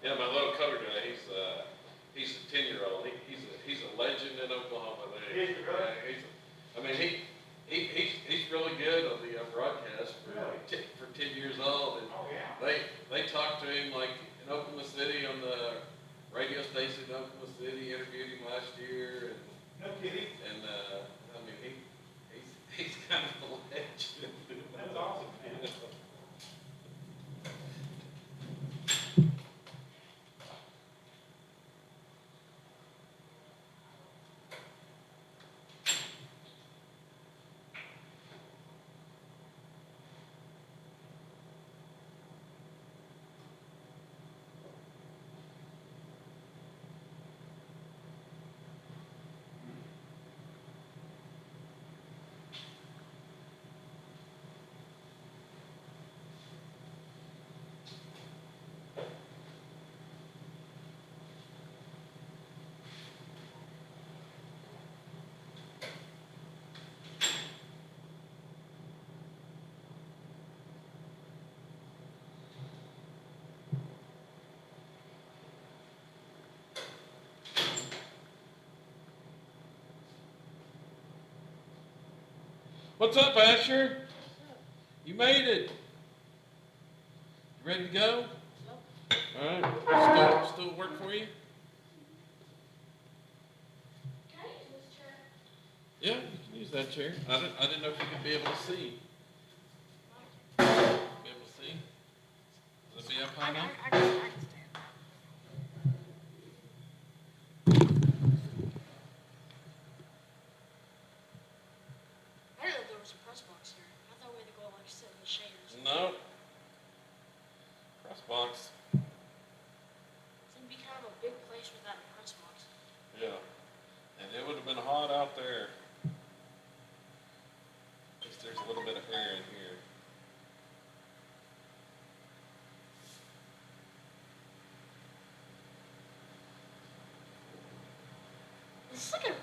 Yeah, my little color guy, he's a 10-year-old. He's a legend in Oklahoma. Is he really? Yeah, I mean, he's really good on the broadcast Really? for 10 years old. And Oh, yeah. they talked to him like in Oklahoma City on the radio station in Oklahoma City. Interviewed him last year, No kidding. and I mean he's kind of a legend. That's awesome, man. What's up, Asher? You made it. You ready to go? All right. Still work for you? Can I use this chair? Yeah, you can use that chair. I didn't know if you could be able to see. Be able to see? Does it be up high enough? I can stand. I didn't know there was a press box here. I thought we had to go like sit in the shade or something. No. Press box. It's gonna be kind of a big place without a press box. Yeah. And it would have been hot out there. At least there's a little bit of air in here.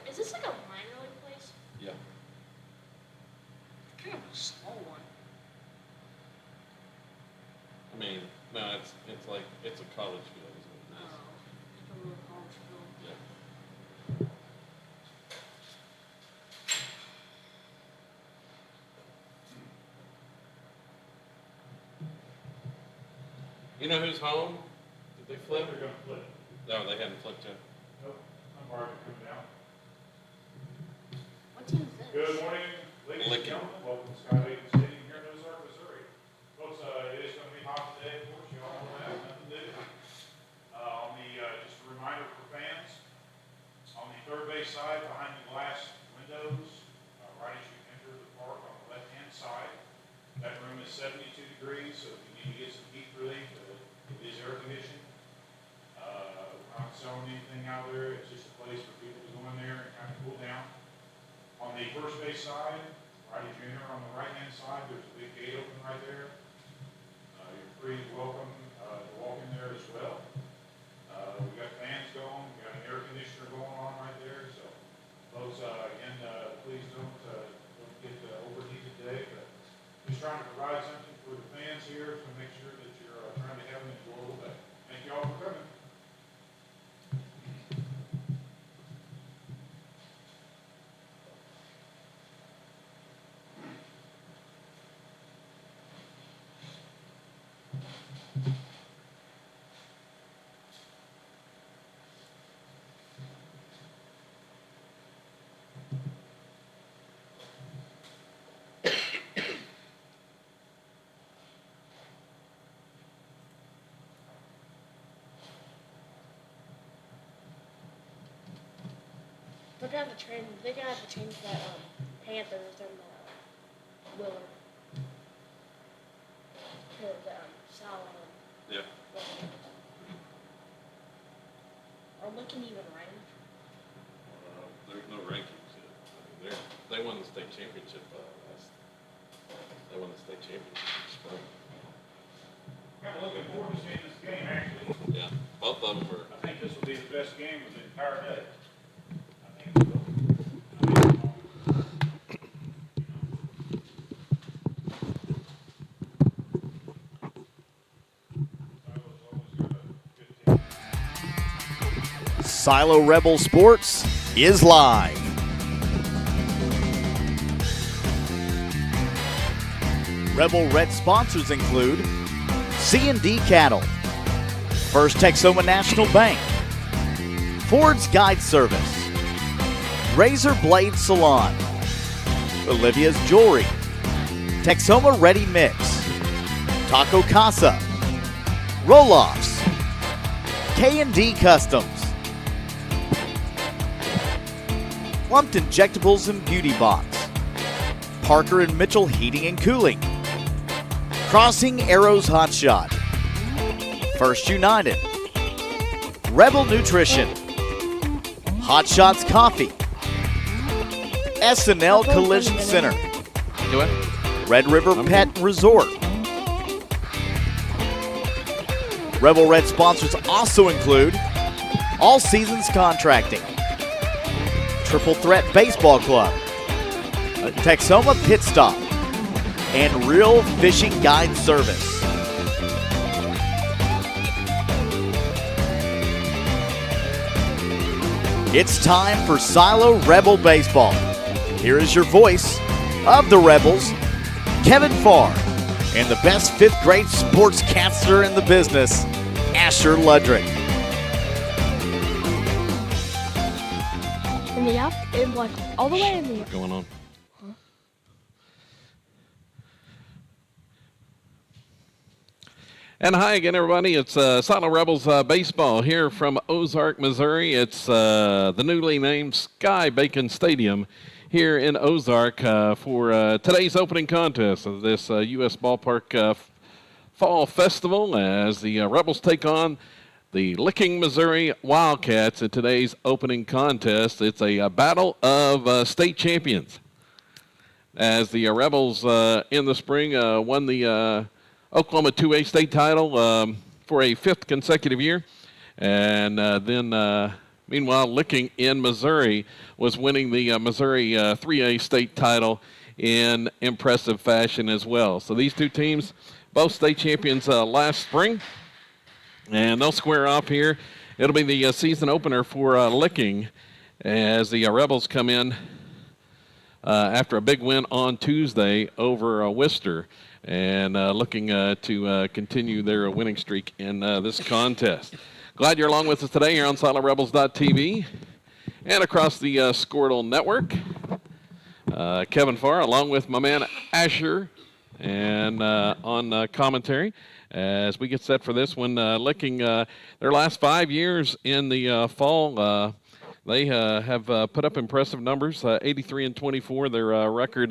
Is this like a minor league place? Yeah. Kind of a small one. I mean, no, it's like it's a college field is what it is. Like a real college field. Yeah. You know who's home? Did they flip? They're gonna flip. No, they hadn't flipped yet. Nope, I'm already coming down. What team is this? Good morning, ladies and Licking. gentlemen. Welcome to Sky Lake Stadium here in Ozark, Missouri. Folks, it is gonna be hot today, of course, you all know that, nothing new. Just a reminder for fans, on the third base side, behind the glass windows, right as you enter the park on the left-hand side, that room is 72 degrees, so if you need to get some heat relief, it is air conditioned. We're not selling anything out there, it's just a place for people to go in there and kind of cool down. On the first base side, right as you enter on the right-hand side, there's a big gate open right there. You're free to welcome, to walk in there as well. We got fans going, we got an air conditioner going on right there, so folks, again, please don't get overheated today, but just trying to provide something for the fans here to make sure that you're trying to have an enjoyable day. Thank you all for coming. They're gonna have to change that Panthers and Willard. Cause Sal and Yeah. are Lincoln even ranked? There's no rankings yet. I mean, they won the state championship last. They won the state championship this spring. Kind of looking forward to seeing this game, actually. Yeah, both of them were. I think this will be the best game of the entire day. Always got a good team. Silo Rebel Sports is live. Rebel Red sponsors include C&D Cattle, First Texoma National Bank, Ford's Guide Service, Razor Blade Salon, Olivia's Jewelry, Texoma Ready Mix, Taco Casa, Roll-Offs, K&D Customs, Plumped Injectables and Beauty Box, Parker and Mitchell Heating and Cooling, Crossing Arrows Hot Shot, First United, Rebel Nutrition, Hot Shots Coffee, S&L Collision Center, Do it. Red River Pet Resort. Rebel Red sponsors also include All Seasons Contracting, Triple Threat Baseball Club, Texoma Pit Stop, and Real Fishing Guide Service. It's time for Silo Rebel Baseball. Here is your voice of the Rebels, Kevin Farr, and the best fifth grade sportscaster in the business, Asher Ludrick. In the up, in like all the way in the. What's going on? And hi again, everybody. It's Silo Rebels baseball here from Ozark, Missouri. It's the newly named Sky Bacon Stadium here in Ozark for today's opening contest of this U.S. Ballpark Fall Festival as the Rebels take on the Licking, Missouri Wildcats in today's opening contest. It's a battle of state champions as the Rebels in the spring won the Oklahoma 2A state title for a fifth consecutive year. And then, meanwhile, Licking in Missouri was winning the Missouri 3A state title in impressive fashion as well. So these two teams, both state champions last spring, and they'll square off here. It'll be the season opener for Licking as the Rebels come in after a big win on Tuesday over Worcester, and looking to continue their winning streak in this contest. Glad you're along with us today here on SiloRebels.tv and across the Squirtle Network. Kevin Farr along with my man Asher and on commentary as we get set for this one. Licking their last 5 years in the fall. They have put up impressive numbers, 83-24, their record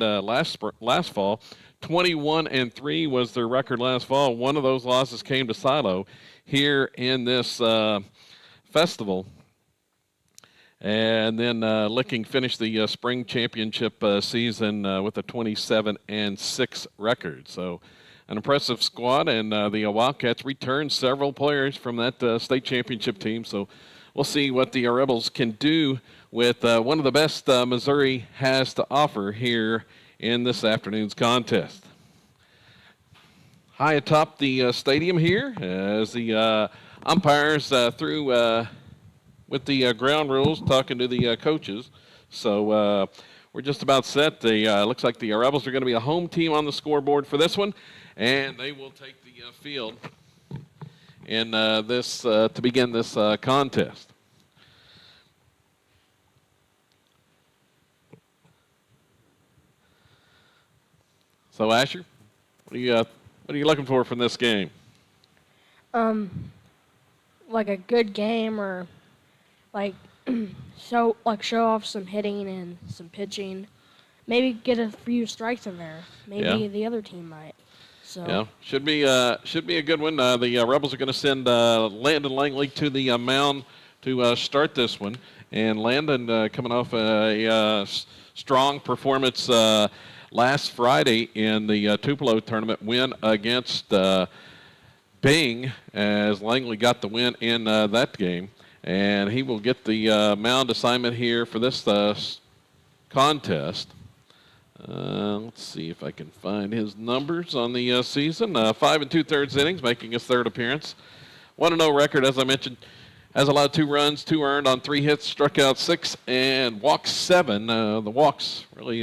last fall. 21-3 was their record last fall. One of those losses came to Silo here in this festival. And then Licking finished the spring championship season with a 27-6 record. So an impressive squad, and the Wildcats returned several players from that state championship team. So we'll see what the Rebels can do with one of the best Missouri has to offer here in this afternoon's contest. High atop the stadium here as the umpires through with the ground rules, talking to the coaches. So we're just about set. Looks like the Rebels are going to be a home team on the scoreboard for this one, and they will take the field in this to begin this contest. So Asher, what are you looking for from this game? Like a good game, or like show off some hitting and some pitching. Maybe get a few strikes in there. Maybe the other team might. So yeah, should be a good one. The Rebels are going to send Landon Langley to the mound to start this one, and Landon coming off a strong performance last Friday in the Tupelo tournament win against Bing, as Langley got the win in that game, and he will get the mound assignment here for this contest. Let's see if I can find his numbers on the season. 5 2/3 innings, making his third appearance. 1-0 record, as I mentioned, Has allowed 2 runs, 2 earned on 3 hits, struck out 6, and walked 7. The walks really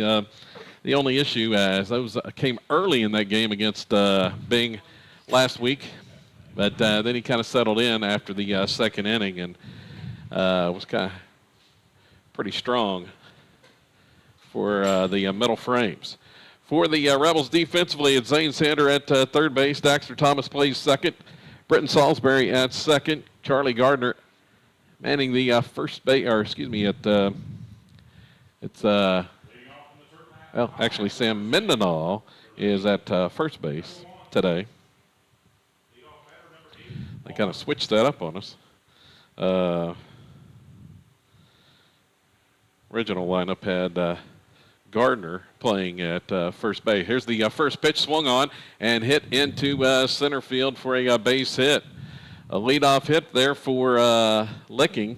the only issue, as those came early in that game against Bing last week. But then he kind of settled in after the second inning and was kind of pretty strong for the middle frames. For the Rebels defensively, it's Zane Sander at third base. Daxter Thomas plays second. Britton Salisbury at second. Charlie Gardner manning the first base, or excuse me, well, actually Sam Mendenhall is at first base today. They kind of switched that up on us. Original lineup had Gardner playing at first base. Here's the first pitch, swung on and hit into center field for a base hit. A leadoff hit there for Licking.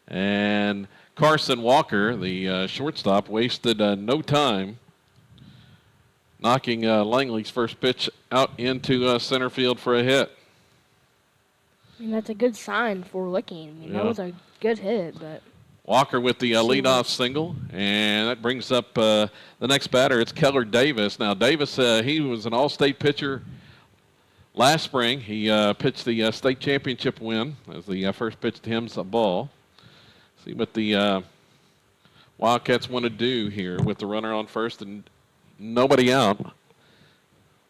And Carson Walker, the shortstop, wasted no time knocking Langley's first pitch out into center field for a hit. I mean, that's a good sign for Licking. I mean, that was a good hit, but... Walker with the leadoff single, and that brings up the next batter. It's Keller Davis. Now, Davis, he was an all-state pitcher last spring. He pitched the state championship win as the first pitch to him's a ball. See what the Wildcats want to do here with the runner on first and nobody out.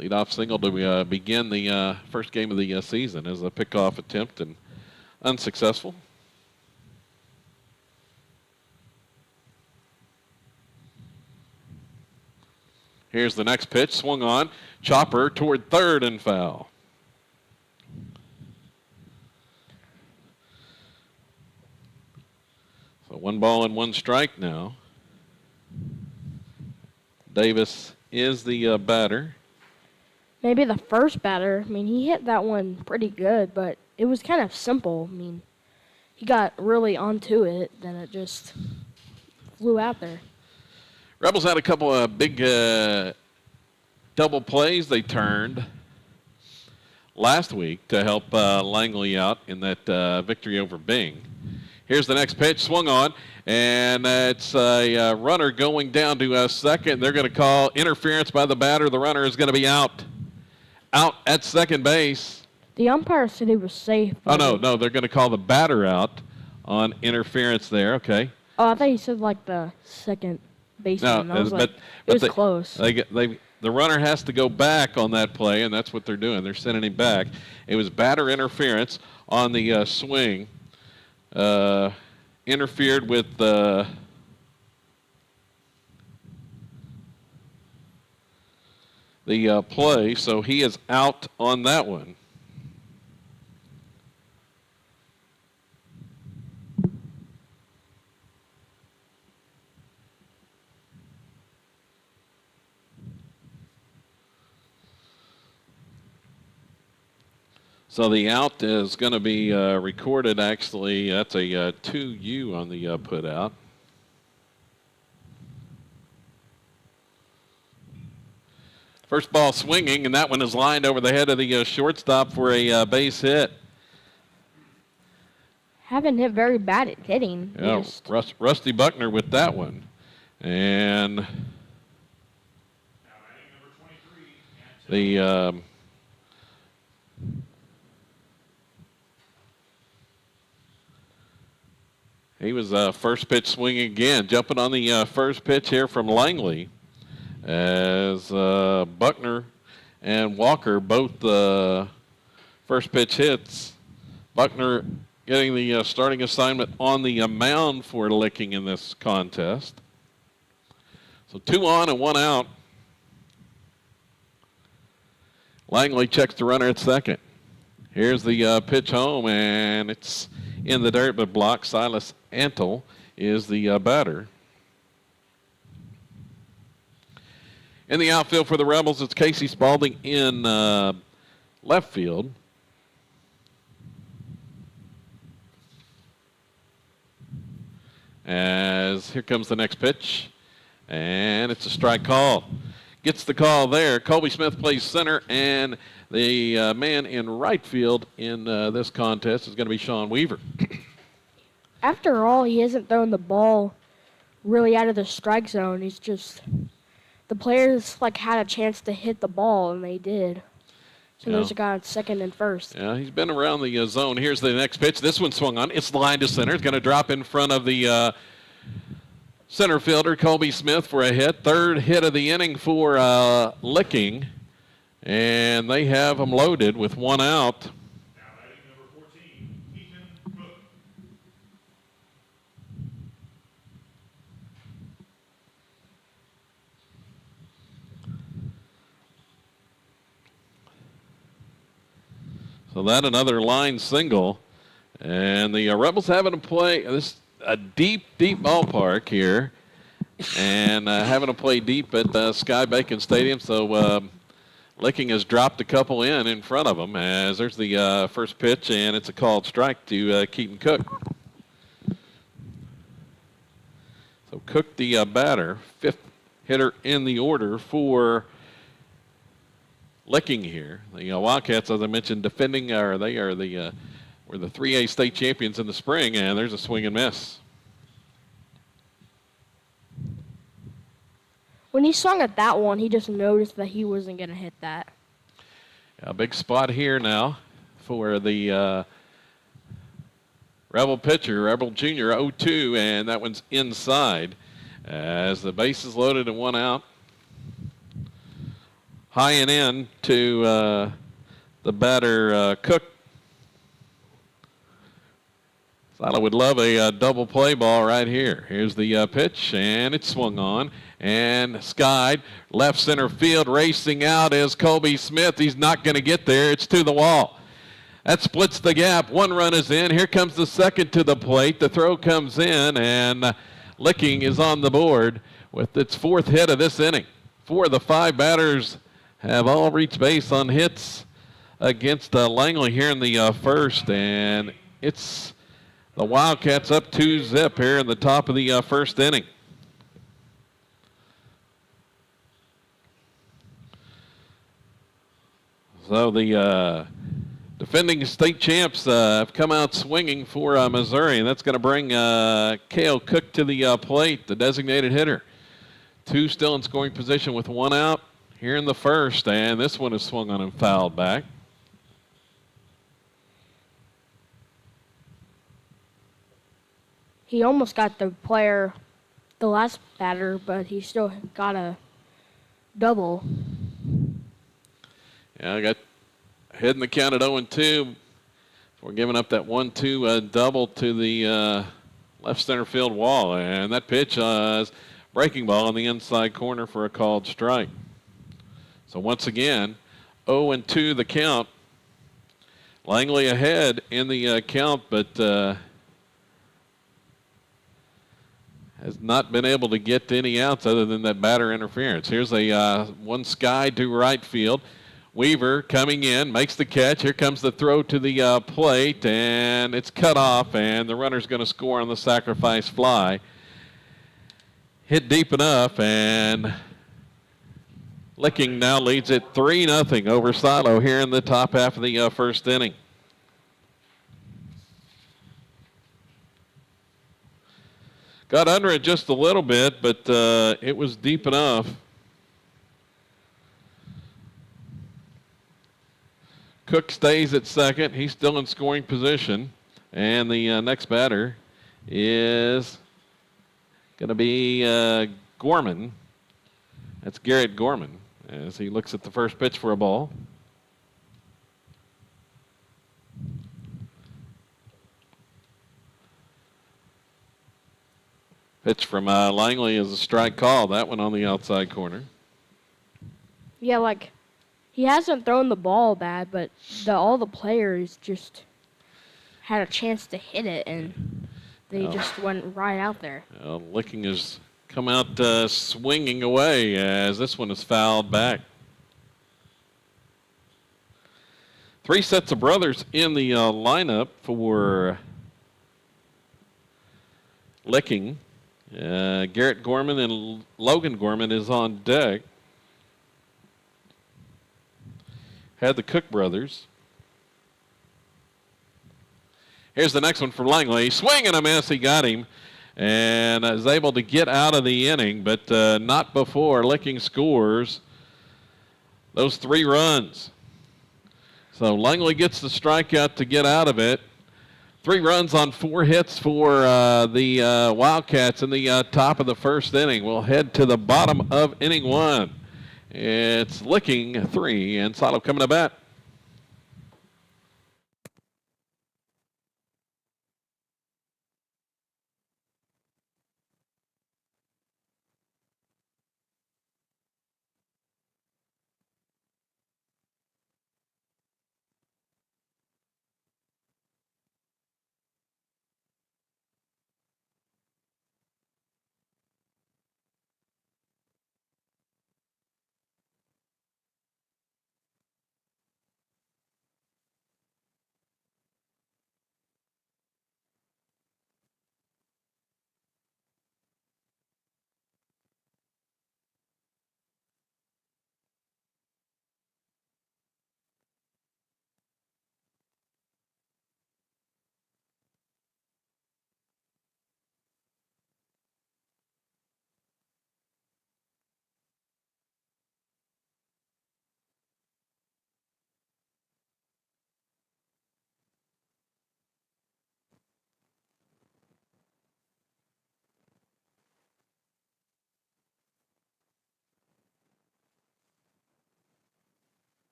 Leadoff single to begin the first game of the season as a pickoff attempt and unsuccessful. Here's the next pitch, swung on, chopper toward third and foul. So 1 ball and 1 strike now. Davis is the batter. Maybe the first batter, I mean, he hit that one pretty good, but it was kind of simple. I mean, he got really onto it, then it just flew out there. Rebels had a couple of big double plays they turned last week to help Langley out in that victory over Bing. Here's the next pitch, swung on, and it's a runner going down to second. They're going to call interference by the batter. The runner is going to be out at second base. The umpire said he was safe. Oh, no, they're going to call the batter out on interference there. Okay. Oh, I thought you said like the second baseman. No, I was like, it was close. The runner has to go back on that play, and that's what they're doing. They're sending him back. It was batter interference on the swing. Interfered with the play, so he is out on that one. So the out is going to be recorded, actually. That's a 2U on the put out. First ball swinging, and that one is lined over the head of the shortstop for a base hit. Haven't hit very bad at hitting. Yeah, Rusty Buckner with that one. And the he was first pitch swinging again, jumping on the first pitch here from Langley as Buckner and Walker both first pitch hits. Buckner getting the starting assignment on the mound for Licking in this contest. So 2 on and 1 out. Langley checks the runner at second. Here's the pitch home, and it's in the dirt, but blocked. Silas Antle is the batter. In the outfield for the Rebels, it's Casey Spalding in left field. As here comes the next pitch, and it's a strike call. gets the call there. Colby Smith plays center, and the man in right field in this contest is going to be Sean Weaver. After all, he hasn't thrown the ball really out of the strike zone. He's just the players had a chance to hit the ball, and they did. So there's a guy on second and first. Yeah, he's been around the zone. Here's the next pitch. This one swung on. It's line to center. It's going to drop in front of the center fielder, Colby Smith, for a hit. Third hit of the inning for Licking. And they have them loaded with one out. Now batting number 14, Ethan Cook. So that another line single. And the Rebels having to play a deep ballpark here. And having to play deep at Sky Bacon Stadium. So Licking has dropped a couple in front of them as there's the first pitch, and it's a called strike to Keaton Cook. So Cook, the batter, fifth hitter in the order for Licking here. The Wildcats, as I mentioned, defending, were the 3A state champions in the spring, and there's a swing and miss. When he swung at that one, he just noticed that he wasn't going to hit that. A big spot here now for the Rebel pitcher, Rebel Jr. 0-2, and that one's inside as the base is loaded and one out. High and in to the batter, Cook. Thought I would love a double play ball right here. Here's the pitch, and it's swung on and skied. Left center field, racing out is Colby Smith. He's not going to get there. It's to the wall. That splits the gap. One run is in. Here comes the second to the plate. The throw comes in, and Licking is on the board with its fourth hit of this inning. 4 of the 5 batters have all reached base on hits against Langley here in the first, and it's the Wildcats up 2-0 here in the top of the first inning. So the defending state champs have come out swinging for Missouri, and that's going to bring Cale Cook to the plate, the designated hitter. 2 still in scoring position with 1 out here in the first, and this one is swung on and fouled back. He almost got the last batter, but he still got a double. Yeah, I got ahead in the count at 0-2. We're giving up that 1-2 double to the left center field wall, and that pitch is breaking ball on the inside corner for a called strike. So once again, 0-2 the count. Langley ahead in the count, but has not been able to get to any outs other than that batter interference. Here's a one sky to right field. Weaver coming in, makes the catch. Here comes the throw to the plate, and it's cut off, and the runner's going to score on the sacrifice fly. Hit deep enough, and Licking now leads it 3-0 over Silo here in the top half of the first inning. Got under it just a little bit, but it was deep enough. Cook stays at second. He's still in scoring position. And the next batter is going to be Gorman. That's Garrett Gorman as he looks at the first pitch for a ball. Pitch from Langley is a strike call. That one on the outside corner. Yeah, he hasn't thrown the ball bad, but all the players just had a chance to hit it, and they just went right out there. Licking has come out swinging away as this one is fouled back. 3 sets of brothers in the lineup for Licking. Garrett Gorman and Logan Gorman is on deck. had the Cook brothers. Here's the next one from Langley. Swing and a miss. He got him and is able to get out of the inning, but not before Licking scores those 3 runs. So Langley gets the strikeout to get out of it. 3 runs on 4 hits for the Wildcats in the top of the first inning. We'll head to the bottom of inning 1. It's Licking 3 and Silo coming to bat.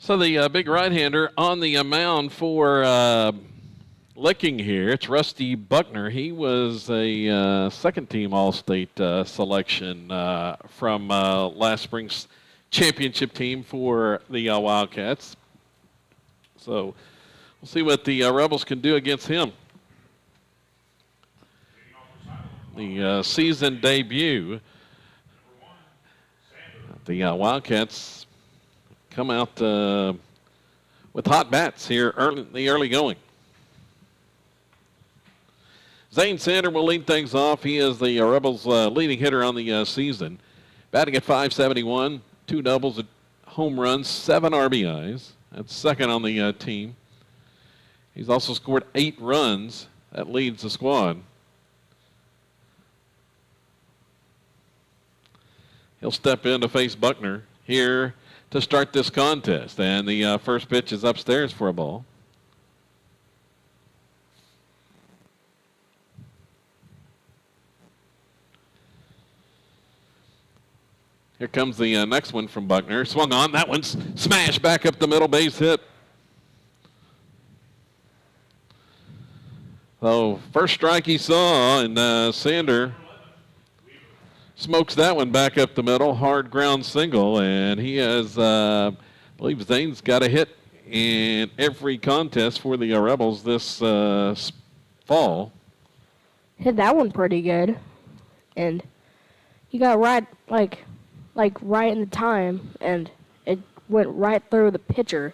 So the big right-hander on the mound for Licking here. It's Rusty Buckner. He was a second-team All-State selection from last spring's championship team for the Wildcats. So we'll see what the Rebels can do against him. The season debut. The Wildcats come out with hot bats here the early going. Zane Sander will lead things off. He is the Rebels' leading hitter on the season. Batting at .571, 2 doubles, a home runs, 7 RBIs. That's second on the team. He's also scored 8 runs. That leads the squad. He'll step in to face Buckner here to start this contest. And the first pitch is upstairs for a ball. Here comes the next one from Buckner. Swung on. That one's smashed back up the middle, base hit. So first strike he saw, and Sander smokes that one back up the middle, hard ground single, and he has, I believe Zane's got a hit in every contest for the Rebels this fall. Hit that one pretty good, and he got right, like right in the time, and it went right through the pitcher,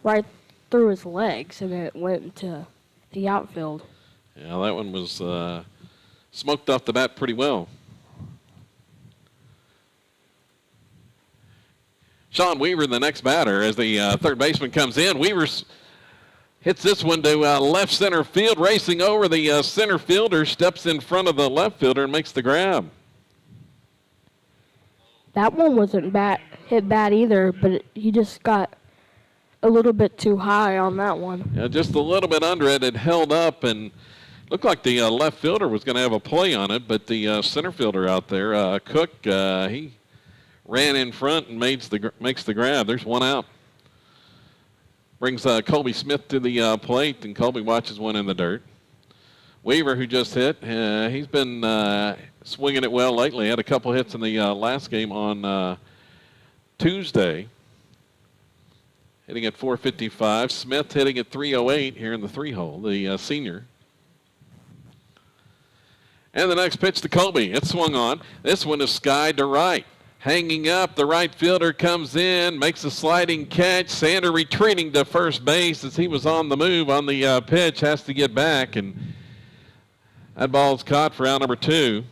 right through his legs, and it went into the outfield. Yeah, that one was smoked off the bat pretty well. Sean Weaver, the next batter, as the third baseman comes in. Weaver hits this one to left center field, racing over the center fielder, steps in front of the left fielder and makes the grab. That one wasn't hit bad either, but he just got a little bit too high on that one. Yeah, just a little bit under it. It held up and looked like the left fielder was going to have a play on it, but the center fielder out there, Cook, he ran in front and makes the grab. There's one out. Brings Colby Smith to the plate, and Colby watches one in the dirt. Weaver, who just hit, he's been swinging it well lately. Had a couple hits in the last game on Tuesday. Hitting at .455. Smith hitting at .308 here in the 3-hole, the senior. And the next pitch to Colby. It's swung on. This one is skied to right. Hanging up, the right fielder comes in, makes a sliding catch. Sander retreating to first base as he was on the move on the pitch, has to get back, and that ball's caught for out number 2.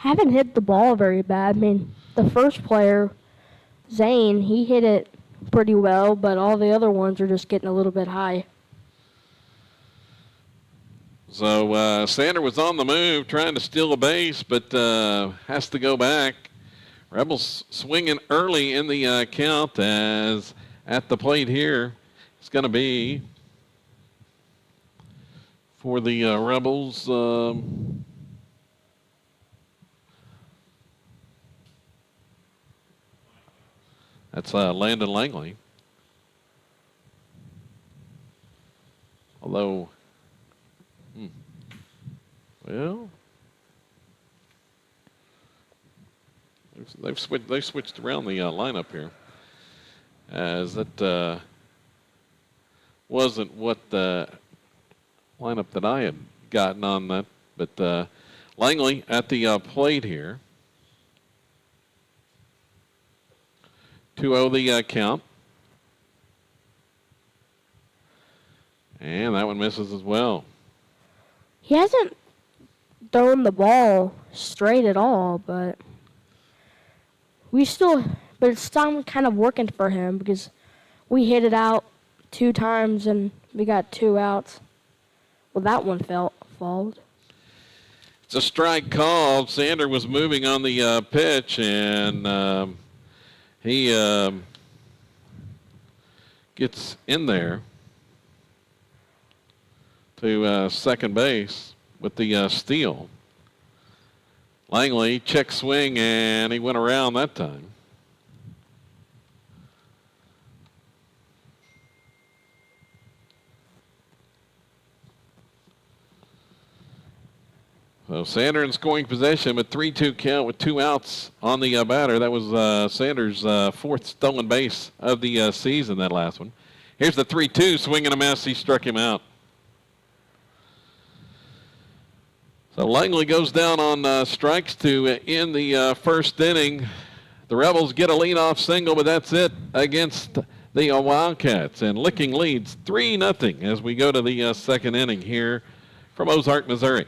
haven't hit the ball very bad. I mean, the first player, Zane, he hit it pretty well, but all the other ones are just getting a little bit high. So Sander was on the move trying to steal a base, but has to go back. Rebels swinging early in the count, as at the plate here it's going to be for the Rebels. That's Landon Langley. Although, well, they've switched around the lineup here, as that wasn't what the lineup that I had gotten on that. But Langley at the plate here. 2-0 the count. And that one misses as well. He hasn't thrown the ball straight at all, but it's still kind of working for him because we hit it out 2 times and we got 2 outs. Well, that one fouled. It's a strike called. Sander was moving on the pitch, and he gets in there to second base with the steal. Langley check swing, and he went around that time. So Sander in scoring possession with 3-2 count with 2 outs on the batter. That was Sanders' 4th stolen base of the season, that last one. Here's the 3-2, swing and a miss. He struck him out. So Langley goes down on strikes to end the first inning. The Rebels get a leadoff single, but that's it against the Wildcats. And Licking leads 3-0 as we go to the second inning here from Ozark, Missouri.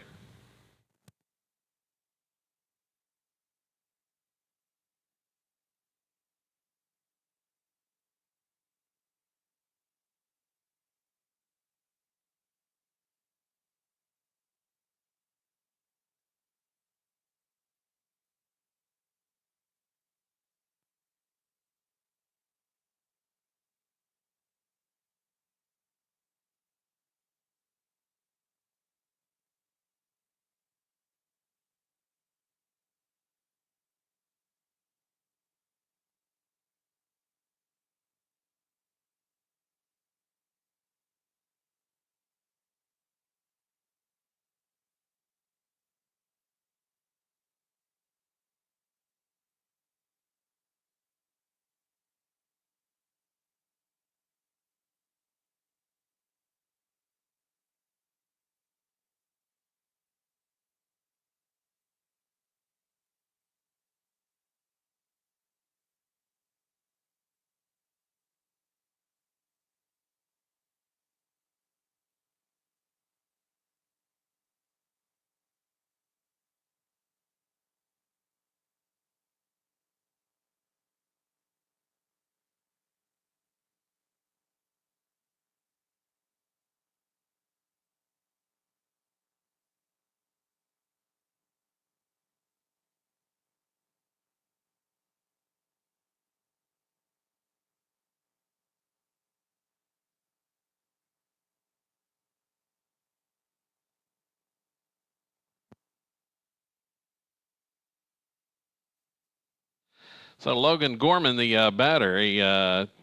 So Logan Gorman, the batter, he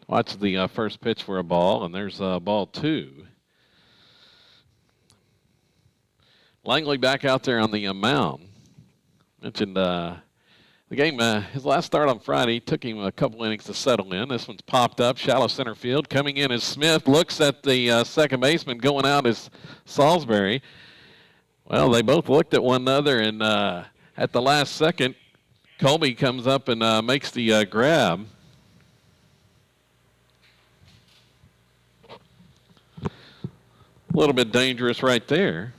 watched the first pitch for a ball, and there's ball 2. Langley back out there on the mound. Mentioned the game, his last start on Friday took him a couple innings to settle in. This one's popped up, shallow center field. Coming in is Smith, looks at the second baseman. Going out is Salisbury. Well, they both looked at one another, and at the last second, Colby comes up and makes the grab. A little bit dangerous right there.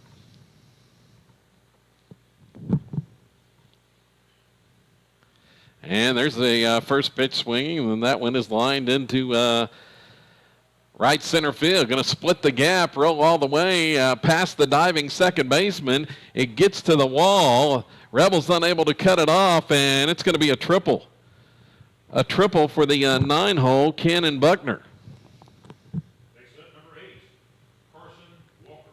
And there's the first pitch swinging, and that one is lined into right center field. Going to split the gap, roll all the way past the diving second baseman. It gets to the wall. Rebels unable to cut it off, and it's going to be a triple. A triple for the 9-hole, Cannon Buckner. Next up, number 8, Carson Walker.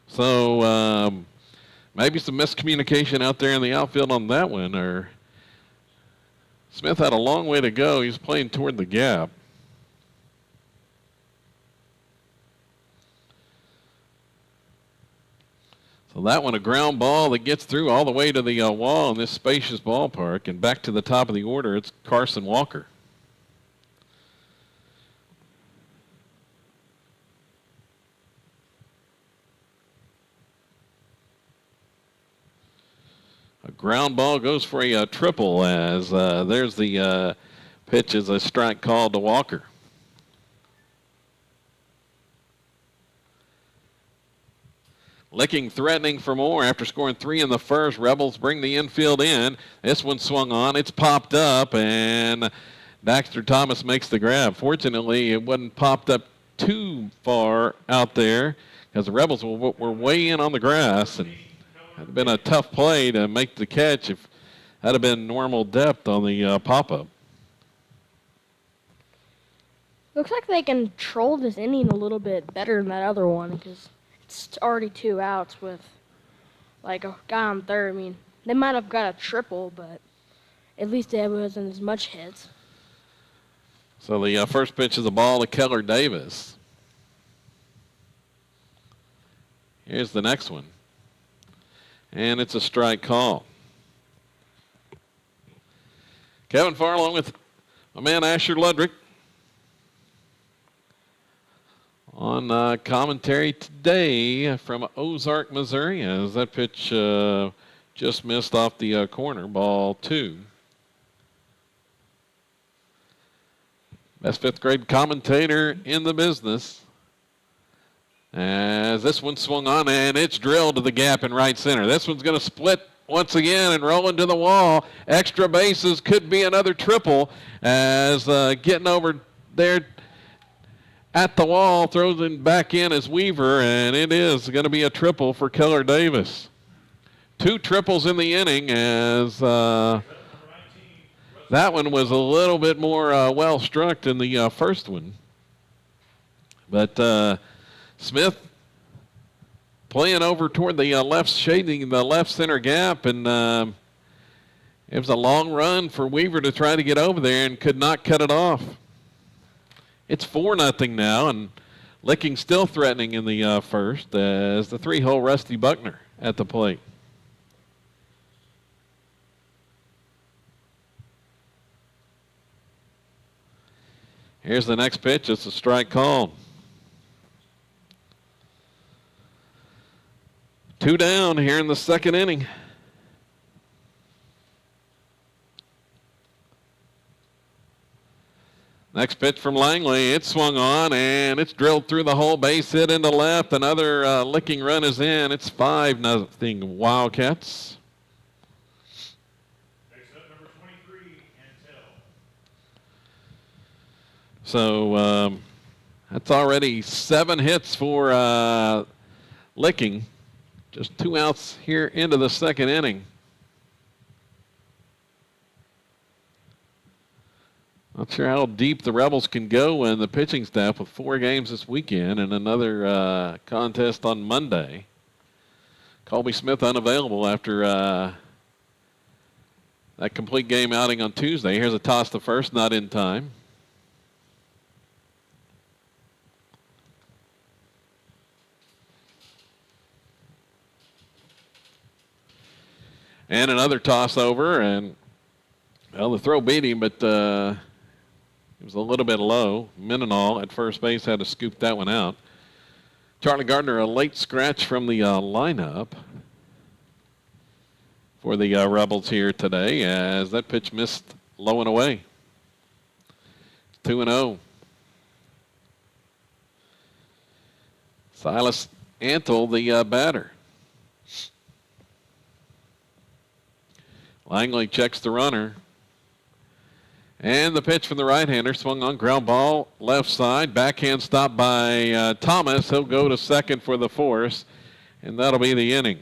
So maybe some miscommunication out there in the outfield on that one. Or Smith had a long way to go. He's playing toward the gap. So that one, a ground ball that gets through all the way to the wall in this spacious ballpark. And back to the top of the order, it's Carson Walker. A ground ball goes for a triple as there's the pitch as a strike called to Walker. Licking threatening for more after scoring 3 in the first. Rebels bring the infield in. This one swung on. It's popped up, and Daxter Thomas makes the grab. Fortunately, it wasn't popped up too far out there because the Rebels were way in on the grass, and it had been a tough play to make the catch if that had been normal depth on the pop-up. Looks like they controlled this inning a little bit better than that other one because it's already 2 outs with like a guy on third. I mean, they might have got a triple, but at least there wasn't as much hits. So the first pitch is a ball to Keller Davis. Here's the next one. And it's a strike call. Kevin Farr along with my man Asher Ludrick on commentary today from Ozark, Missouri, as that pitch just missed off the corner, ball 2. Best 5th grade commentator in the business. As this one swung on, and it's drilled to the gap in right center. This one's going to split once again and roll into the wall. Extra bases, could be another triple as getting over there at the wall, throws it back in as Weaver, and it is going to be a triple for Keller Davis. 2 triples in the inning as that one was a little bit more well struck than the first one. But Smith playing over toward the left, shading the left center gap, and it was a long run for Weaver to try to get over there and could not cut it off. It's 4-0 now, and Licking still threatening in the first as the 3-hole Rusty Buckner at the plate. Here's the next pitch. It's a strike call. 2 down here in the second inning. Next pitch from Langley. It swung on, and it's drilled through the whole base hit into left. Another Licking run is in. It's 5-0 Wildcats. Next up, number 23, Antel. So that's already 7 hits for Licking. Just 2 outs here into the second inning. Not sure how deep the Rebels can go in the pitching staff with 4 games this weekend and another contest on Monday. Colby Smith unavailable after that complete game outing on Tuesday. Here's a toss to first, not in time. And another toss over, and well, the throw beat him, but it was a little bit low. Mendenhall at first base had to scoop that one out. Charlie Gardner, a late scratch from the lineup for the Rebels here today as that pitch missed low and away. 2-0. Silas Antle, the batter. Langley checks the runner. And the pitch from the right-hander swung on, ground ball left side. Backhand stop by Thomas. He'll go to second for the force, and that'll be the inning.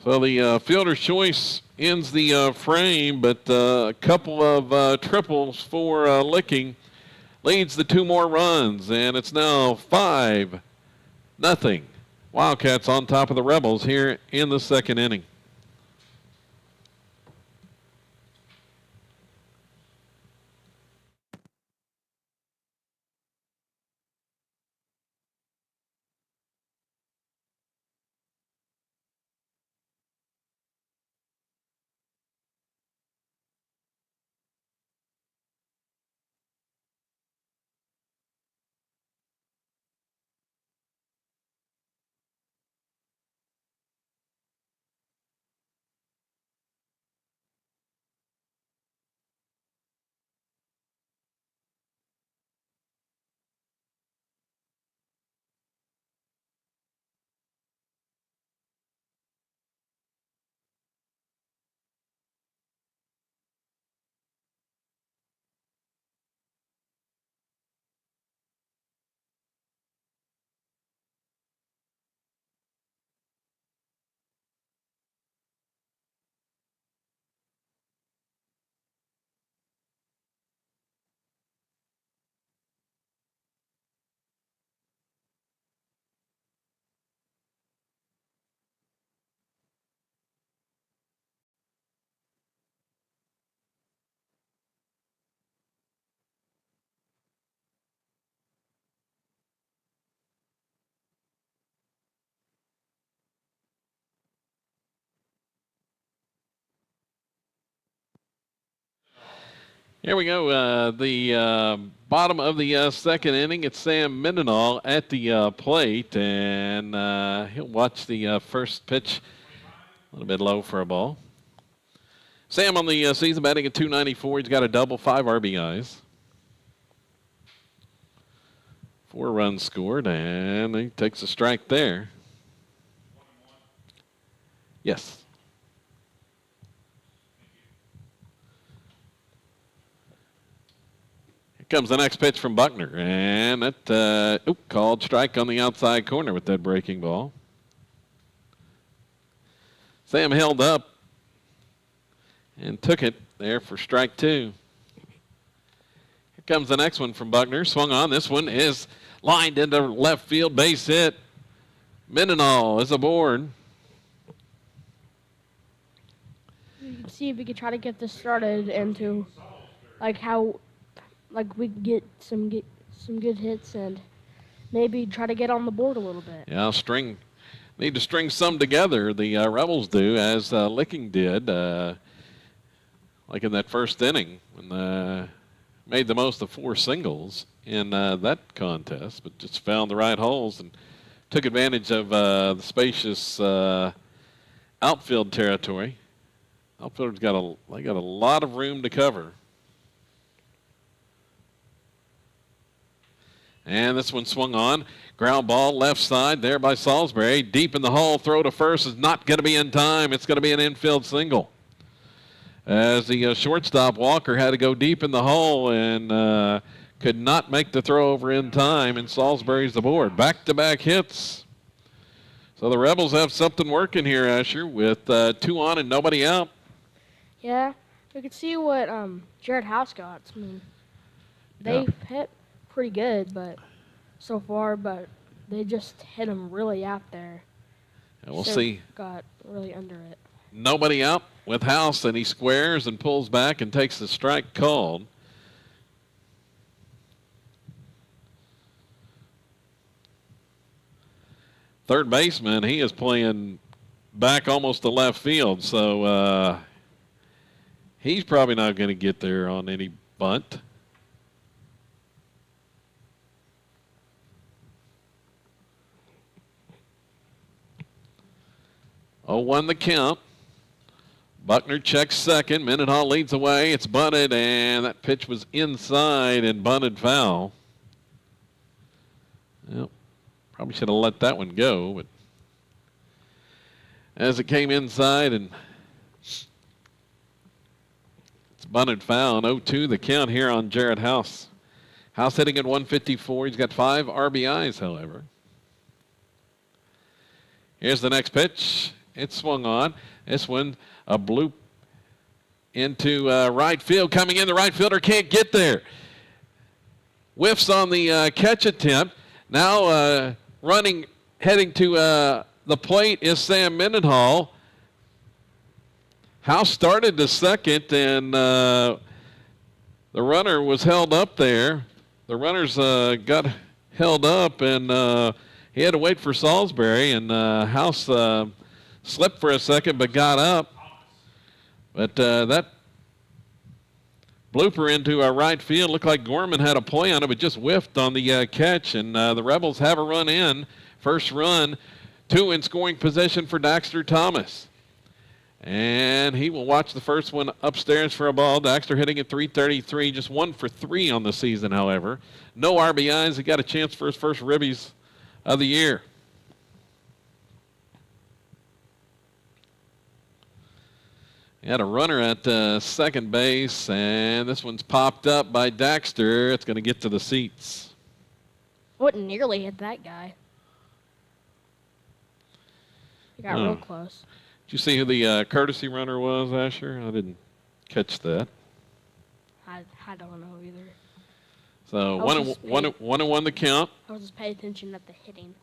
So the fielder's choice ends the frame, but a couple of triples for Licking leads the 2 more runs, and it's now 5-0. Wildcats on top of the Rebels here in the second inning. Here we go. The bottom of the second inning. It's Sam Mendenhall at the plate, and he'll watch the first pitch. A little bit low for a ball. Sam on the season batting at .294. He's got a double, 5 RBIs. 4 runs scored, and he takes a strike there. Yes. Comes the next pitch from Buckner, and that called strike on the outside corner with that breaking ball. Sam held up and took it there for strike 2. Here comes the next one from Buckner. Swung on. This one is lined into left field, base hit. Mendenhall is aboard. You can see if we could try to get this started into how we can get some good hits and maybe try to get on the board a little bit. Yeah, need to string some together. The Rebels do, as Licking did, like in that first inning when made the most of 4 singles in that contest, but just found the right holes and took advantage of the spacious outfield territory. Outfielders got a lot of room to cover. And this one swung on. Ground ball left side there by Salisbury. Deep in the hole. Throw to first is not going to be in time. It's going to be an infield single. As the shortstop Walker had to go deep in the hole and could not make the throw over in time. And Salisbury's aboard. Back-to-back hits. So the Rebels have something working here, Asher, with 2 on and nobody out. Yeah, we could see what Jared House got. I mean, they hit pretty good, but so far, but they just hit him really out there. And we'll see. Got really under it. Nobody out with House, and he squares and pulls back and takes the strike called. Third baseman, he is playing back almost to left field, so he's probably not going to get there on any bunt. 0-1 the count. Buckner checks second. Mendenhall leads away. It's bunted, and that pitch was inside and bunted foul. Well, probably should have let that one go, but as it came inside, and it's bunted foul. 0-2 the count here on Jared House. House hitting at 154. He's got 5 RBIs, however. Here's the next pitch. It's swung on. This one, a bloop into right field. Coming in, the right fielder can't get there. Whiffs on the catch attempt. Now running, heading to the plate is Sam Mendenhall. House started to second, and the runner was held up there. The runners got held up, and he had to wait for Salisbury, and House slipped for a second but got up. But that blooper into right field looked like Gorman had a play on it, but just whiffed on the catch, and the Rebels have a run in. First run, 2 in scoring position for Daxter Thomas. And he will watch the first one upstairs for a ball. Daxter hitting at .333, just 1 for 3 on the season, however. No RBIs. He got a chance for his first ribbies of the year. He had a runner at second base, and this one's popped up by Daxter. It's going to get to the seats. Wouldn't nearly hit that guy. He got real close. Did you see who the courtesy runner was, Asher? I didn't catch that. I don't know either. So 1-1 the count. I was just paying attention at the hitting.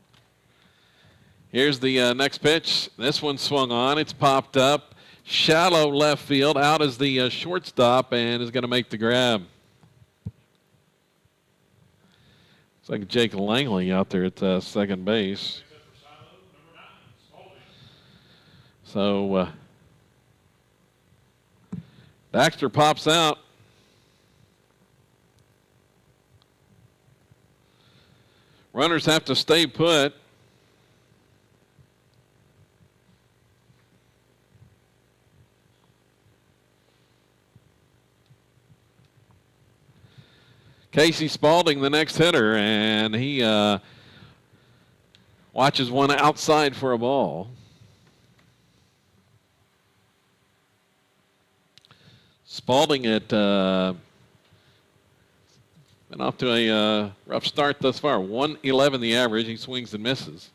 Here's the next pitch. This one swung on. It's popped up. Shallow left field. Out is the shortstop and is going to make the grab. It's like Jake Langley out there at second base. So Daxter pops out. Runners have to stay put. Casey Spalding, the next hitter, and he watches one outside for a ball. Spalding had been off to a rough start thus far. 111 the average. He swings and misses.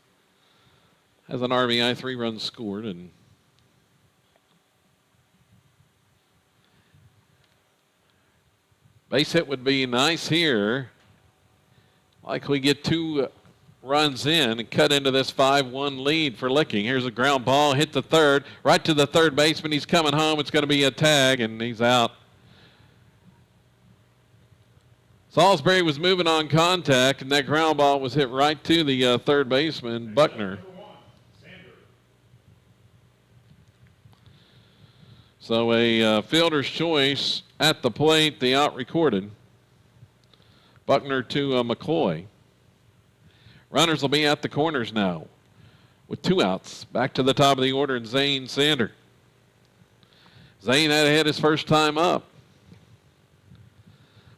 Has an RBI, 3 runs scored, and base hit would be nice here. Likely get 2 runs in and cut into this 5-1 lead for Licking. Here's a ground ball, hit the third, right to the third baseman. He's coming home. It's going to be a tag, and he's out. Salisbury was moving on contact, and that ground ball was hit right to the third baseman, Buckner. So a fielder's choice at the plate, the out recorded. Buckner to McCoy. Runners will be at the corners now with 2 outs. Back to the top of the order, and Zane Sander. Zane had hit his first time up.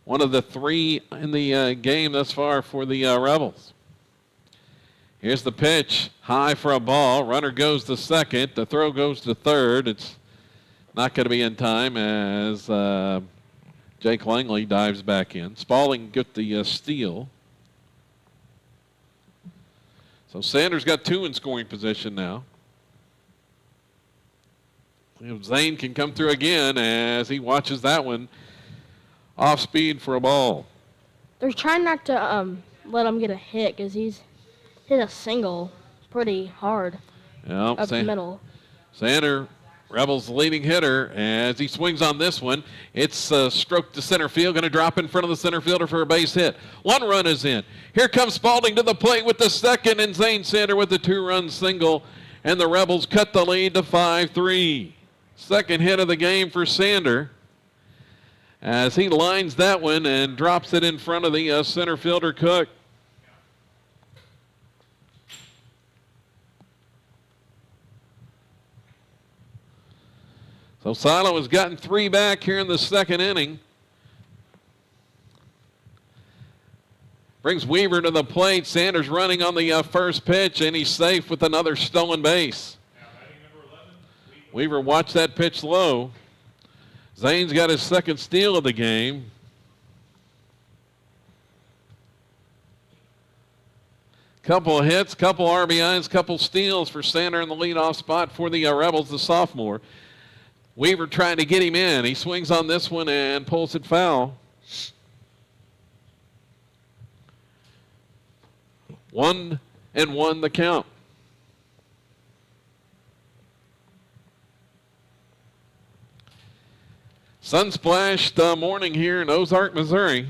One of the 3 in the game thus far for the Rebels. Here's the pitch, high for a ball. Runner goes to second. The throw goes to third. It's not going to be in time as Jake Langley dives back in. Spalding get the steal. So Sanders got 2 in scoring position now. Zane can come through again as he watches that one off speed for a ball. They're trying not to let him get a hit because he's hit a single pretty hard up the middle. Sander, Rebels leading hitter, as he swings on this one. It's stroked to center field, going to drop in front of the center fielder for a base hit. 1 run is in. Here comes Spalding to the plate with the second, and Zane Sander with the 2-run single, and the Rebels cut the lead to 5-3. Second hit of the game for Sander as he lines that one and drops it in front of the center fielder Cook. So Silo has gotten 3 back here in the second inning. Brings Weaver to the plate. Sanders running on the first pitch, and he's safe with another stolen base. Now batting number Weaver watched that pitch low. Zane's got his second steal of the game. Couple of hits, couple RBIs, couple steals for Sander in the leadoff spot for the Rebels, the sophomore. Weaver trying to get him in. He swings on this one and pulls it foul. 1-1 the count. Sun-splashed morning here in Ozark, Missouri.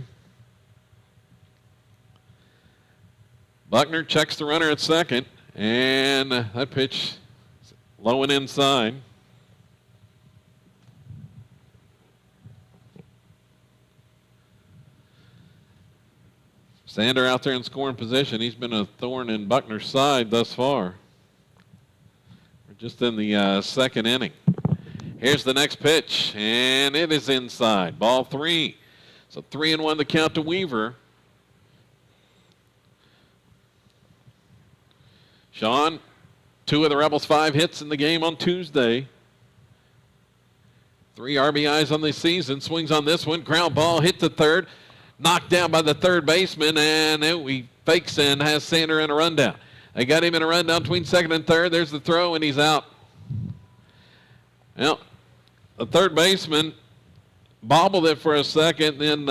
Buckner checks the runner at second, and that pitch low and inside. Sander out there in scoring position. He's been a thorn in Buckner's side thus far. We're just in the second inning. Here's the next pitch, and it is inside. Ball 3. So 3-1 the count to Weaver. Sean, 2 of the Rebels' 5 hits in the game on Tuesday. 3 RBIs on the season. Swings on this one. Ground ball hit to third. Knocked down by the third baseman, and he fakes and has Sander in a rundown. They got him in a rundown between second and third. There's the throw, and he's out. Well, the third baseman bobbled it for a second, then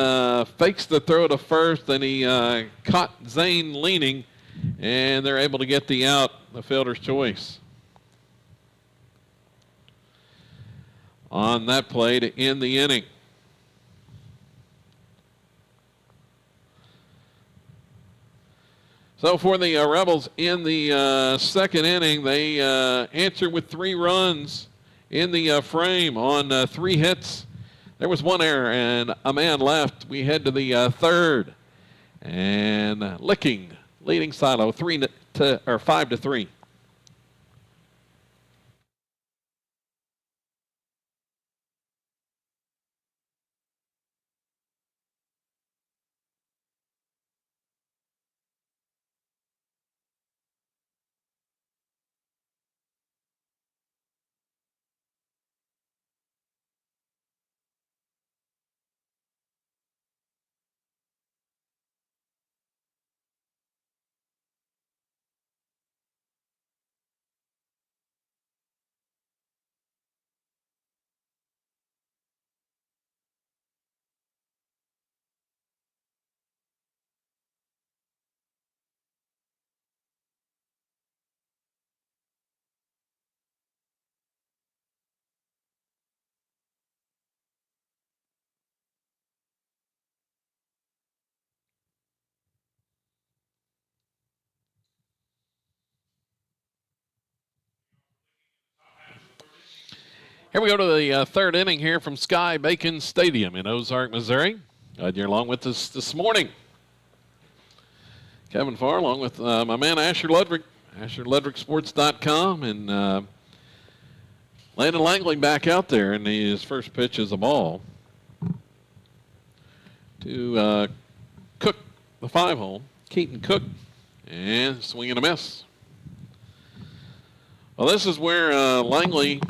fakes the throw to first, and he caught Zane leaning, and they're able to get the out, the fielder's choice. On that play to end the inning. So for the Rebels in the second inning, they answered with 3 runs in the frame on 3 hits. There was 1 error and a man left. We head to the third, and Licking leading Silo 5-3. Here we go to the third inning here from Sky Bacon Stadium in Ozark, Missouri. Glad you're along with us this morning. Kevin Farr along with my man Asher Ludwig, AsherLudwigSports.com, and Landon Langley back out there, and his first pitch is a ball to Cook, the 5-hole, Keaton Cook, and swing and a miss. Well, this is where Langley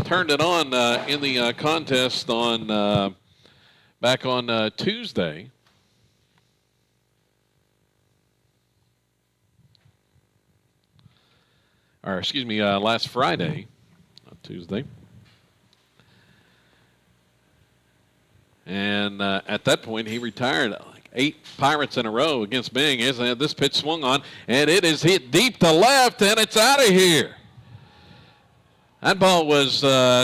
turned it on in the contest on back on Tuesday. Or excuse me, last Friday, not Tuesday. And at that point, he retired like 8 Pirates in a row against Bing. This pitch swung on, and it is hit deep to left, and it's out of here. That ball was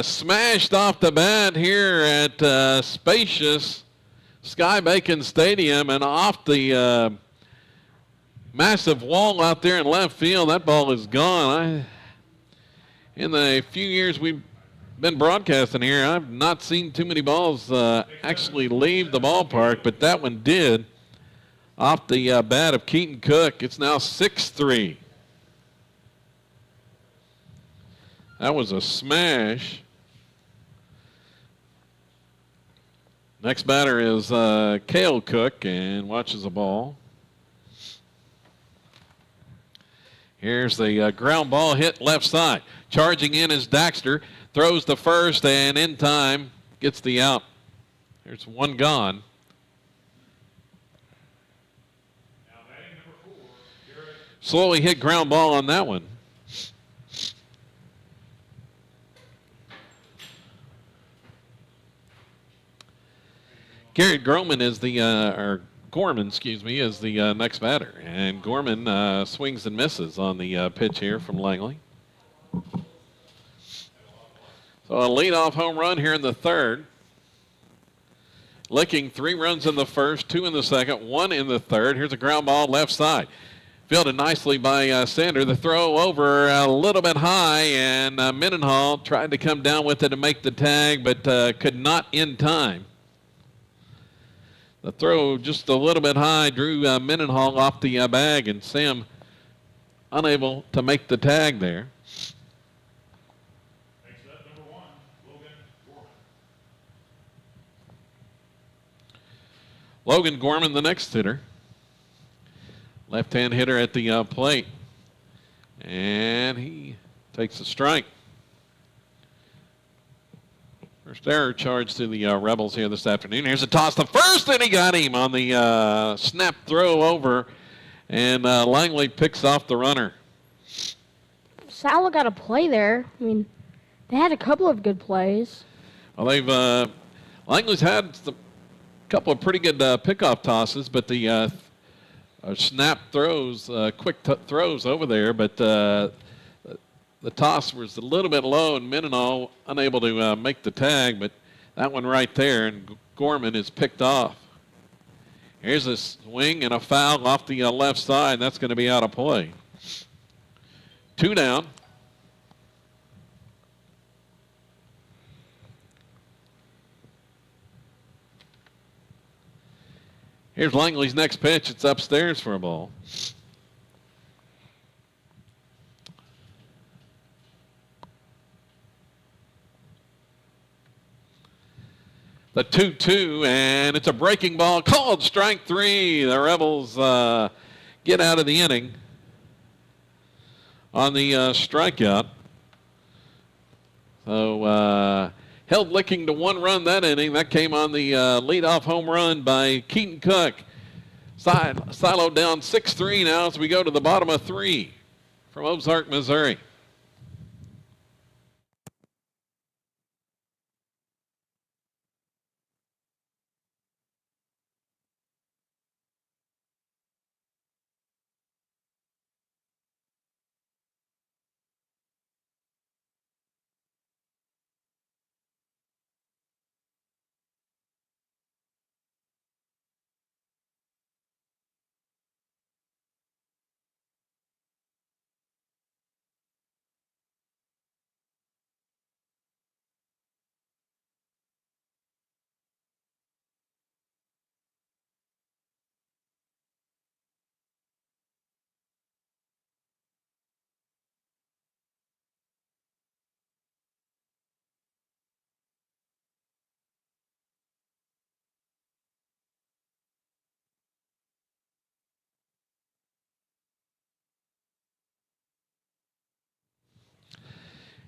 smashed off the bat here at spacious Sky Bacon Stadium and off the massive wall out there in left field. That ball is gone. In the few years we've been broadcasting here, I've not seen too many balls actually leave the ballpark, but that one did off the bat of Keaton Cook. It's now 6-3. That was a smash. Next batter is Cale Cook, and watches the ball. Here's the ground ball hit left side. Charging in is Daxter. Throws the first and in time gets the out. There's one gone. Now batting number 4, Garrett. Slowly hit ground ball on that one. Garrett Gorman is the Gorman, is the next batter, and Gorman swings and misses on the pitch here from Langley. So a leadoff home run here in the third. Licking 3 runs in the first, 2 in the second, 1 in the third. Here's a ground ball left side. Fielded nicely by Sander. The throw over a little bit high, and Mendenhall tried to come down with it to make the tag, but could not in time. The throw just a little bit high drew Mendenhall off the bag, and Sam unable to make the tag there. Next up, number 1, Logan Gorman. Logan Gorman, the next hitter. Left-hand hitter at the plate. And he takes a strike. First error charged to the Rebels here this afternoon. Here's a toss to first, and he got him on the snap throw over. And Langley picks off the runner. Salo got a play there. I mean, they had a couple of good plays. Well, Langley's had a couple of pretty good pickoff tosses, but the snap throws, quick throws over there, but the toss was a little bit low, and Mendenhall unable to make the tag, but that one right there, and Gorman is picked off. Here's a swing and a foul off the left side. That's going to be out of play. 2 down. Here's Langley's next pitch. It's upstairs for a ball. The 2-2, and it's a breaking ball called strike 3. The Rebels get out of the inning on the strikeout. So held Licking to 1 run that inning. That came on the leadoff home run by Keaton Cook. Silo down 6-3 now as we go to the bottom of 3 from Ozark, Missouri.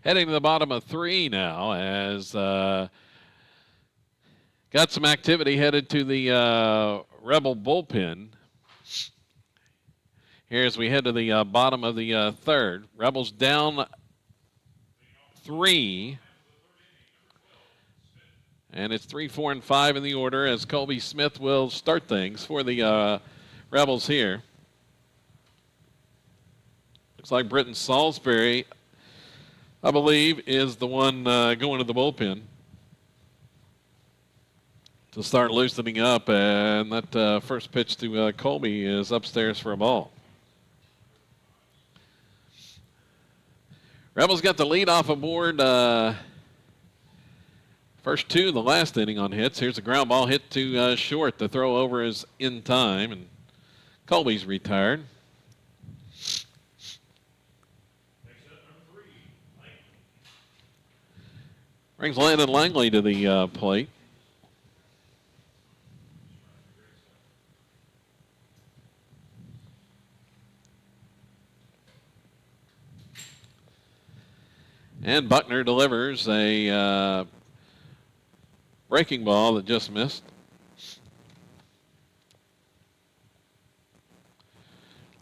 Heading to the bottom of 3 now as got some activity headed to the Rebel bullpen. Here as we head to the bottom of the third. Rebels down 3. And it's 3, 4, and 5 in the order as Colby Smith will start things for the Rebels here. Looks like Britton Salisbury, I believe, is the one going to the bullpen to start loosening up. And that first pitch to Colby is upstairs for a ball. Rebels got the lead off aboard. First 2 the last inning on hits. Here's a ground ball hit to short. The throw over is in time, and Colby's retired. Brings Landon Langley to the plate. And Buckner delivers a breaking ball that just missed.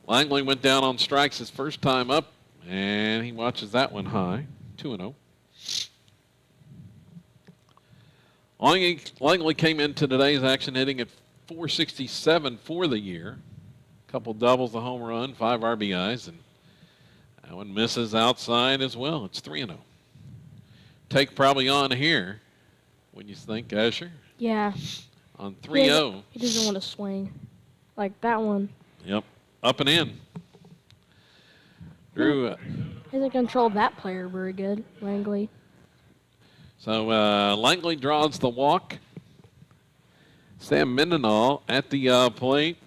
Langley went down on strikes his first time up, and he watches that one high, 2-0. Langley came into today's action hitting at .467 for the year. A couple doubles, a home run, 5 RBIs, and that one misses outside as well. It's 3-0. Take probably on here. What do you think, Asher? Yeah. On 3-0. He doesn't want to swing. Like that one. Yep. Up and in. Drew. He doesn't control that player very good, Langley. So Langley draws the walk. Sam Mendenhall at the plate.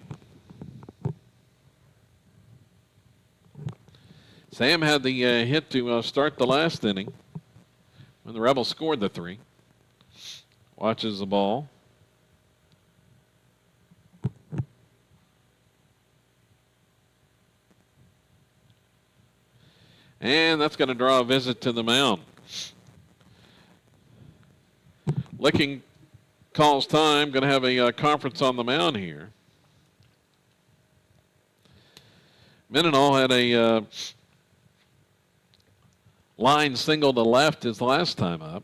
Sam had the hit to start the last inning when the Rebels scored the 3. Watches the ball. And that's going to draw a visit to the mound. Licking calls time. Going to have a conference on the mound here. Mendenhall had a line single to left his last time up.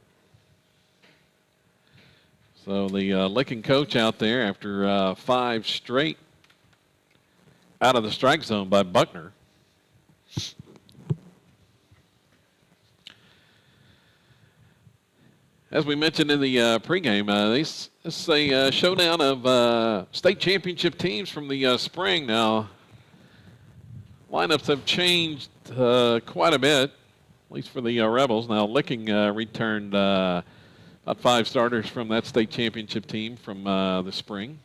So the Licking coach out there after 5 straight out of the strike zone by Buckner. As we mentioned in the pregame, this is a showdown of state championship teams from the spring. Now, lineups have changed quite a bit, at least for the Rebels. Now, Licking returned about 5 starters from that state championship team from the spring.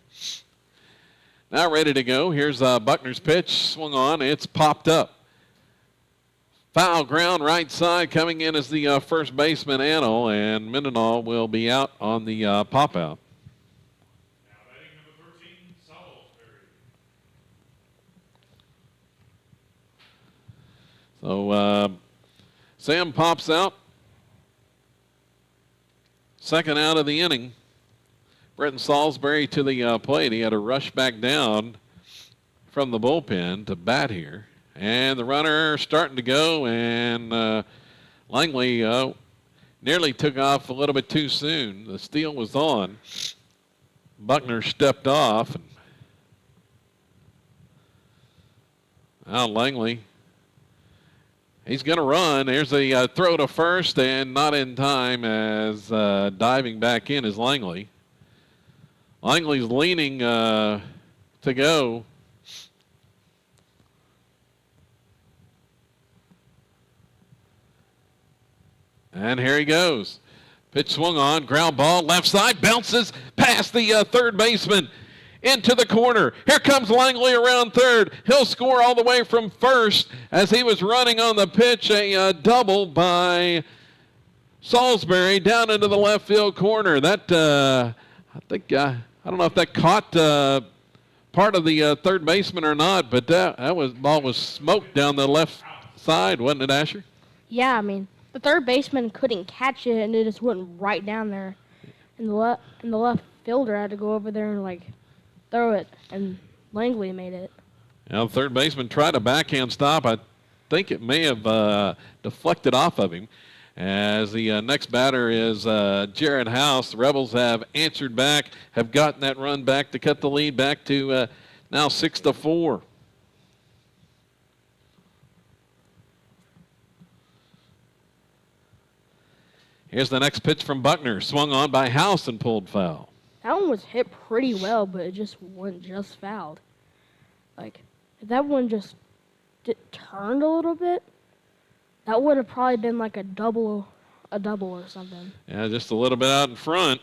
Now ready to go. Here's Buckner's pitch. Swung on. It's popped up. Foul ground right side. Coming in as the first baseman, Annell, and Mendenhall will be out on the pop out. Now batting number 13, Salisbury. So Sam pops out. Second out of the inning. Brenton Salisbury to the plate. He had to rush back down from the bullpen to bat here. And the runner starting to go, and Langley nearly took off a little bit too soon. The steal was on. Buckner stepped off. And now Langley, he's going to run. There's a throw to first, and not in time as diving back in is Langley. Langley's leaning to go. And here he goes. Pitch swung on, ground ball, left side, bounces past the third baseman into the corner. Here comes Langley around third. He'll score all the way from first as he was running on the pitch. A double by Salisbury down into the left field corner. That, I think, I don't know if that caught part of the third baseman or not, but that ball was smoked down the left side, wasn't it, Asher? Yeah, I mean, the third baseman couldn't catch it, and it just went right down there. And the left fielder had to go over there and, like, throw it, and Langley made it. Now, the third baseman tried a backhand stop. I think it may have deflected off of him. As the next batter is Jared House. The Rebels have answered back, have gotten that run back to cut the lead back to now 6-4. Here's the next pitch from Buckner. Swung on by House and pulled foul. That one was hit pretty well, but it just wasn't just fouled. Like, if that one just turned a little bit, that would have probably been like a double or something. Yeah, just a little bit out in front.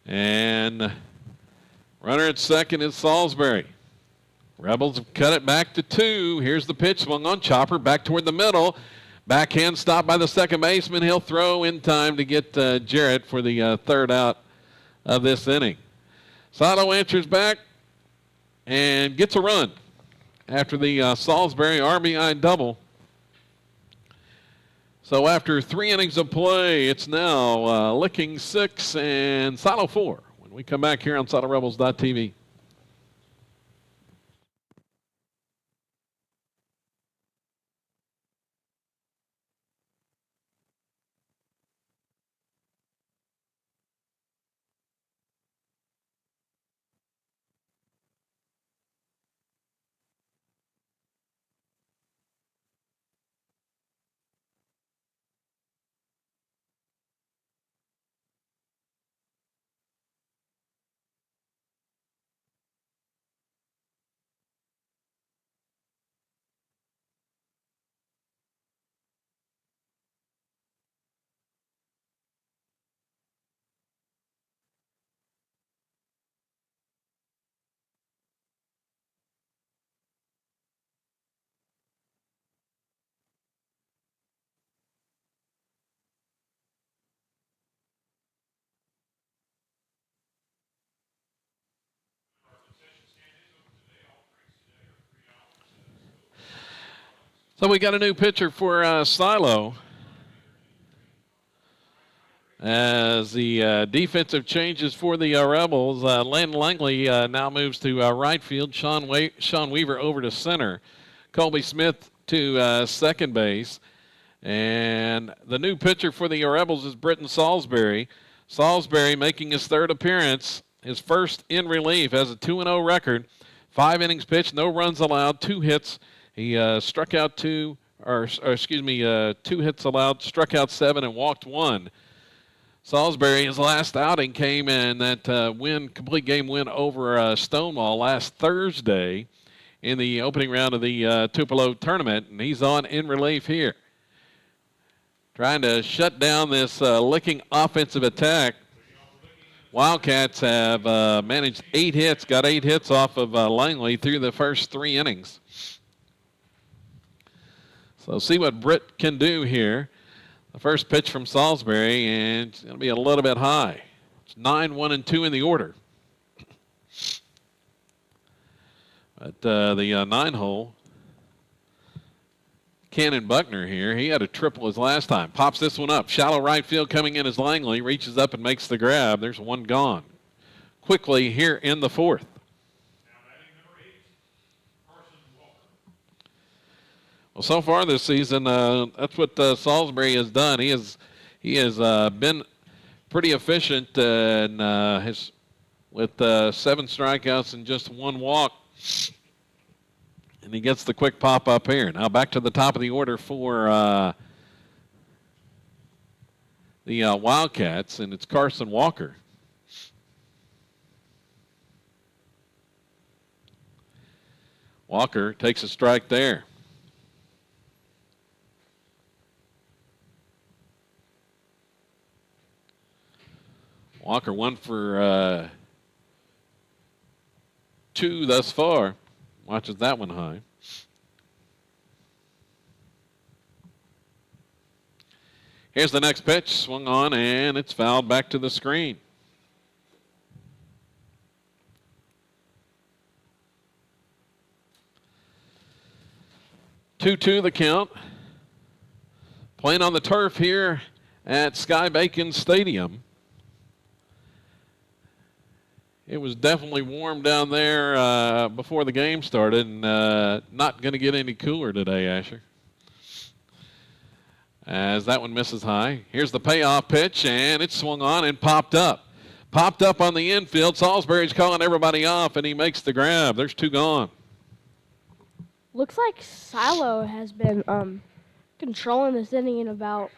And runner at second is Salisbury. Rebels have cut it back to 2. Here's the pitch. Swung on, chopper back toward the middle. Backhand stop by the second baseman. He'll throw in time to get Jarrett for the third out of this inning. Sato answers back and gets a run after the Salisbury RBI double. So after 3 innings of play, it's now Licking 6 and Silo 4 when we come back here on SiloRebels.tv. So we got a new pitcher for Silo. As the defensive changes for the Rebels, Landon Langley now moves to right field. Sean Weaver over to center. Colby Smith to second base. And the new pitcher for the Rebels is Britton Salisbury. Salisbury making his third appearance, his first in relief, has a 2-0 record. 5 innings pitched, no runs allowed, 2 hits. He struck out 2 hits allowed, struck out 7, and walked 1. Salisbury, his last outing came in that complete game win over Stonewall last Thursday in the opening round of the Tupelo tournament, and he's on in relief here. Trying to shut down this Licking offensive attack. Wildcats have managed 8 hits, got 8 hits off of Langley through the first 3 innings. So see what Britt can do here. The first pitch from Salisbury, and it's going to be a little bit high. It's 9, 1, and 2 in the order. But the 9-hole, Cannon Buckner here, he had a triple his last time. Pops this one up. Shallow right field coming in as Langley reaches up and makes the grab. There's one gone. Quickly here in the 4th. Well, so far this season, that's what Salisbury has done. He has been pretty efficient and with 7 strikeouts and just 1 walk. And he gets the quick pop up here. Now back to the top of the order for the Wildcats, and it's Carson Walker. Walker takes a strike there. Walker 1 for 2 thus far. Watches that one high. Here's the next pitch. Swung on, and it's fouled back to the screen. Two the count. Playing on the turf here at Sky Bacon Stadium. It was definitely warm down there before the game started, and not going to get any cooler today, Asher. As that one misses high. Here's the payoff pitch, and it swung on and popped up. Popped up on the infield. Salisbury's calling everybody off, and he makes the grab. There's 2 gone. Looks like Silo has been controlling this inning in about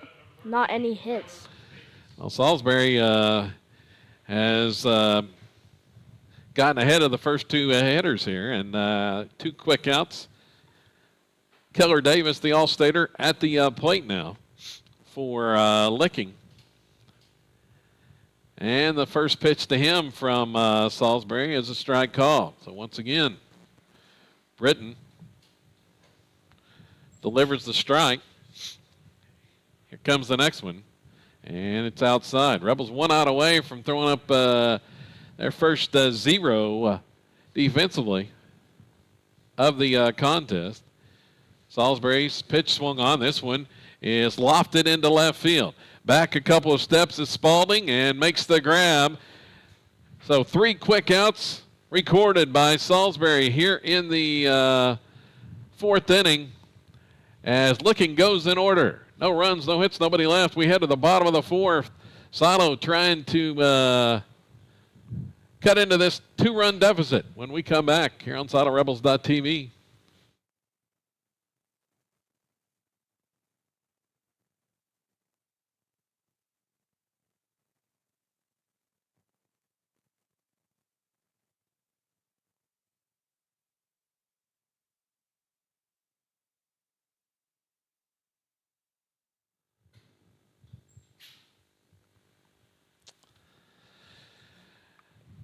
not any hits. Well, Salisbury has gotten ahead of the first 2 hitters here, and 2 quick outs. Keller Davis, the All-Stater, at the plate now for Licking. And the first pitch to him from Salisbury is a strike call. So once again, Britton delivers the strike. Here comes the next one, and it's outside. Rebels 1 out away from throwing up their first 0 defensively of the contest. Salisbury's pitch swung on. This one is lofted into left field. Back a couple of steps is Spalding and makes the grab. So 3 quick outs recorded by Salisbury here in the 4th inning as looking goes in order. No runs, no hits, nobody left. We head to the bottom of the 4th. Silo trying to cut into this 2-run deficit when we come back here on SiloRebels.tv.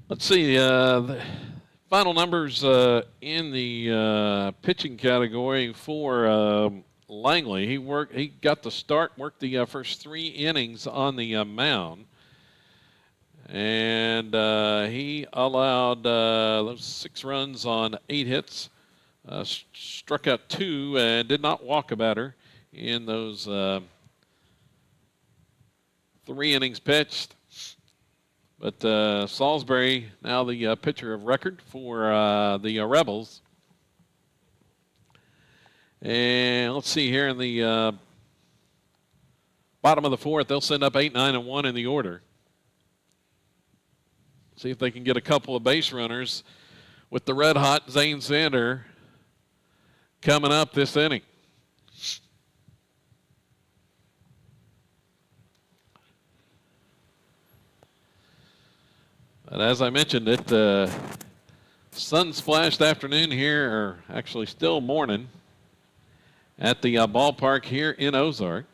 Let's see, the final numbers in the pitching category for Langley. He got the start, worked the first 3 innings on the mound. And he allowed those 6 runs on 8 hits, struck out 2, and did not walk a batter in those 3 innings pitched. But Salisbury now the pitcher of record for the Rebels. And let's see here in the bottom of the 4th, they'll send up 8, 9, and 1 in the order. See if they can get a couple of base runners with the red-hot Zane Sander coming up this inning. But as I mentioned, it sun-splashed afternoon here, or actually still morning, at the ballpark here in Ozark.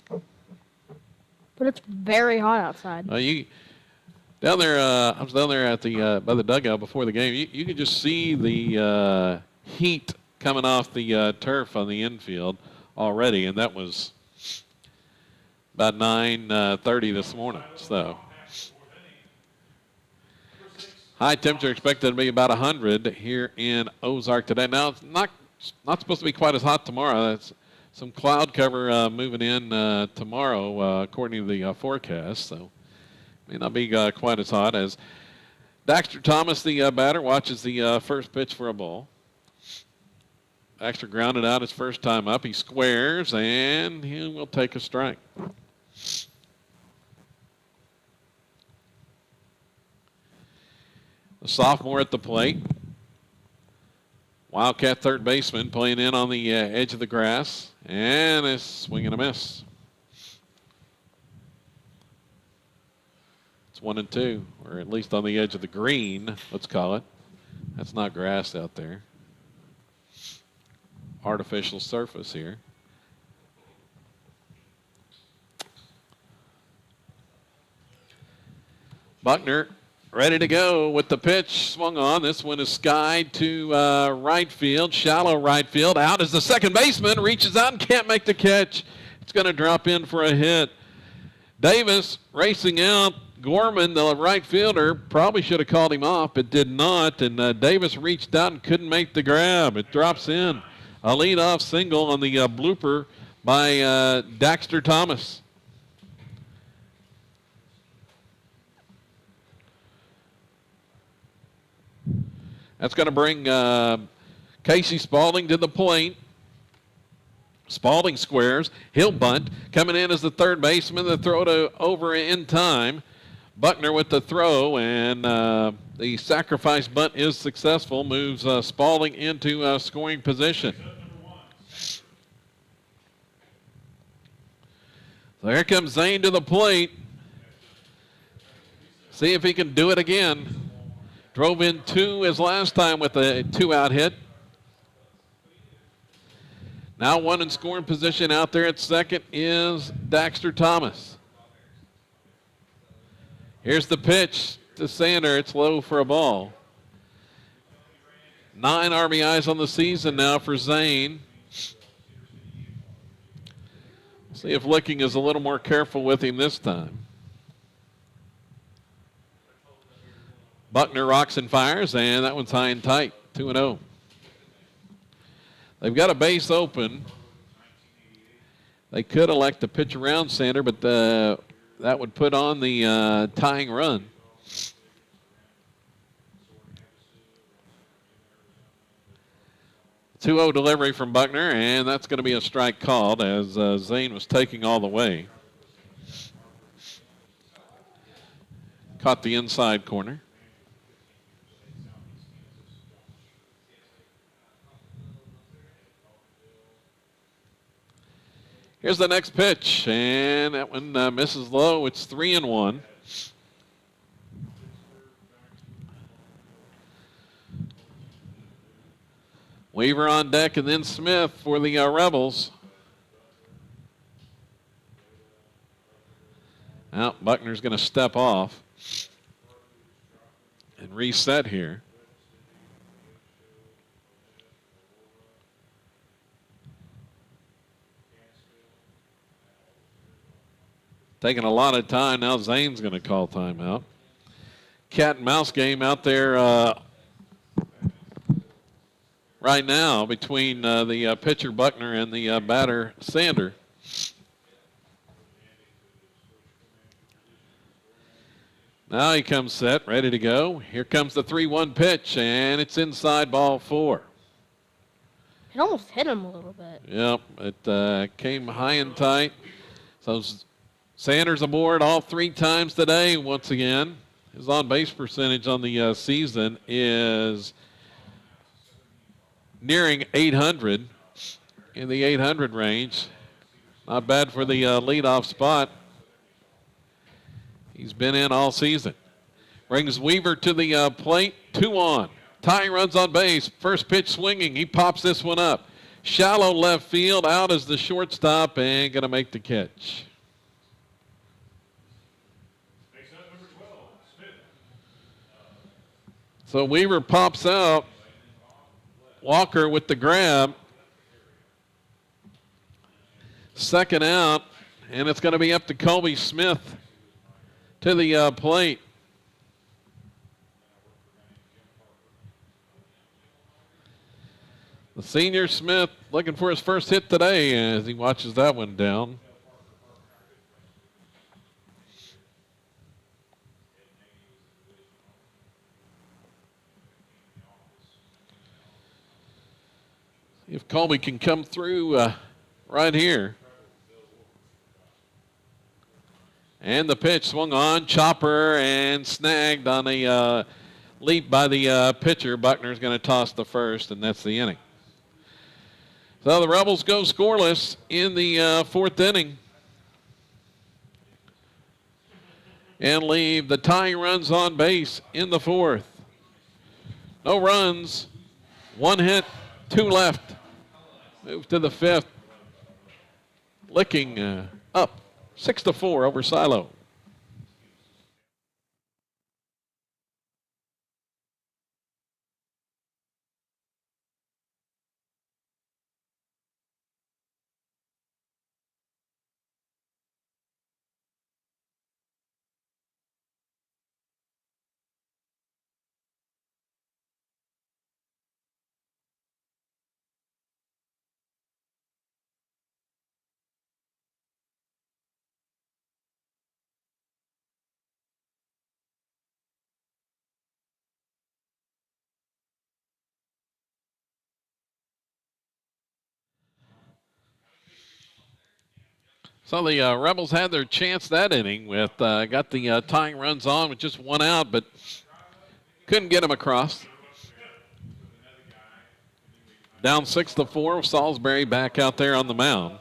But it's very hot outside. Down there, I was down there at the by the dugout before the game. You could just see the heat coming off the turf on the infield already, and that was about 9:30 this morning. So high temperature expected to be about 100 here in Ozark today. Now it's not supposed to be quite as hot tomorrow. That's some cloud cover moving in tomorrow, according to the forecast. So may not be quite as hot as Daxter Thomas, the batter, watches the first pitch for a ball. Daxter grounded out his first time up. He squares, and he will take a strike. The sophomore at the plate. Wildcat third baseman playing in on the edge of the grass, and a swing and a miss. It's 1-2, or at least on the edge of the green, let's call it. That's not grass out there. Artificial surface here. Buckner ready to go with the pitch swung on. This one is skied to right field, shallow right field. Out as the second baseman reaches out and can't make the catch. It's going to drop in for a hit. Davis racing out. Gorman, the right fielder, probably should have called him off, but did not. And Davis reached out and couldn't make the grab. It drops in. A leadoff single on the blooper by Daxter Thomas. That's going to bring Casey Spalding to the plate. Spalding squares. He'll bunt. Coming in as the third baseman. The throw over in time. Buckner with the throw, and the sacrifice bunt is successful. Moves Spalding into scoring position. So here comes Zane to the plate. See if he can do it again. Drove in 2 his last time with a 2-out hit. Now 1 in scoring position out there at second is Daxter Thomas. Here's the pitch to Sander. It's low for a ball. 9 RBIs on the season now for Zane. See if Licking is a little more careful with him this time. Buckner rocks and fires, and that one's high and tight, 2-0. They've got a base open. They could elect to pitch around Sander, but that would put on the tying run. 2-0 delivery from Buckner, and that's going to be a strike called as Zane was taking all the way. Caught the inside corner. Here's the next pitch, and that one misses low. It's 3-1. Weaver on deck, and then Smith for the Rebels. Now Buckner's going to step off and reset here. Taking a lot of time. Now Zane's going to call timeout. Cat and mouse game out there right now between the pitcher Buckner and the batter Sander. Now he comes set, ready to go. Here comes the 3-1 pitch, and it's inside, ball 4. It almost hit him a little bit. Yep, it came high and tight. So Sanders aboard all 3 times today once again. His on-base percentage on the season is nearing 800, in the 800 range. Not bad for the leadoff spot. He's been in all season. Brings Weaver to the plate, 2 on. Tying runs on base. First pitch swinging. He pops this one up. Shallow left field. Out is the shortstop and going to make the catch. So Weaver pops out. Walker with the grab. Second out, and it's going to be up to Colby Smith to the plate. The senior Smith looking for his first hit today as he watches that one down. If Colby can come through right here. And the pitch swung on, chopper, and snagged on a leap by the pitcher. Buckner's going to toss the first, and that's the inning. So the Rebels go scoreless in the 4th inning. And leave the tying runs on base in the 4th. No runs, 1 hit, 2 left. Move to the 5th. Licking up 6-4 over Silo. So the Rebels had their chance that inning with got the tying runs on with just 1 out, but couldn't get them across. Down 6-4, Salisbury back out there on the mound,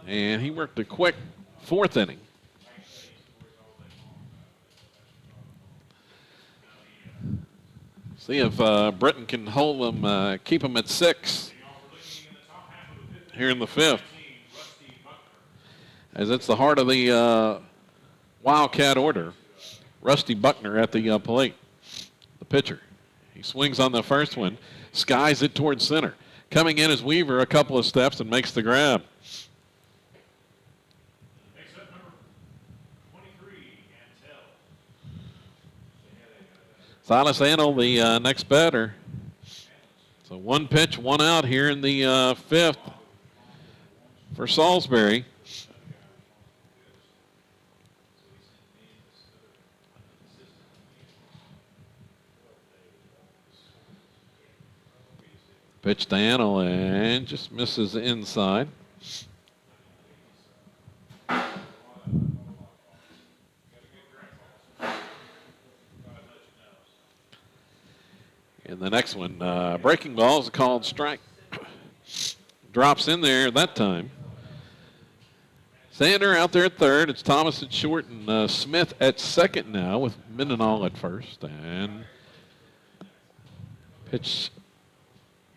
and he worked a quick 4th inning. See if Britton can hold them, keep them at 6 here in the 5th. As it's the heart of the Wildcat order. Rusty Buckner at the plate, the pitcher. He swings on the first one, skies it towards center. Coming in is Weaver a couple of steps and makes the grab. Silas Antle, the next batter. So 1 pitch, 1 out here in the 5th. for Salisbury. Pitch to Antle and just misses inside. And the next one, breaking ball is a called strike. Drops in there that time. Sander out there at third. It's Thomas at short and Smith at second now with Mendenhall at first. And pitch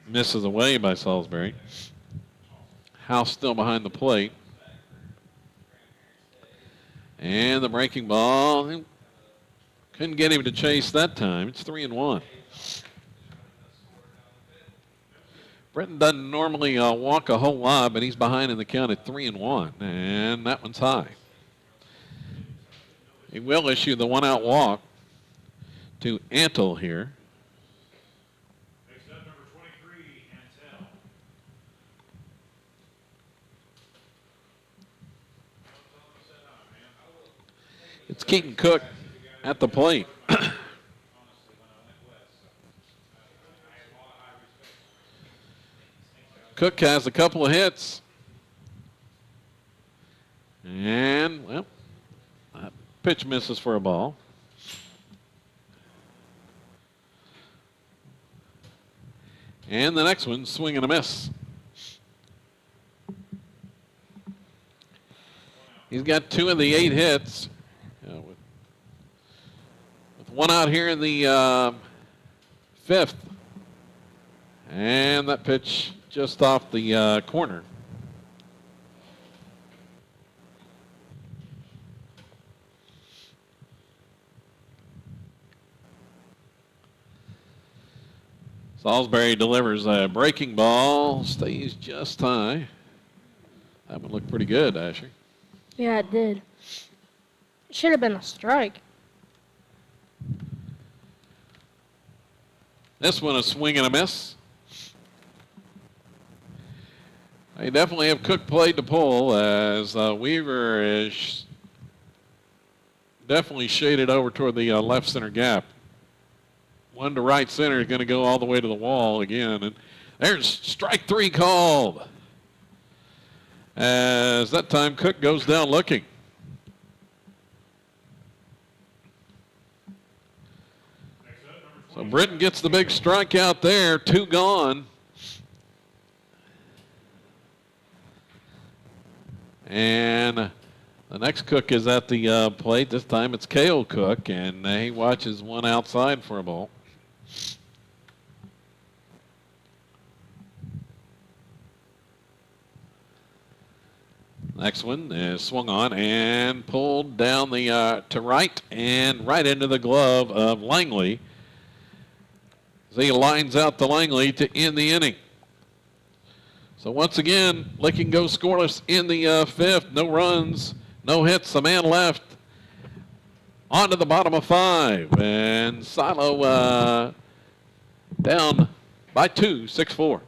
misses away by Salisbury. House still behind the plate. And the breaking ball, couldn't get him to chase that time. It's 3-1. Britton doesn't normally walk a whole lot, but he's behind in the count at 3-1, and that one's high. He will issue the one-out walk to Antle here. Next up, number 23, Antel. It's Keaton Cook at the plate. Cook has a couple of hits. And, well, that pitch misses for a ball. And the next one, swing and a miss. He's got 2 of the 8 hits. With one out here in the 5th. And that pitch just off the corner. Salisbury delivers a breaking ball, stays just high. That one looked pretty good, Asher. Yeah, it did. It should have been a strike. This one a swing and a miss. They definitely have Cook played to pull as Weaver is definitely shaded over toward the left center gap. One to right center is going to go all the way to the wall again. And there's strike 3 called. As that time Cook goes down looking. So Britton gets the big strikeout there, 2 gone. And the next Cook is at the plate. This time it's Cale Cook, and he watches one outside for a ball. Next one is swung on and pulled down the to right and right into the glove of Langley. As he lines out the Langley to end the inning. So once again, Licking goes scoreless in the 5th. No runs, no hits, a man left. On to the bottom of 5. And Silo down by 2, 6-4.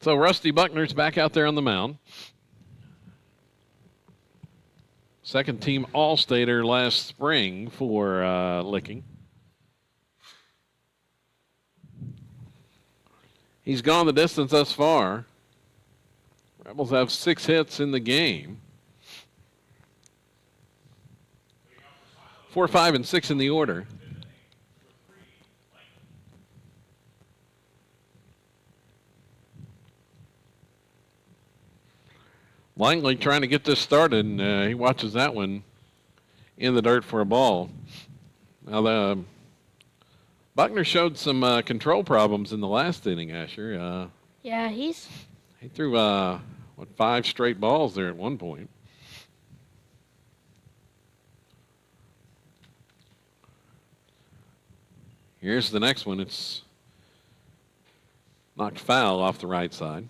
So Rusty Buckner's back out there on the mound. Second team All-Stater last spring for Licking. He's gone the distance thus far. Rebels have 6 hits in the game. 4, 5, and 6 in the order. Langley trying to get this started, and he watches that one in the dirt for a ball. Now, Buckner showed some control problems in the last inning, Asher. Yeah, He threw, 5 straight balls there at one point. Here's the next one. It's knocked foul off the right side.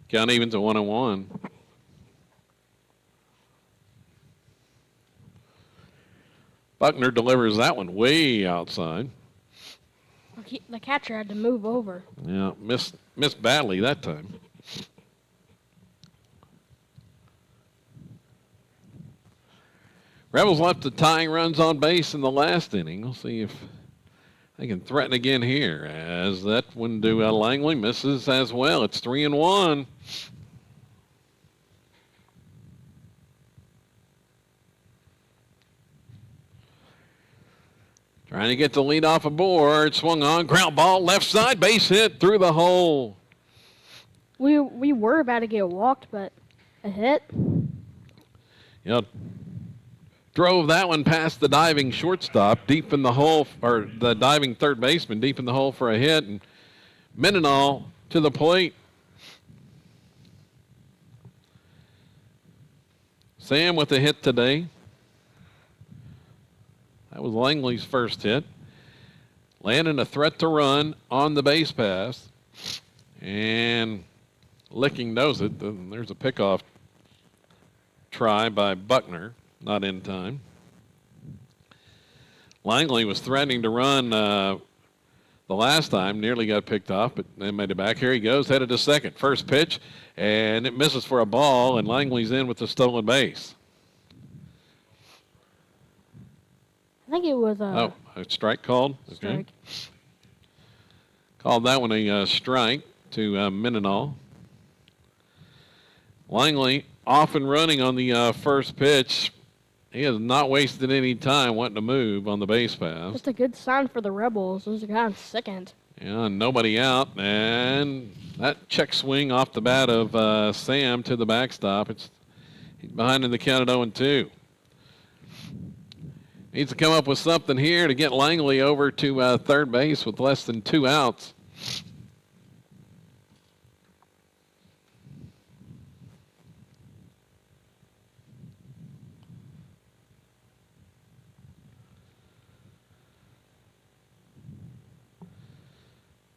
Count even to 1-1. Buckner delivers that one way outside. the catcher had to move over. Yeah, missed badly that time. Rebels left the tying runs on base in the last inning. We'll see if they can threaten again here, as that one to Langley misses as well. It's 3-1. Trying to get the lead off a board. Swung on, ground ball, left side, base hit through the hole. We were about to get walked, but a hit. Yep. Drove that one past the diving shortstop, deep in the hole, or the diving third baseman, deep in the hole for a hit, and Mendenhall to the plate. Sam with a hit today. That was Langley's first hit. Landing a threat to run on the base pass. And Licking knows it. There's a pickoff try by Buckner. Not in time. Langley was threatening to run the last time. Nearly got picked off, but they made it back. Here he goes, headed to second. First pitch, and it misses for a ball, and Langley's in with the stolen base. I think it was a strike called? Strike. Okay. Called that one a strike to Mendenhall. Langley off and running on the first pitch. He has not wasted any time wanting to move on the base pass. Just a good sign for the Rebels. There's a guy on second. Yeah, nobody out. And that check swing off the bat of Sam to the backstop. He's behind in the count at 0-2. Needs to come up with something here to get Langley over to third base with less than 2 outs.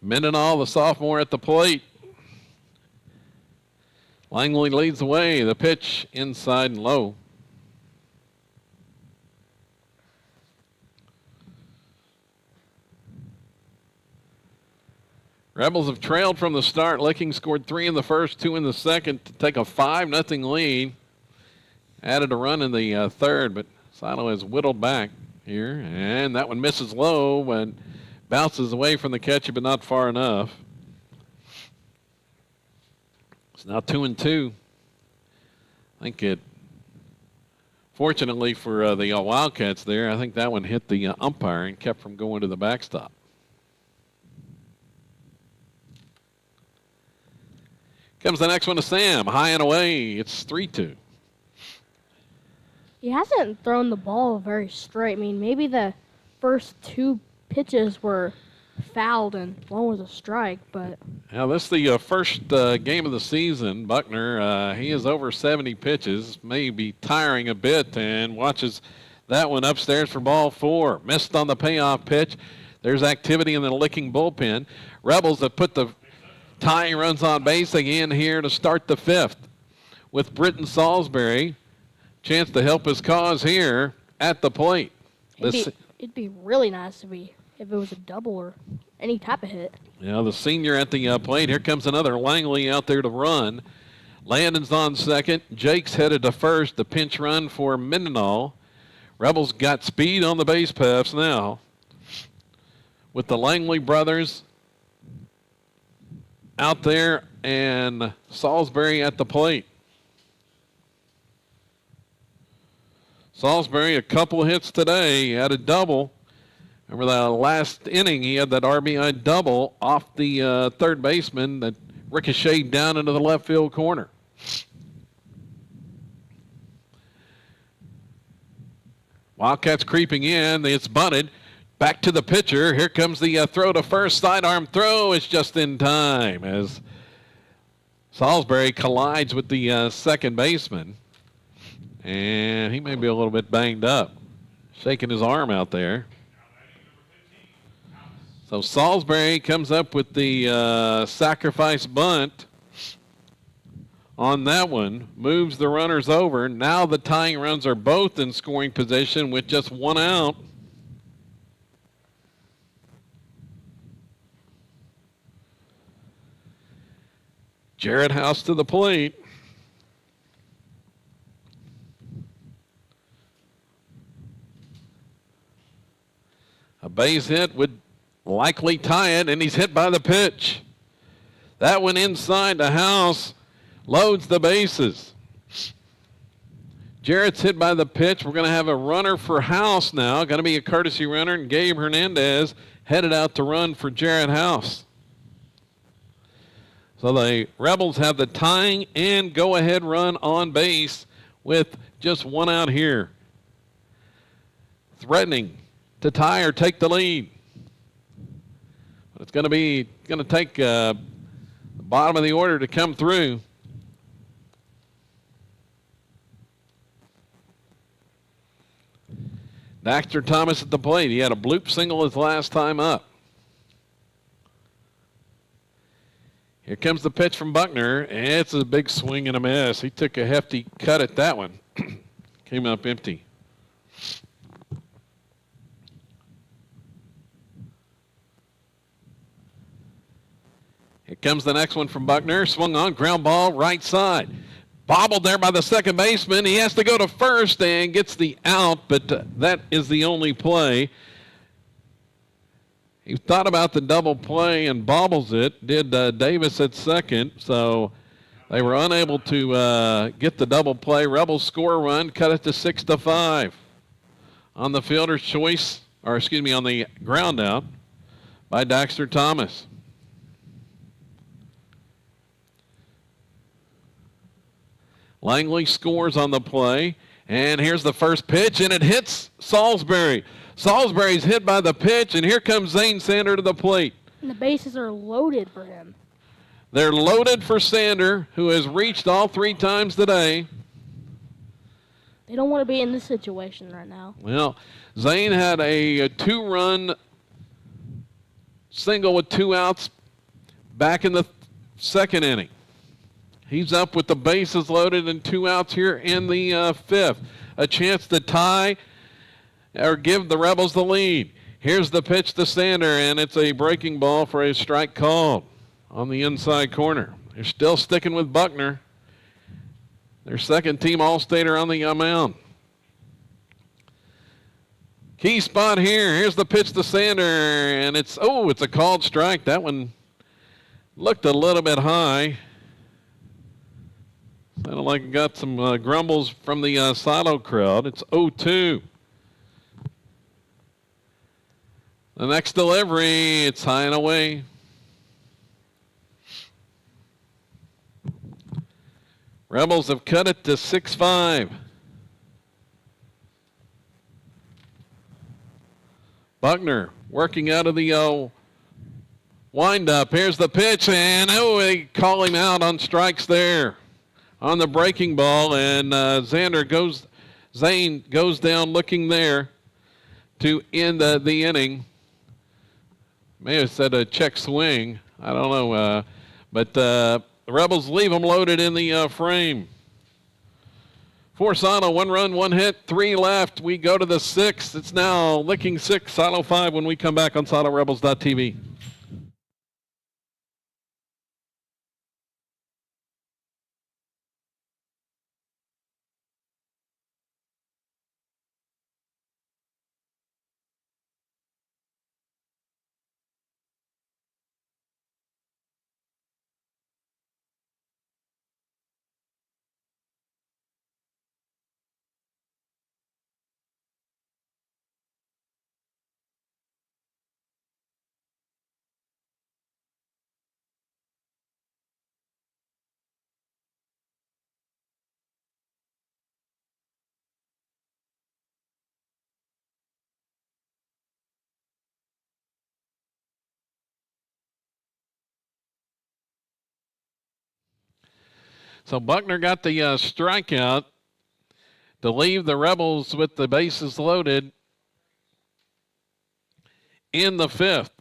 Mendenhall, the sophomore, at the plate. Langley leads the way. The pitch inside and low. Rebels have trailed from the start. Licking scored 3 in the first, 2 in the second to take a 5-0 lead. Added a run in the third, but Silo has whittled back here. And that one misses low and bounces away from the catcher, but not far enough. It's now 2-2. I think it, fortunately for the Wildcats there, I think that one hit the umpire and kept from going to the backstop. Comes the next one to Sam, high and away. It's 3-2. He hasn't thrown the ball very straight. I mean, maybe the first 2 pitches were fouled and one was a strike, but Now, this is the first game of the season. Buckner, he is over 70 pitches, may be tiring a bit, and watches that one upstairs for ball 4. Missed on the payoff pitch. There's activity in the Licking bullpen. Rebels have put the tying runs on base again here to start the 5th with Britton Salisbury. Chance to help his cause here at the plate. It'd be really nice if it was a double or any type of hit. The senior at the plate. Here comes another Langley out there to run. Landon's on second. Jake's headed to first. The pinch run for Mendenhall. Rebels got speed on the base paths now with the Langley brothers out there and Salisbury at the plate. Salisbury, a couple hits today. He had a double. Remember that last inning, he had that RBI double off the third baseman that ricocheted down into the left field corner. Wildcats creeping in. It's bunted. Back to the pitcher. Here comes the throw to first. Sidearm throw. It's just in time as Salisbury collides with the second baseman. And he may be a little bit banged up, shaking his arm out there. So Salisbury comes up with the sacrifice bunt on that one, moves the runners over. Now the tying runs are both in scoring position with just one out. Jared House to the plate. A base hit would likely tie it, and he's hit by the pitch. That one inside the House loads the bases. Jarrett's hit by the pitch. We're going to have a runner for House now. Going to be a courtesy runner, and Gabe Hernandez headed out to run for Jarrett House. So the Rebels have the tying and go-ahead run on base with just one out here. Threatening to tie or take the lead. It's going to take the bottom of the order to come through. Daxter Thomas at the plate. He had a bloop single his last time up. Here comes the pitch from Buckner, and it's a big swing and a miss. He took a hefty cut at that one. Came up empty. Here comes the next one from Buckner. Swung on, ground ball, right side. Bobbled there by the second baseman. He has to go to first and gets the out, but that is the only play. He thought about the double play and bobbles it. Did Davis at second, so they were unable to get the double play. Rebels score a run, cut it to 6-5. On the fielder's choice, on the ground out by Daxter Thomas. Langley scores on the play, and here's the first pitch, and it hits Salisbury. Salisbury's hit by the pitch, and here comes Zane Sander to the plate. And the bases are loaded for him. They're loaded for Sander, who has reached all 3 times today. They don't want to be in this situation right now. Well, Zane had a 2-run single with 2 outs back in the second inning. He's up with the bases loaded and 2 outs here in the 5th. A chance to tie or give the Rebels the lead. Here's the pitch to Sander, and it's a breaking ball for a strike called on the inside corner. They're still sticking with Buckner, their second-team All-Stater on the mound. Key spot here. Here's the pitch to Sander, and it's a called strike. That one looked a little bit high. Sounded like it got some grumbles from the Silo crowd. It's 0-2. The next delivery, it's high and away. Rebels have cut it to 6-5. Buckner working out of the windup. Here's the pitch, and they call him out on strikes there on the breaking ball, and Zane goes down looking there to end the inning. May have said a check swing. I don't know. But the Rebels leave them loaded in the frame. For Silo, 1 run, 1 hit, 3 left. We go to the 6th. It's now Licking 6, Silo 5 when we come back on SiloRebels.tv. So Buckner got the strikeout to leave the Rebels with the bases loaded in the 5th.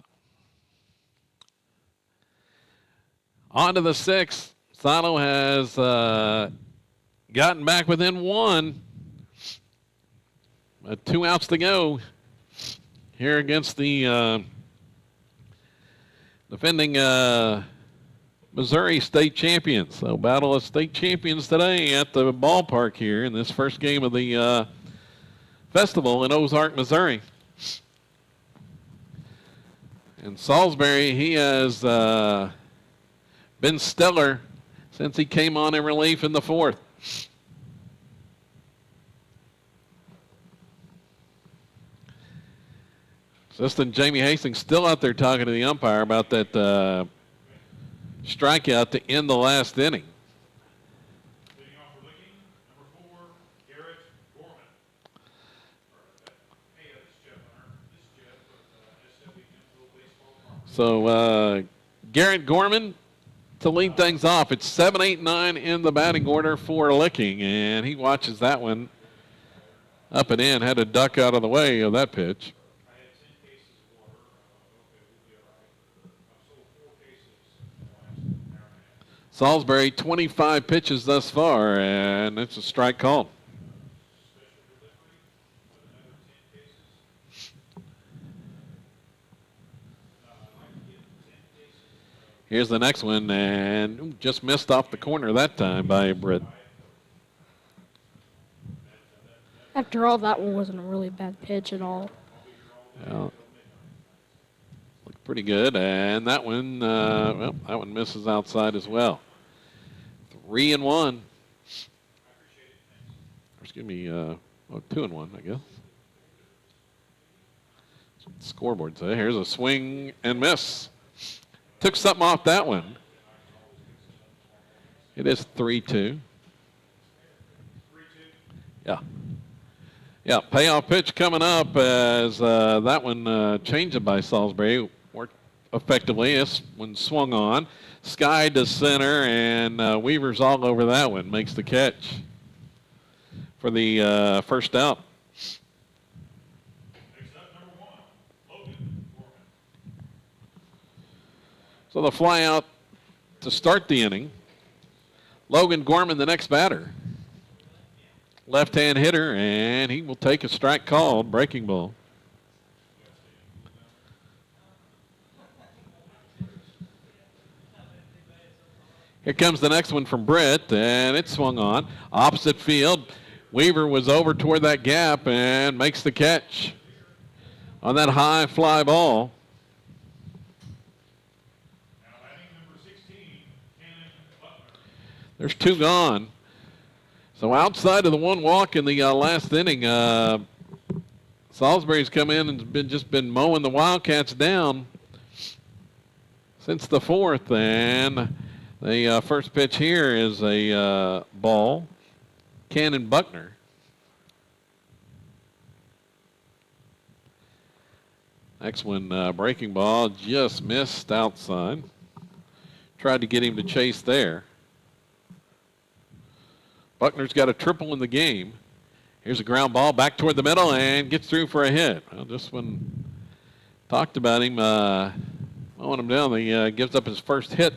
On to the 6th. Silo has gotten back within 1. 2 outs to go here against the defending Missouri state champions. So battle of state champions today at the ballpark here in this first game of the festival in Ozark, Missouri. And Salisbury, he has been stellar since he came on in relief in the 4th. Assistant Jamie Hastings still out there talking to the umpire about that strikeout to end the last inning. Leading off for Licking, number 4, Garrett Gorman. Hey, this is Jeff Hunter. This is Jeff with SW Baseball. So Garrett Gorman to lead things off. It's 7, 8, 9 in the batting order for Licking, and he watches that one up and in. Had to duck out of the way of that pitch. I had 10 cases of water. Okay, we'll be all right. I've sold 4 cases in the last hour and a half. Salisbury, 25 pitches thus far, and it's a strike call. Special delivery with another 10 cases. I'd like to get 10 cases. Here's the next one, and just missed off the corner that time by Britt. After all, that one wasn't a really bad pitch at all. Well, looked pretty good, and that one, well, that one misses outside as well. 3-1. Excuse me, 2-1, I guess. Scoreboard say. Here's a swing and miss. Took something off that one. It is 3-2. 3-2. Yeah. Yeah, payoff pitch coming up as that one changed it by Salisbury. Worked effectively. This one swung on. Sky to center, and Weaver's all over that one. Makes the catch for the first out. Next up, number 1, Logan Gorman. So the fly out to start the inning. Logan Gorman, the next batter. Left-hand hitter, and he will take a strike called, breaking ball. Here comes the next one from Britt, and it swung on. Opposite field. Weaver was over toward that gap and makes the catch on that high fly ball. Now batting number 16, Cannon Butler. There's 2 gone. So outside of the 1 walk in the last inning, Salisbury's come in and just been mowing the Wildcats down since the 4th. And the first pitch here is a ball. Cannon Buckner. Next one, breaking ball, just missed outside. Tried to get him to chase there. Buckner's got a triple in the game. Here's a ground ball back toward the middle and gets through for a hit. Well, this one talked about him mowing him down. He gives up his first hit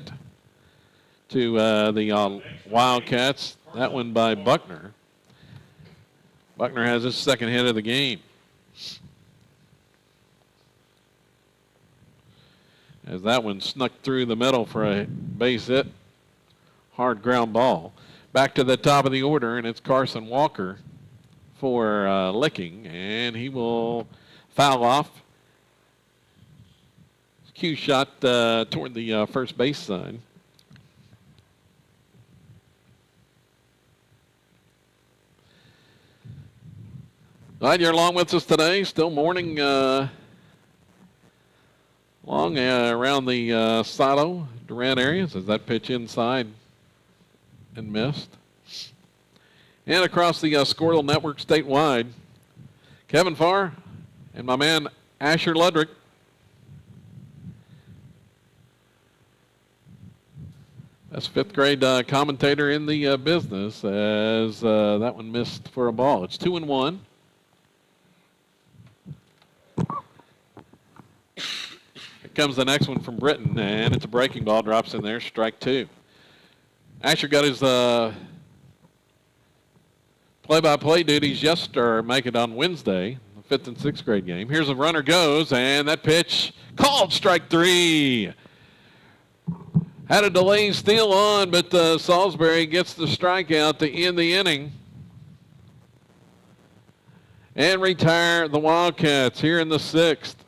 to the Wildcats. That one by Buckner. Buckner has his second hit of the game. As that one snuck through the middle for a base hit. Hard ground ball. Back to the top of the order, and it's Carson Walker for Licking, and he will foul off. Cue shot toward the first base side. Glad you're along with us today. Still morning long around the Silo, Durant areas as that pitch inside and missed. And across the Squirrel Network statewide, Kevin Farr and my man Asher Ludrick. That's fifth grade commentator in the business as that one missed for a ball. It's 2-1. Here comes the next one from Britton, and it's a breaking ball, drops in there, strike two. Asher got his play-by-play duties make it on Wednesday, the fifth and sixth grade game. Here's a runner goes, and that pitch called strike three. Had a delaying steal on, but Salisbury gets the strikeout to end the inning and retire the Wildcats here in the sixth.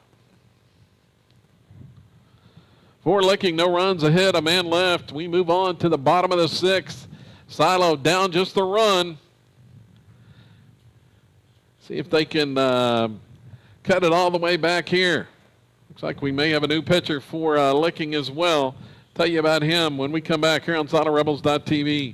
For Licking, no runs ahead, a man left. We move on to the bottom of the sixth. Silo down just the run. See if they can cut it all the way back here. Looks like we may have a new pitcher for Licking as well. Tell you about him when we come back here on SiloRebels.tv.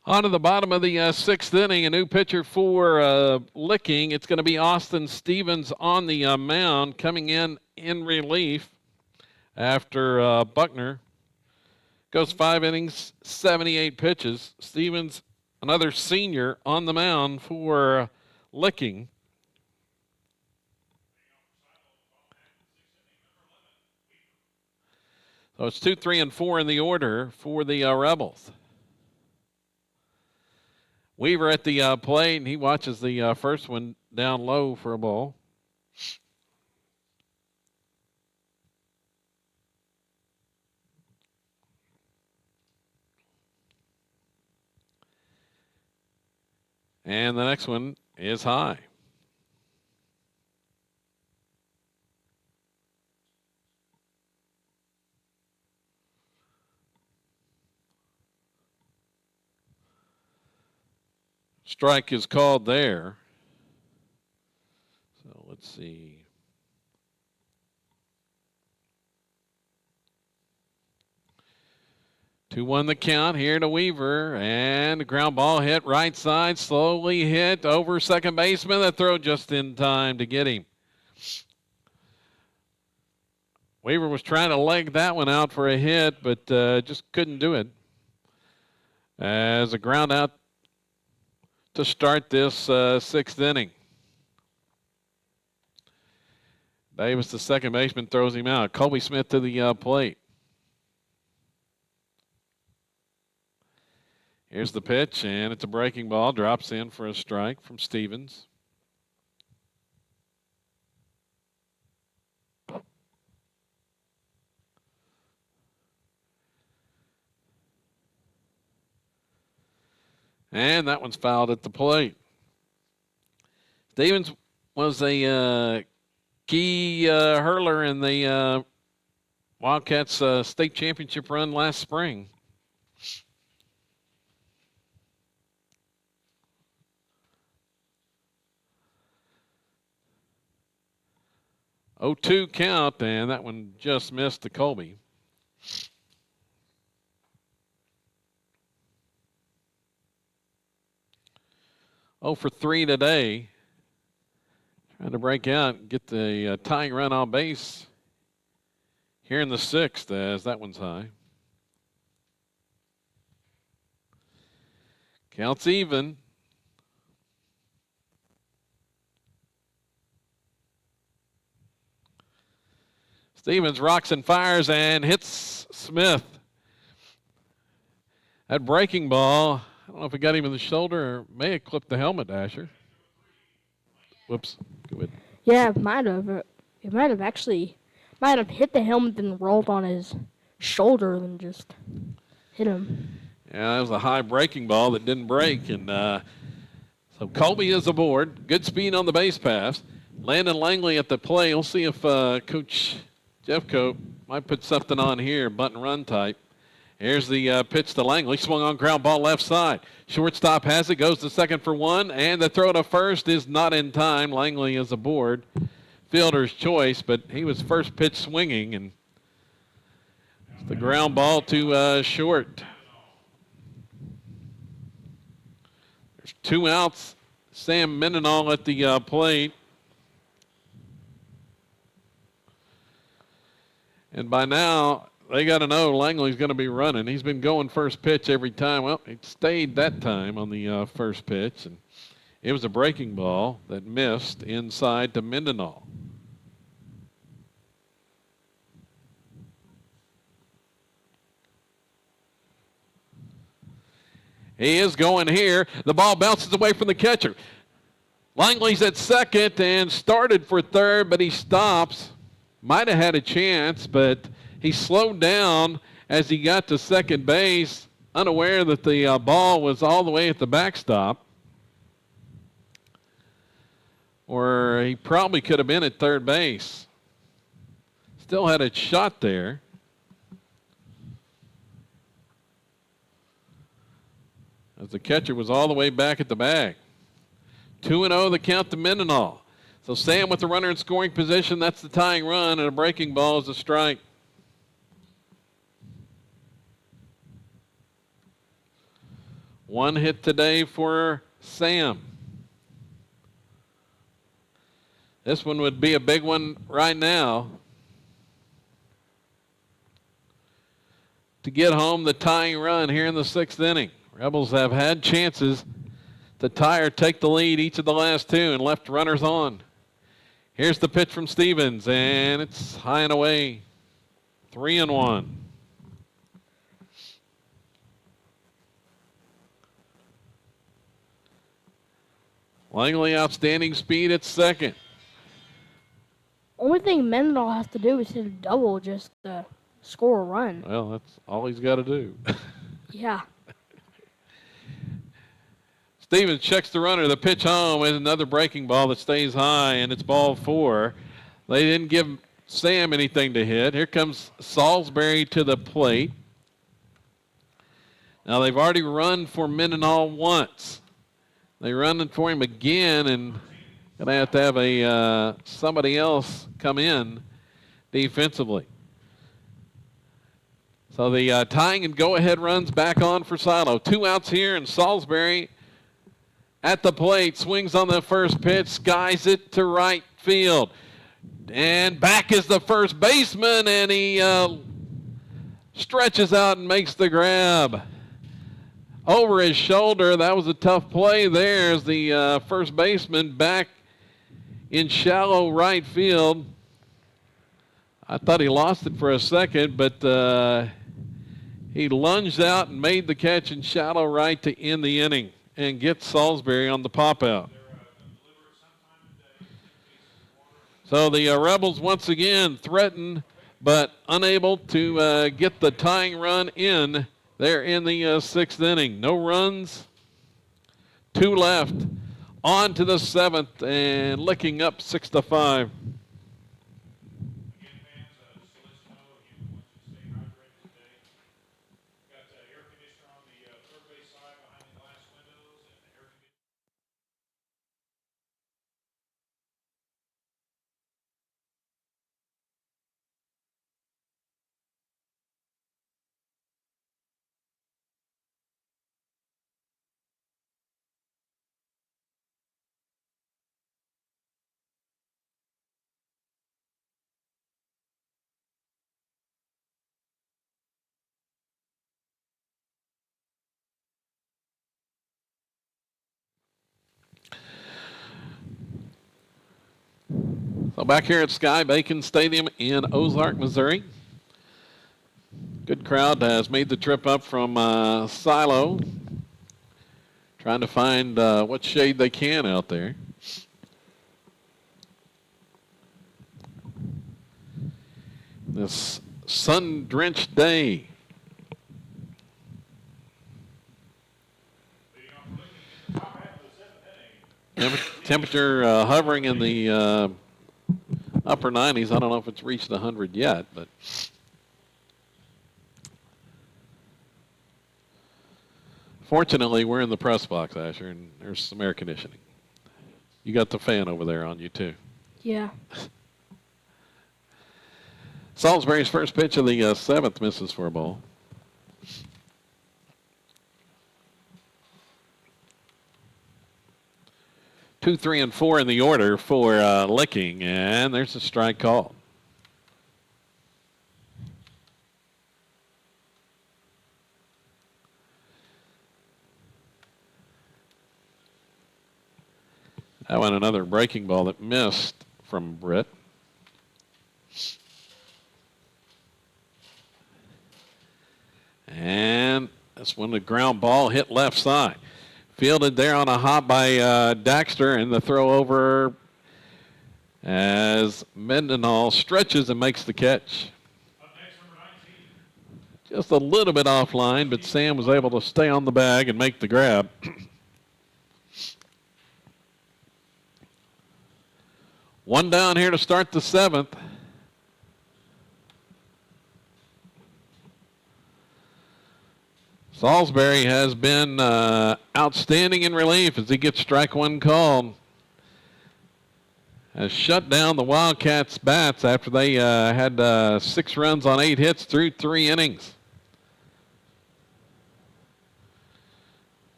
On to the bottom of the sixth inning, a new pitcher for Licking. It's going to be Austin Stevens on the mound, coming in relief after Buckner goes 5 innings, 78 pitches. Stevens, another senior, on the mound for Licking. So it's 2, 3, and 4 in the order for the Rebels. Weaver at the plate, and he watches the first one down low for a ball. And the next one is high. Strike is called there. So let's see. Two one the count here to Weaver, and the ground ball hit right side, slowly hit over second baseman. The throw just in time to get him. Weaver was trying to leg that one out for a hit, but just couldn't do it. As a ground out to start this sixth inning. Davis, the second baseman, throws him out. Colby Smith to the plate. Here's the pitch, and it's a breaking ball. Drops in for a strike from Stevens. And that one's fouled at the plate. Stevens was a key hurler in the Wildcats state championship run last spring. Oh, 2 count, and that one just missed to Colby. Oh for 3 today. Trying to break out and get the tying run on base here in the 6th, as that one's high. Counts even. Stevens rocks and fires and hits Smith. That breaking ball, I don't know if it got him in the shoulder or may have clipped the helmet, Asher. Whoops. Go ahead. Yeah, it might have. It might have hit the helmet and rolled on his shoulder and just hit him. Yeah, that was a high breaking ball that didn't break. And so Colby is aboard. Good speed on the base pass. Landon Langley at the play. We'll see if Coach Jeffcoat might put something on here, bunt and run type. Here's the pitch to Langley. Swung on ground ball left side. Shortstop has it, goes to second for 1, and the throw to first is not in time. Langley is aboard. Fielder's choice, but he was first pitch swinging, and it's the ground ball to short. There's 2 outs. Sam Mendenhall at the plate. And by now, they got to know Langley's going to be running. He's been going first pitch every time. Well, he stayed that time on the first pitch, and it was a breaking ball that missed inside to Mendenhall. He is going here. The ball bounces away from the catcher. Langley's at second and started for third, but he stops. Might have had a chance, but he slowed down as he got to second base, unaware that the ball was all the way at the backstop. Or he probably could have been at third base. Still had a shot there. As the catcher was all the way back at the bag. 2-0 the count to Mendenhall. So Sam with the runner in scoring position, that's the tying run, and a breaking ball is a strike. One hit today for Sam. This one would be a big one right now to get home the tying run here in the 6th inning. Rebels have had chances to tie or take the lead each of the last 2 and left runners on. Here's the pitch from Stevens, and it's high and away. 3-1. Langley outstanding speed at second. Only thing Mendenhall has to do is hit a double just to score a run. Well, that's all he's got to do. Yeah. Stevens checks the runner. The pitch home is another breaking ball that stays high, and it's ball 4. They didn't give Sam anything to hit. Here comes Salisbury to the plate. Now, they've already run for Mendenhall once. They run for him again, and going to have a somebody else come in defensively. So the tying and go-ahead runs back on for Silo. 2 outs here, and Salisbury at the plate, swings on the first pitch, skies it to right field. And back is the first baseman, and he stretches out and makes the grab. Over his shoulder, that was a tough play there as the first baseman back in shallow right field. I thought he lost it for a second, but He lunged out and made the catch in shallow right to end the inning and get Salisbury on the pop out. So the Rebels once again threaten but unable to get the tying run in there in the 6th inning. No runs, 2 left. On to the 7th and licking up 6-5. So back here at Sky Bacon Stadium in Ozark, Missouri. Good crowd has made the trip up from Silo, trying to find what shade they can out there. This sun-drenched day. Temperature hovering in the upper 90s. I don't know if it's reached 100 yet, but fortunately we're in the press box, Asher, and there's some air conditioning. You got the fan over there on you too. Yeah. Salisbury's first pitch of the 7th misses for a ball. Two, 3, and 4 in the order for Licking, and there's a strike call. That one, another breaking ball that missed from Britt. And this one, the ground ball hit left side. Fielded there on a hop by Daxter, and the throw over as Mendenhall stretches and makes the catch. Just a little bit offline, but Sam was able to stay on the bag and make the grab. One down here to start the 7th. Salisbury has been outstanding in relief as he gets strike one called. Has shut down the Wildcats' bats after they had 6 runs on 8 hits through 3 innings.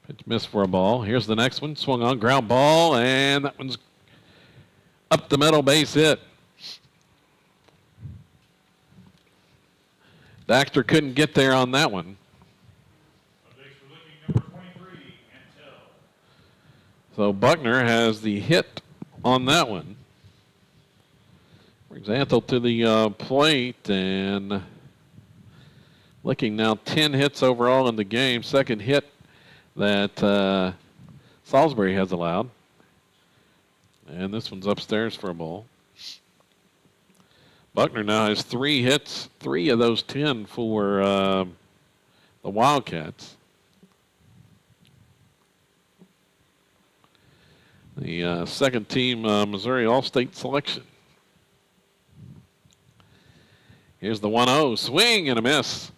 Pitch missed for a ball. Here's the next one. Swung on, ground ball, and that one's up the middle, base hit. Daxter couldn't get there on that one. So Buckner has the hit on that one. Brings Anthel to the plate, and Licking now 10 hits overall in the game. Second hit that Salisbury has allowed. And this one's upstairs for a ball. Buckner now has 3 hits, 3 of those 10 for the Wildcats. The second team Missouri All-State selection. Here's the 1-0, swing and a miss.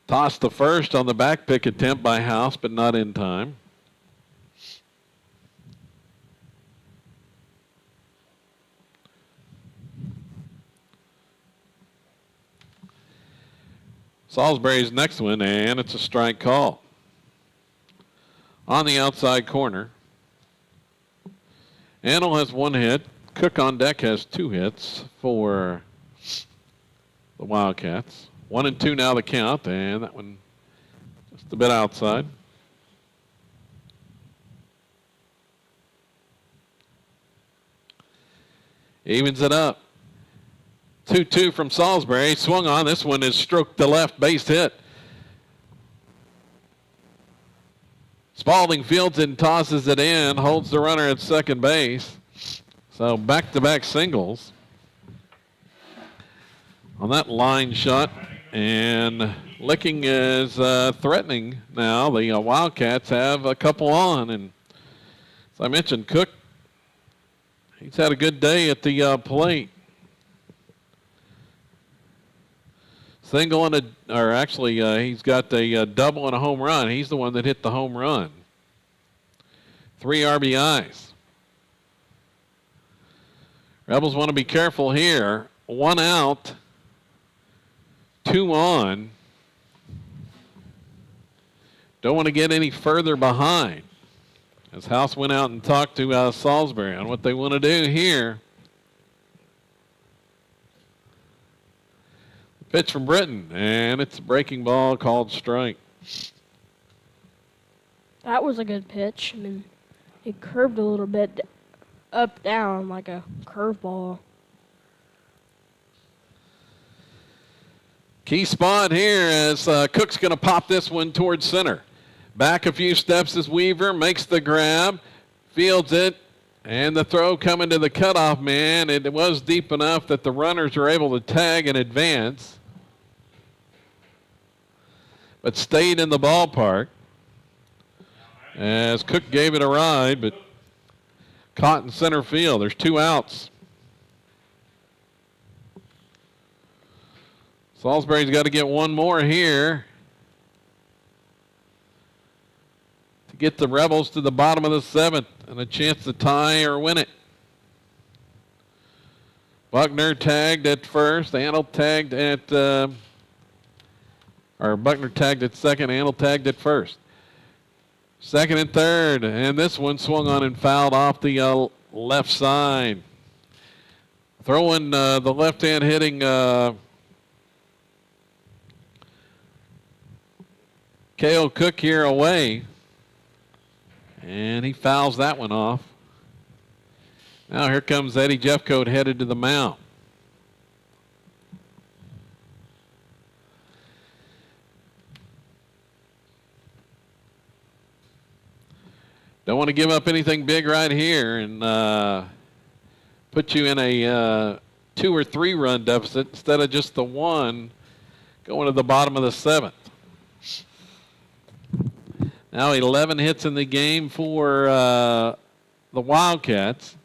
Tossed the first on the back pick attempt by House, but not in time. Salisbury's next one, and it's a strike call. On the outside corner. Antle has 1 hit. Cook on deck has 2 hits for the Wildcats. 1 and 2 now the count, and that one just a bit outside. Evens it up. 2-2 from Salisbury. Swung on. This one is stroked to left, base hit. Spalding fields and tosses it in, holds the runner at second base. So back-to-back singles on that line shot. And Licking is threatening now. The Wildcats have a couple on. And as I mentioned, Cook, he's had a good day at the plate. Single and he's got a double and a home run. He's the one that hit the home run. 3 RBIs. Rebels want to be careful here. 1 out, 2 on. Don't want to get any further behind. As House went out and talked to Salisbury on what they want to do here. Pitch from Britton, and it's a breaking ball called strike. That was a good pitch. I mean, it curved a little bit up, down, like a curveball. Key spot here as Cook's going to pop this one towards center. Back a few steps as Weaver makes the grab, fields it, and the throw coming to the cutoff man. It was deep enough that the runners are able to tag and advance, but stayed in the ballpark as Cook gave it a ride, but caught in center field. There's 2 outs. Salisbury's got to get 1 more here to get the Rebels to the bottom of the 7th and a chance to tie or win it. Buckner tagged at first. Antle tagged at, Buckner tagged at second. Antle tagged at first. Second and third, and this one swung on and fouled off the left side. Throwing the left-hand hitting Cale Cook here away, and he fouls that one off. Now here comes Eddie Jeffcoat headed to the mound. Don't want to give up anything big right here and put you in a 2 or 3 run deficit instead of just the 1 going to the bottom of the 7th. Now 11 hits in the game for the Wildcats.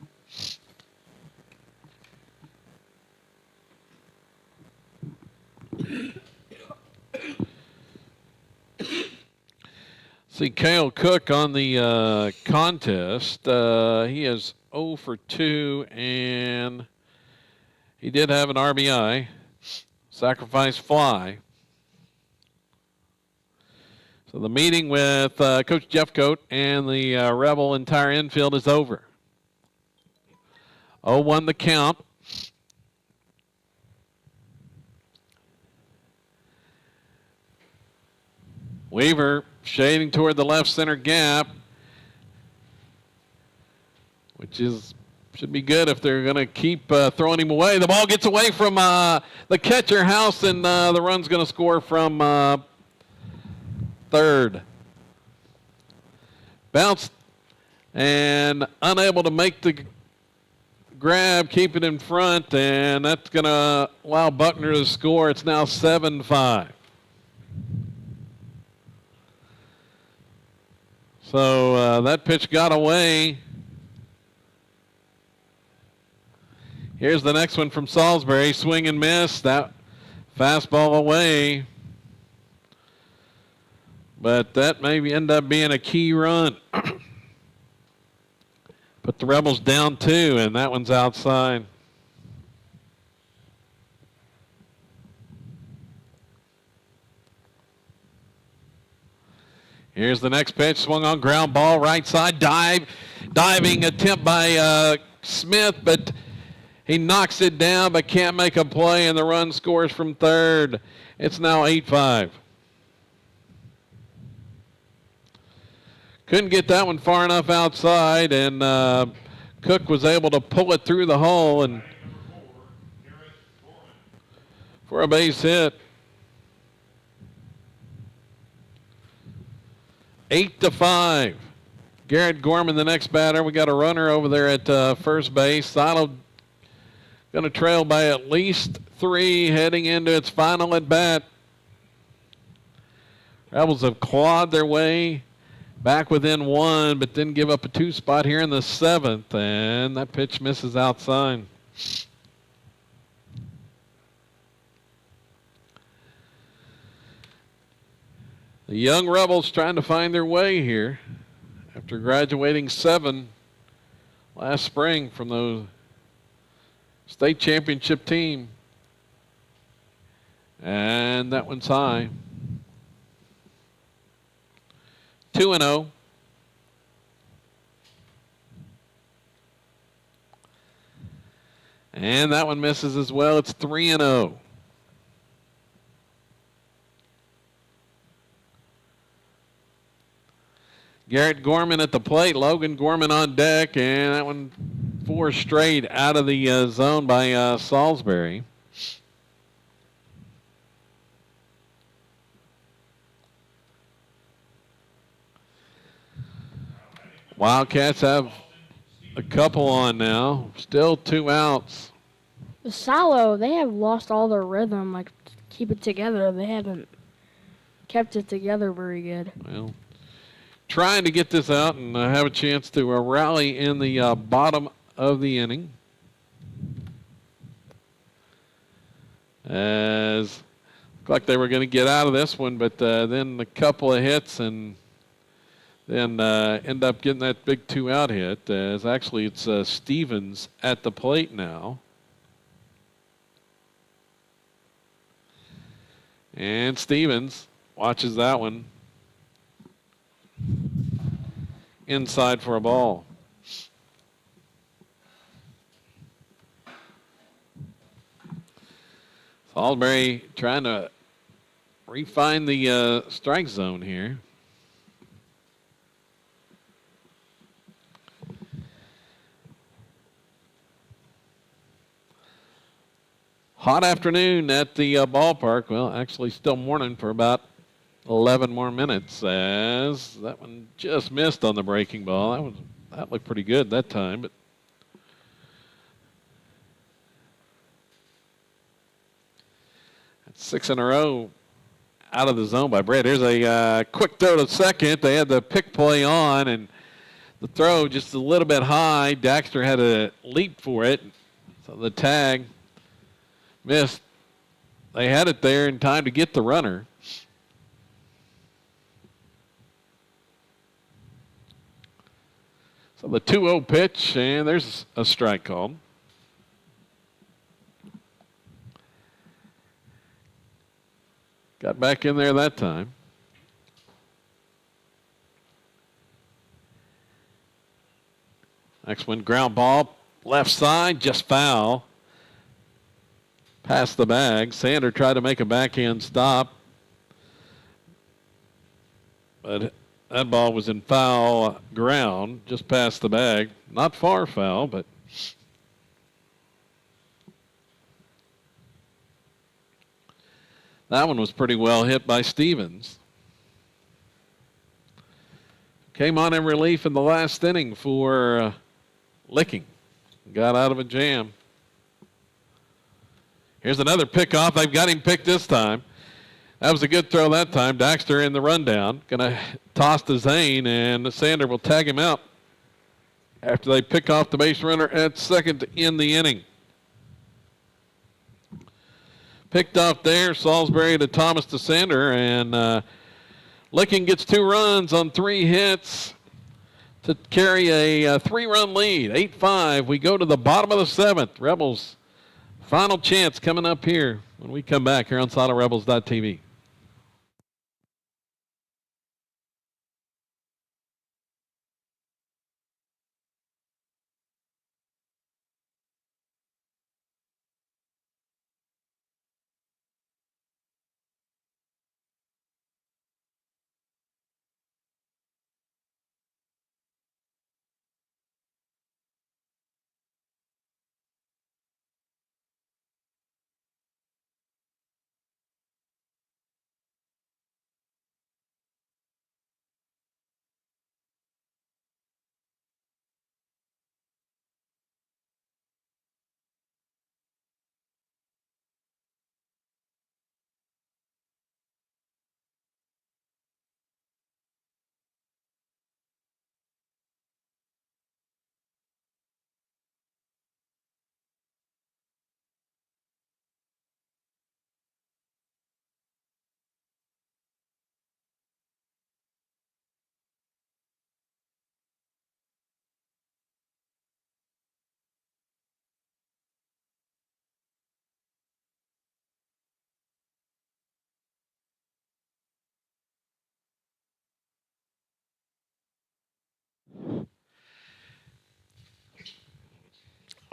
See Cale Cook on the contest. He is 0 for 2, and he did have an RBI, sacrifice fly. So the meeting with Coach Jeffcoat and the Rebel entire infield is over. 0-1 the count. Weaver shading toward the left center gap, which should be good if they're going to keep throwing him away. The ball gets away from the catcher, House, and the run's going to score from third. Bounced and unable to make the grab, keep it in front, and that's going to allow Buckner to score. It's now 7-5. So that pitch got away. Here's the next one from Salisbury. Swing and miss. That fastball away. But that may end up being a key run. Put the Rebels down 2, and that one's outside. Here's the next pitch, swung on ground ball, right side, diving attempt by Smith, but he knocks it down but can't make a play, and the run scores from third. It's now 8-5. Couldn't get that one far enough outside, and Cook was able to pull it through the hole and for a base hit. 8-5. Garrett Gorman, the next batter. We got a runner over there at first base. Silo going to trail by at least 3 heading into its final at bat. Rebels have clawed their way back within 1, but didn't give up a 2 spot here in the 7th, and that pitch misses outside. The young Rebels trying to find their way here after graduating 7 last spring from the state championship team. And that one's high. 2-0. And that one misses as well. It's 3-0. Garrett Gorman at the plate. Logan Gorman on deck. And that one 4 straight out of the zone by Salisbury. Wildcats have a couple on now. Still 2 outs. The Silo, they have lost all their rhythm, like keep it together. They haven't kept it together very good. Well, trying to get this out and have a chance to rally in the bottom of the inning. As looked like they were going to get out of this one, but then a couple of hits and then end up getting that big 2-out hit. As actually it's Stevens at the plate now. And Stevens watches that one. Inside for a ball. Salisbury trying to refine the strike zone here. Hot afternoon at the ballpark. Well, actually still morning for about 11 more minutes, as that one just missed on the breaking ball. That looked pretty good that time, but that's 6 in a row out of the zone by Brett. Here's a quick throw to second. They had the pick play on, and the throw just a little bit high. Daxter had a leap for it, so the tag missed. They had it there in time to get the runner. So the 2-0 pitch, and there's a strike called. Got back in there that time. Next one, ground ball, left side, just foul. Past the bag. Sander tried to make a backhand stop, but that ball was in foul ground, just past the bag. Not far foul, but that one was pretty well hit by Stevens. Came on in relief in the last inning for Licking. Got out of a jam. Here's another pickoff. They've got him picked this time. That was a good throw that time. Daxter in the rundown. Going to toss to Zane, and Sander will tag him out after they pick off the base runner at second in the inning. Picked off there, Salisbury to Thomas to Sander, and Licking gets 2 runs on 3 hits to carry a 3-run lead. 8-5. We go to the bottom of the 7th. Rebels final chance coming up here when we come back here on SiloRebels.tv.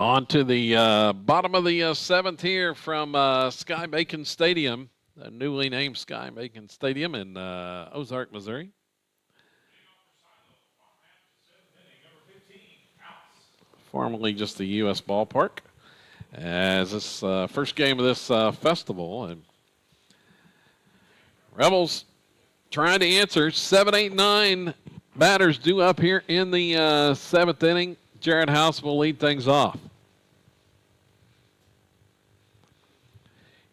On to the bottom of the seventh here from Sky Bacon Stadium, the newly named Sky Bacon Stadium in Ozark, Missouri. Formerly just the U.S. Ballpark, as this first game of this festival. And Rebels trying to answer. 7, 8, 9 batters due up here in the seventh inning. Jared House will lead things off.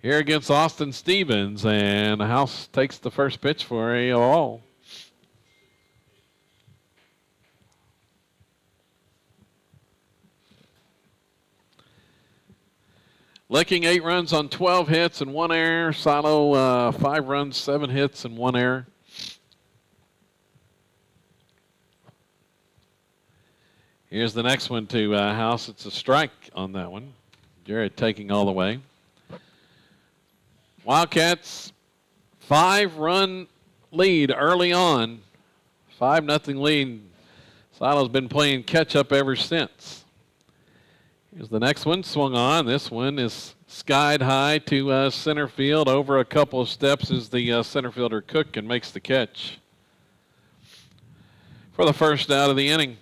Here against Austin Stevens, and House takes the first pitch for a ball. Licking 8 runs on 12 hits and 1 error. Silo 5 runs, 7 hits and 1 error. Here's the next one to House. It's a strike on that one. Jared taking all the way. Wildcats 5-run lead early on. 5-0 lead. Silo's been playing catch up ever since. Here's the next one, swung on. This one is skied high to center field. Over a couple of steps is the center fielder Cook and makes the catch for the first out of the inning.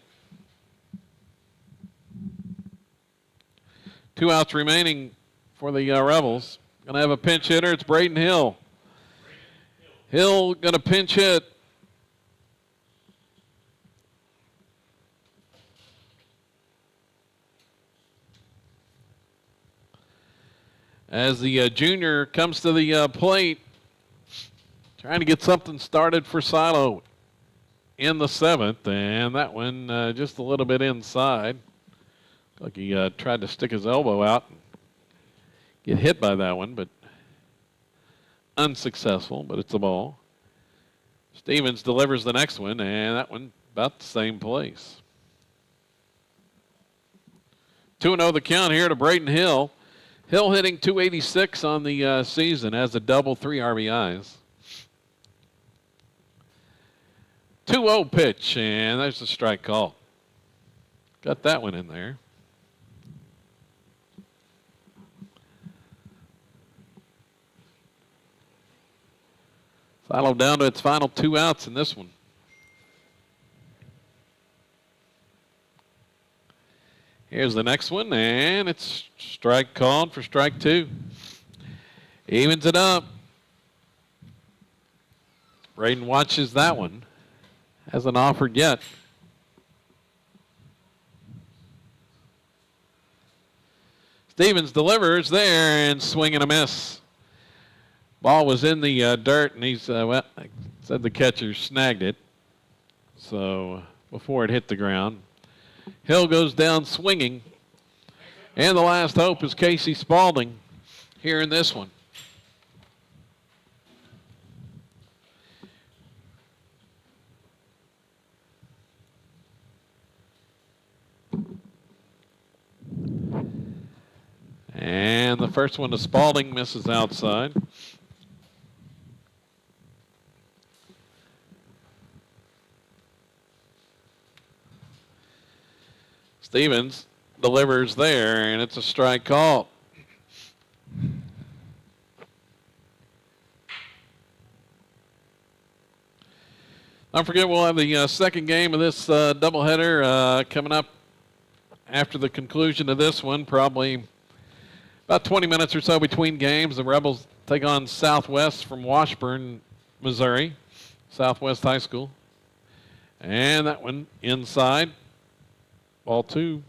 2 outs remaining for the Rebels. Going to have a pinch hitter. It's Braden Hill. Hill going to pinch hit. As the junior comes to the plate, trying to get something started for Silo in the seventh, and that one just a little bit inside. Like he tried to stick his elbow out and get hit by that one, but unsuccessful, but it's a ball. Stevens delivers the next one, and that one about the same place. 2-0 the count here to Braden Hill. Hill hitting .286 on the season, has a double, 3 RBIs. 2-0 pitch, and there's the strike call. Got that one in there. Silo down to its final 2 outs in this one. Here's the next one, and it's strike called for strike 2. Evens it up. Braden watches that one. Hasn't offered yet. Stevens delivers there and swing and a miss. Ball was in the dirt, and he's, well, I said the catcher snagged it. So before it hit the ground. Hill goes down swinging. And the last hope is Casey Spaulding here in this one. And the first one to Spaulding misses outside. Stevens delivers there, and it's a strike call. Don't forget, we'll have the second game of this doubleheader coming up after the conclusion of this one, probably about 20 minutes or so between games. The Rebels take on Southwest from Washburn, Missouri, Southwest High School. And that one inside. Ball 2.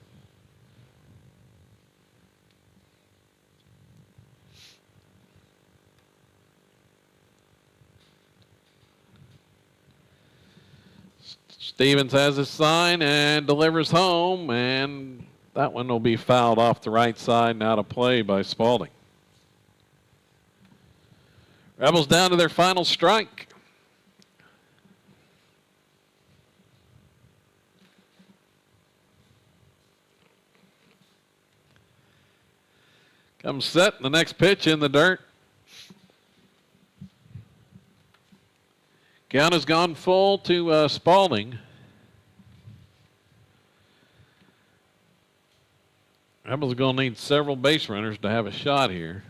Stevens has his sign and delivers home, and that one will be fouled off the right side and out of play by Spaulding. Rebels down to their final strike. Comes set, the next pitch in the dirt. Count has gone full to Spaulding. Rebels are going to need several base runners to have a shot here.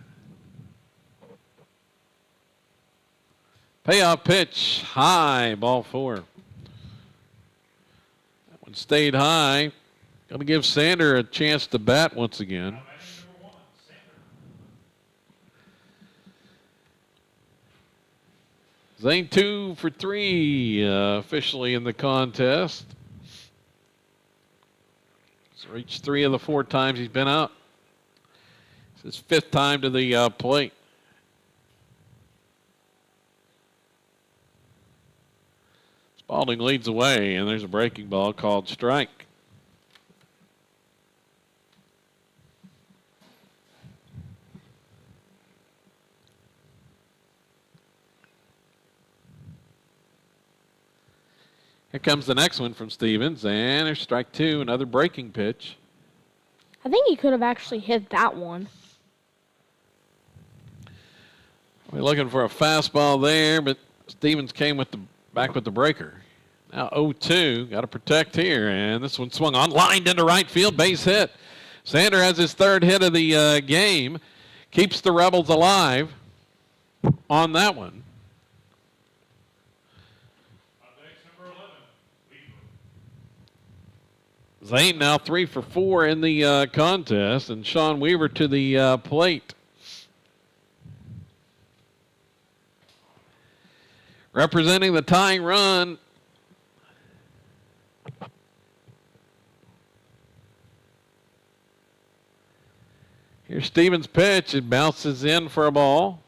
Payoff pitch, high, ball 4. That one stayed high. Going to give Sander a chance to bat once again. Zane 2 for 3 officially in the contest. He's reached 3 of the 4 times he's been out. It's his 5th time to the plate. Spalding leads away, and there's a breaking ball called strike. Here comes the next one from Stevens, and there's strike 2, another breaking pitch. I think he could have actually hit that one. We're looking for a fastball there, but Stevens came with back with the breaker. Now 0-2, got to protect here, and this one swung on, lined into right field, base hit. Sander has his 3rd hit of the game, keeps the Rebels alive on that one. Zane now 3 for 4 in the contest, and Sean Weaver to the plate. Representing the tying run, here's Stevens' pitch. It bounces in for a ball.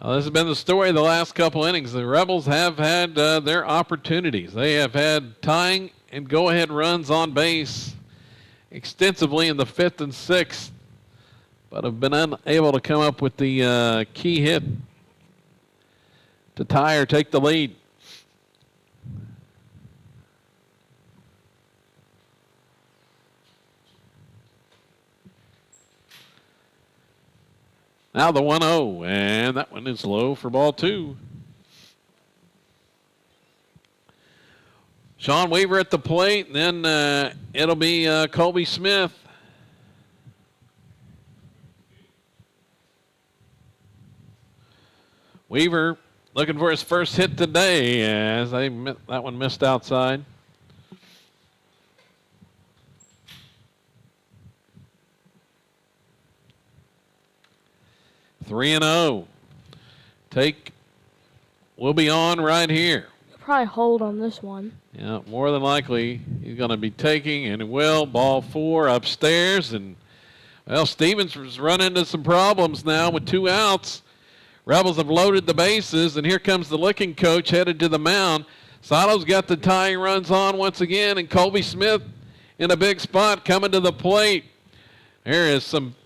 This has been the story of the last couple innings. The Rebels have had their opportunities. They have had tying and go-ahead runs on base extensively in the 5th and 6th, but have been unable to come up with the key hit to tie or take the lead. Now the 1-0, and that one is low for ball 2. Sean Weaver at the plate, and then it'll be Colby Smith. Weaver looking for his first hit today as that one missed outside. Three and 0. Take will be on right here. He'll probably hold on this one. Yeah, more than likely he's going to be taking, and he will. Ball 4 upstairs, and well, Stevens has run into some problems now with 2 outs. Rebels have loaded the bases, and here comes the licking coach headed to the mound. Silo's got the tying runs on once again, and Colby Smith in a big spot coming to the plate. There is some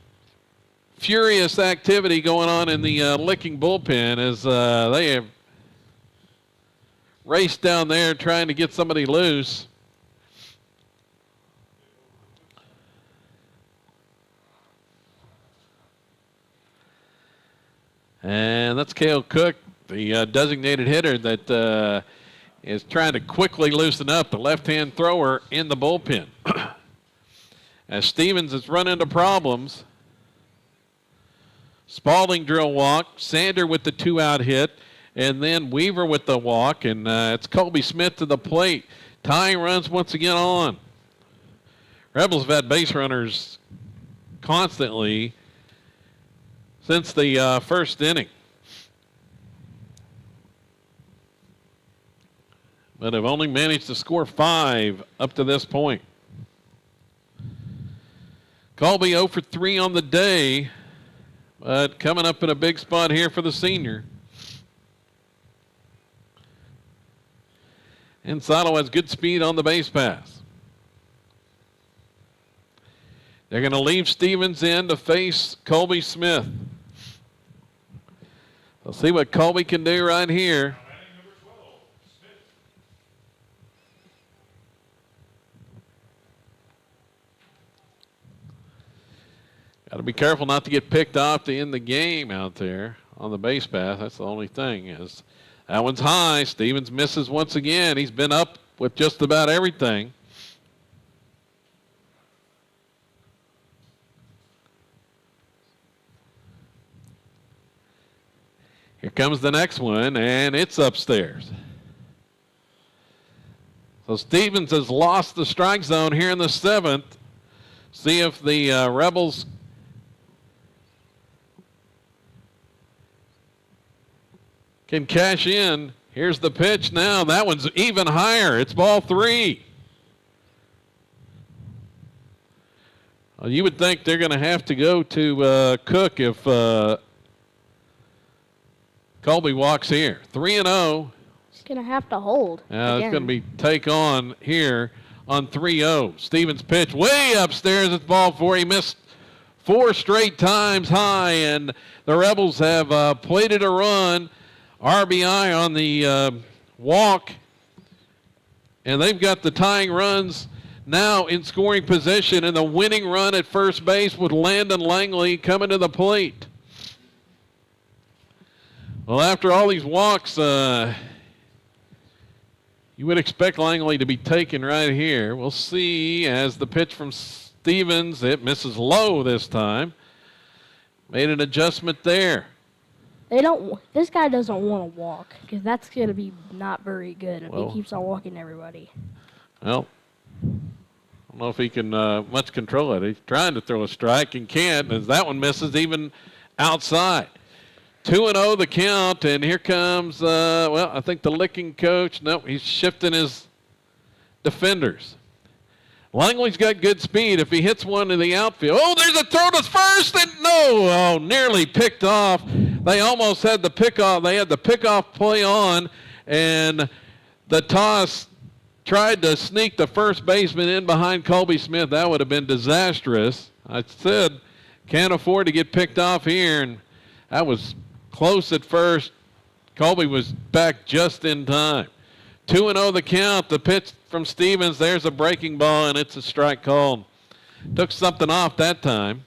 furious activity going on in the licking bullpen as they have raced down there trying to get somebody loose. And that's Cale Cook, the designated hitter that is trying to quickly loosen up the left-hand thrower in the bullpen. As Stevens has run into problems. Spalding drill walk, Sander with the 2-out hit, and then Weaver with the walk, and it's Colby Smith to the plate. Tying runs once again on. Rebels have had base runners constantly since the first inning, but have only managed to score 5 up to this point. Colby 0 for 3 on the day. But coming up in a big spot here for the senior. And Silo has good speed on the base pass. They're going to leave Stevens in to face Colby Smith. We'll see what Colby can do right here. Got to be careful not to get picked off to end the game out there on the base pass. That's the only thing. Is that one's high. Stevens misses once again. He's been up with just about everything. Here comes the next one, and it's upstairs. So Stevens has lost the strike zone here in the 7th. See if the Rebels can cash in. Here's the pitch now. That one's even higher. It's ball 3. Well, you would think they're going to have to go to Cook if Colby walks here. 3-0. He's going to have to hold. It's going to be take on here on 3-0. Stevens pitch way upstairs. It's ball 4. He missed 4 straight times high, and the Rebels have plated a run. RBI on the walk, and they've got the tying runs now in scoring position, and the winning run at first base with Landon Langley coming to the plate. Well, after all these walks, you would expect Langley to be taken right here. We'll see as the pitch from Stevens, it misses low this time. Made an adjustment there. This guy doesn't want to walk because that's going to be not very good if he keeps on walking everybody. Well, I don't know if he can much control it. He's trying to throw a strike and can't, as that one misses even outside. 2-0 the count, and here comes, I think the Licking coach. Nope, he's shifting his defenders. Langley's got good speed. If he hits one in the outfield, there's a throw to first, and nearly picked off. They almost had the pickoff. They had the pickoff play on, and the toss tried to sneak the first baseman in behind Colby Smith. That would have been disastrous. I said, can't afford to get picked off here, and that was close at first. Colby was back just in time. 2-0 the count. The pitch from Stevens. There's a breaking ball, and it's a strike called. Took something off that time.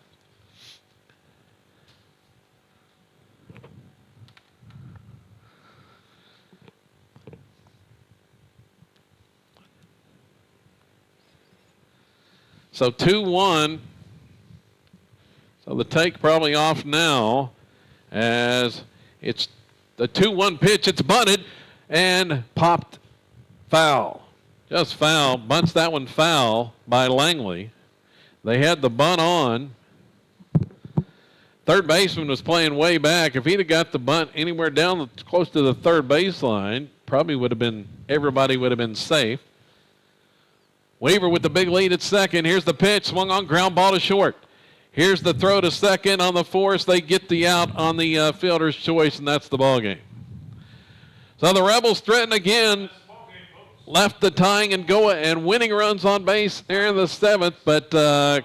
So 2-1. So the take probably off now as it's the 2-1 pitch. It's bunted and popped foul. Just foul. Bunts that one foul by Langley. They had the bunt on. Third baseman was playing way back. If he'd have got the bunt anywhere down close to the third baseline, everybody would have been safe. Weaver with the big lead at second. Here's the pitch. Swung on, ground ball to short. Here's the throw to second on the force. They get the out on the fielder's choice, and that's the ball game. So the Rebels threaten again. Left the tying and winning runs on base there in the 7th, but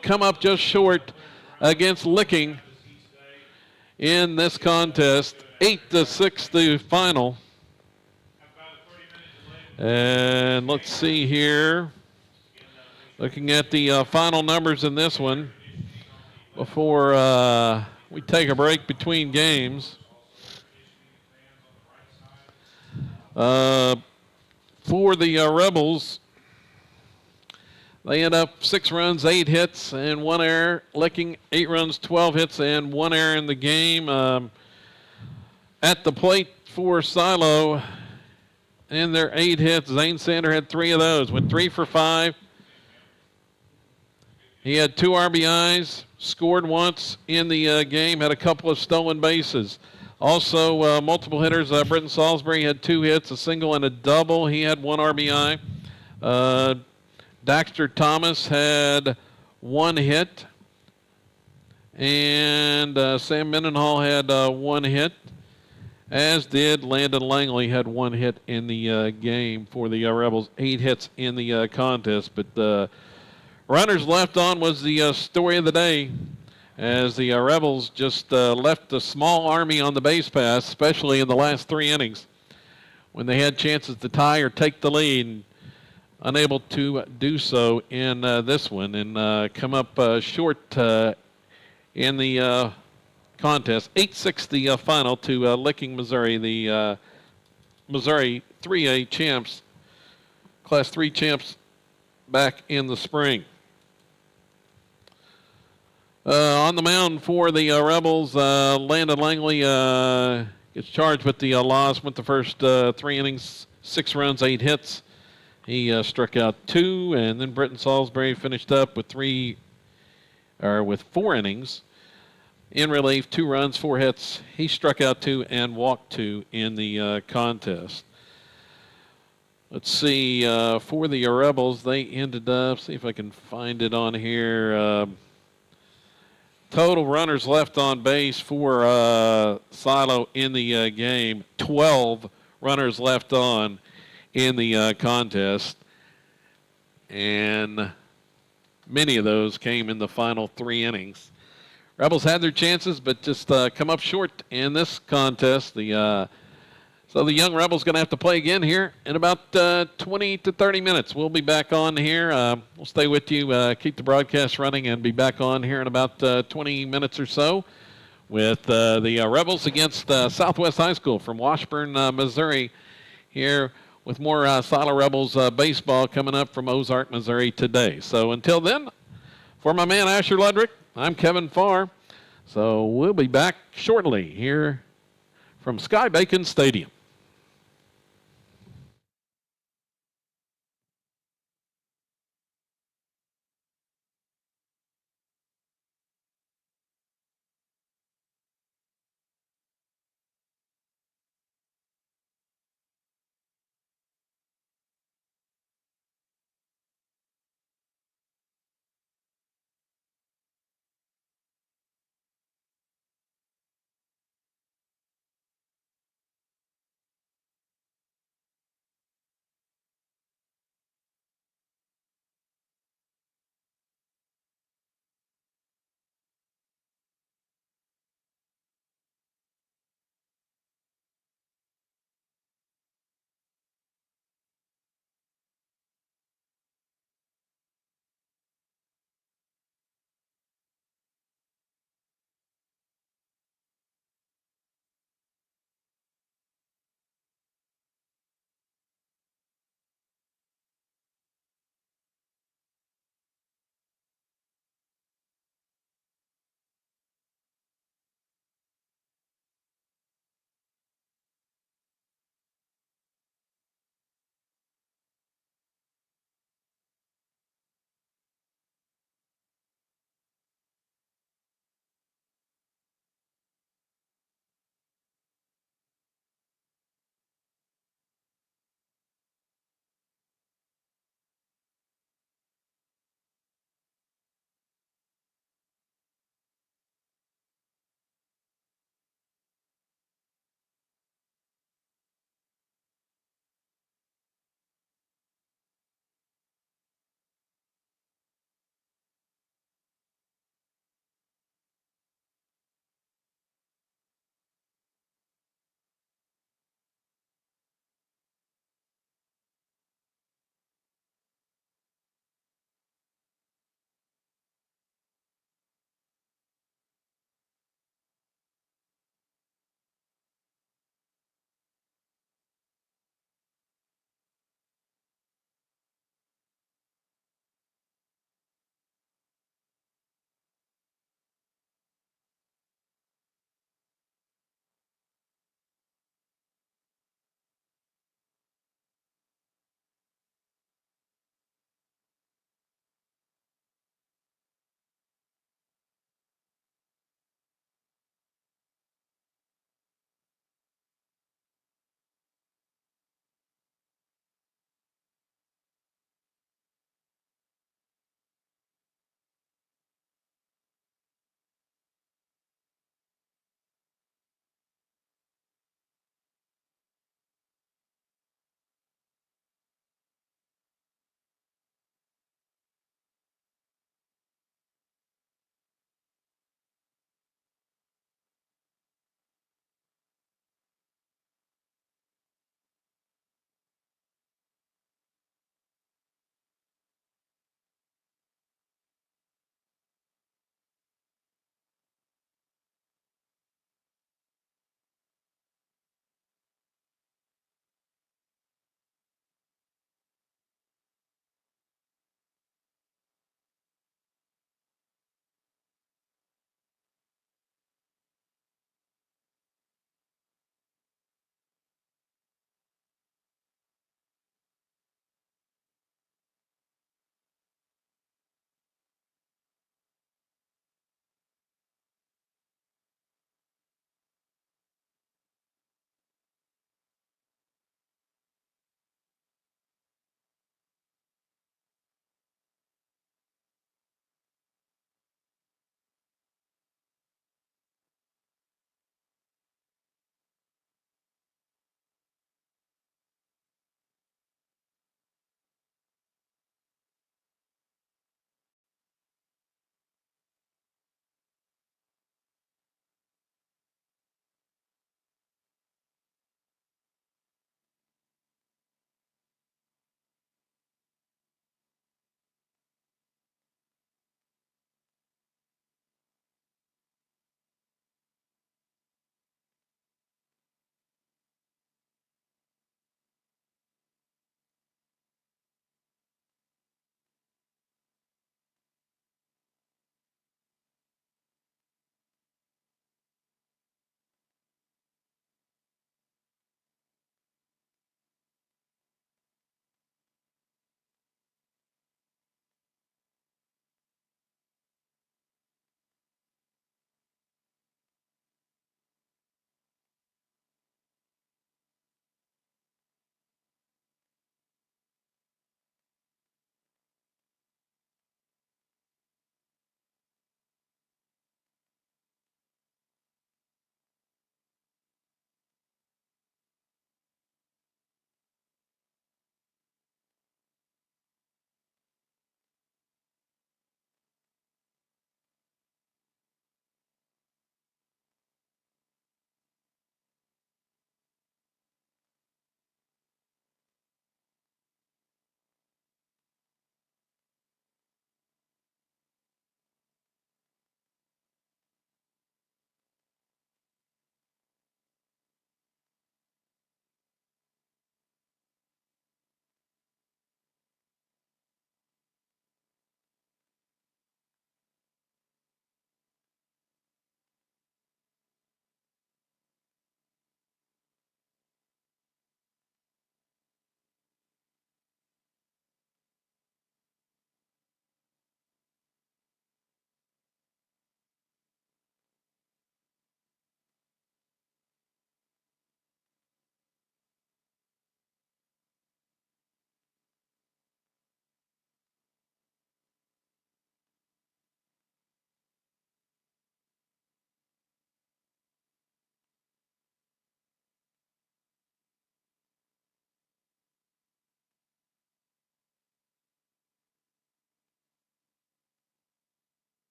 come up just short against Licking in this contest. 8-6 the final. And let's see here. Looking at the final numbers in this one before we take a break between games. For the Rebels, they end up 6 runs, 8 hits, and 1 error. Licking 8 runs, 12 hits, and 1 error in the game. At the plate for Silo, in their 8 hits, Zane Sander had 3 of those. Went 3 for 5. He had 2 RBIs, scored once in the game, had a couple of stolen bases. Also, multiple hitters. Britton Salisbury had 2 hits, a single and a double. He had 1 RBI. Daxter Thomas had 1 hit. And Sam Mendenhall had 1 hit, as did Landon Langley, had 1 hit in the game for the Rebels. 8 hits in the contest. But runners left on was the story of the day, as the Rebels just left a small army on the base pass, especially in the last 3 innings when they had chances to tie or take the lead, and unable to do so in this one, and come up short in the contest. 8-6 the final to Licking, Missouri. The Missouri 3A champs, Class 3 champs back in the spring. On the mound for the Rebels, Landon Langley gets charged with the loss. Went the first 3 innings, 6 runs, 8 hits. He struck out 2, and then Britton Salisbury finished up with 4 innings. In relief, 2 runs, 4 hits. He struck out 2 and walked 2 in the contest. Let's see, for the Rebels, they ended up, see if I can find it on here. Total runners left on base for Silo in the game, 12 runners left on in the contest. And many of those came in the final 3 innings. Rebels had their chances, but just come up short in this contest. So the young Rebels going to have to play again here in about 20 to 30 minutes. We'll be back on here. We'll stay with you, keep the broadcast running, and be back on here in about 20 minutes or so with the Rebels against Southwest High School from Washburn, Missouri, here with more Silo Rebels baseball coming up from Ozark, Missouri today. So until then, for my man Asher Ludrick, I'm Kevin Farr. So we'll be back shortly here from Sky Bacon Stadium.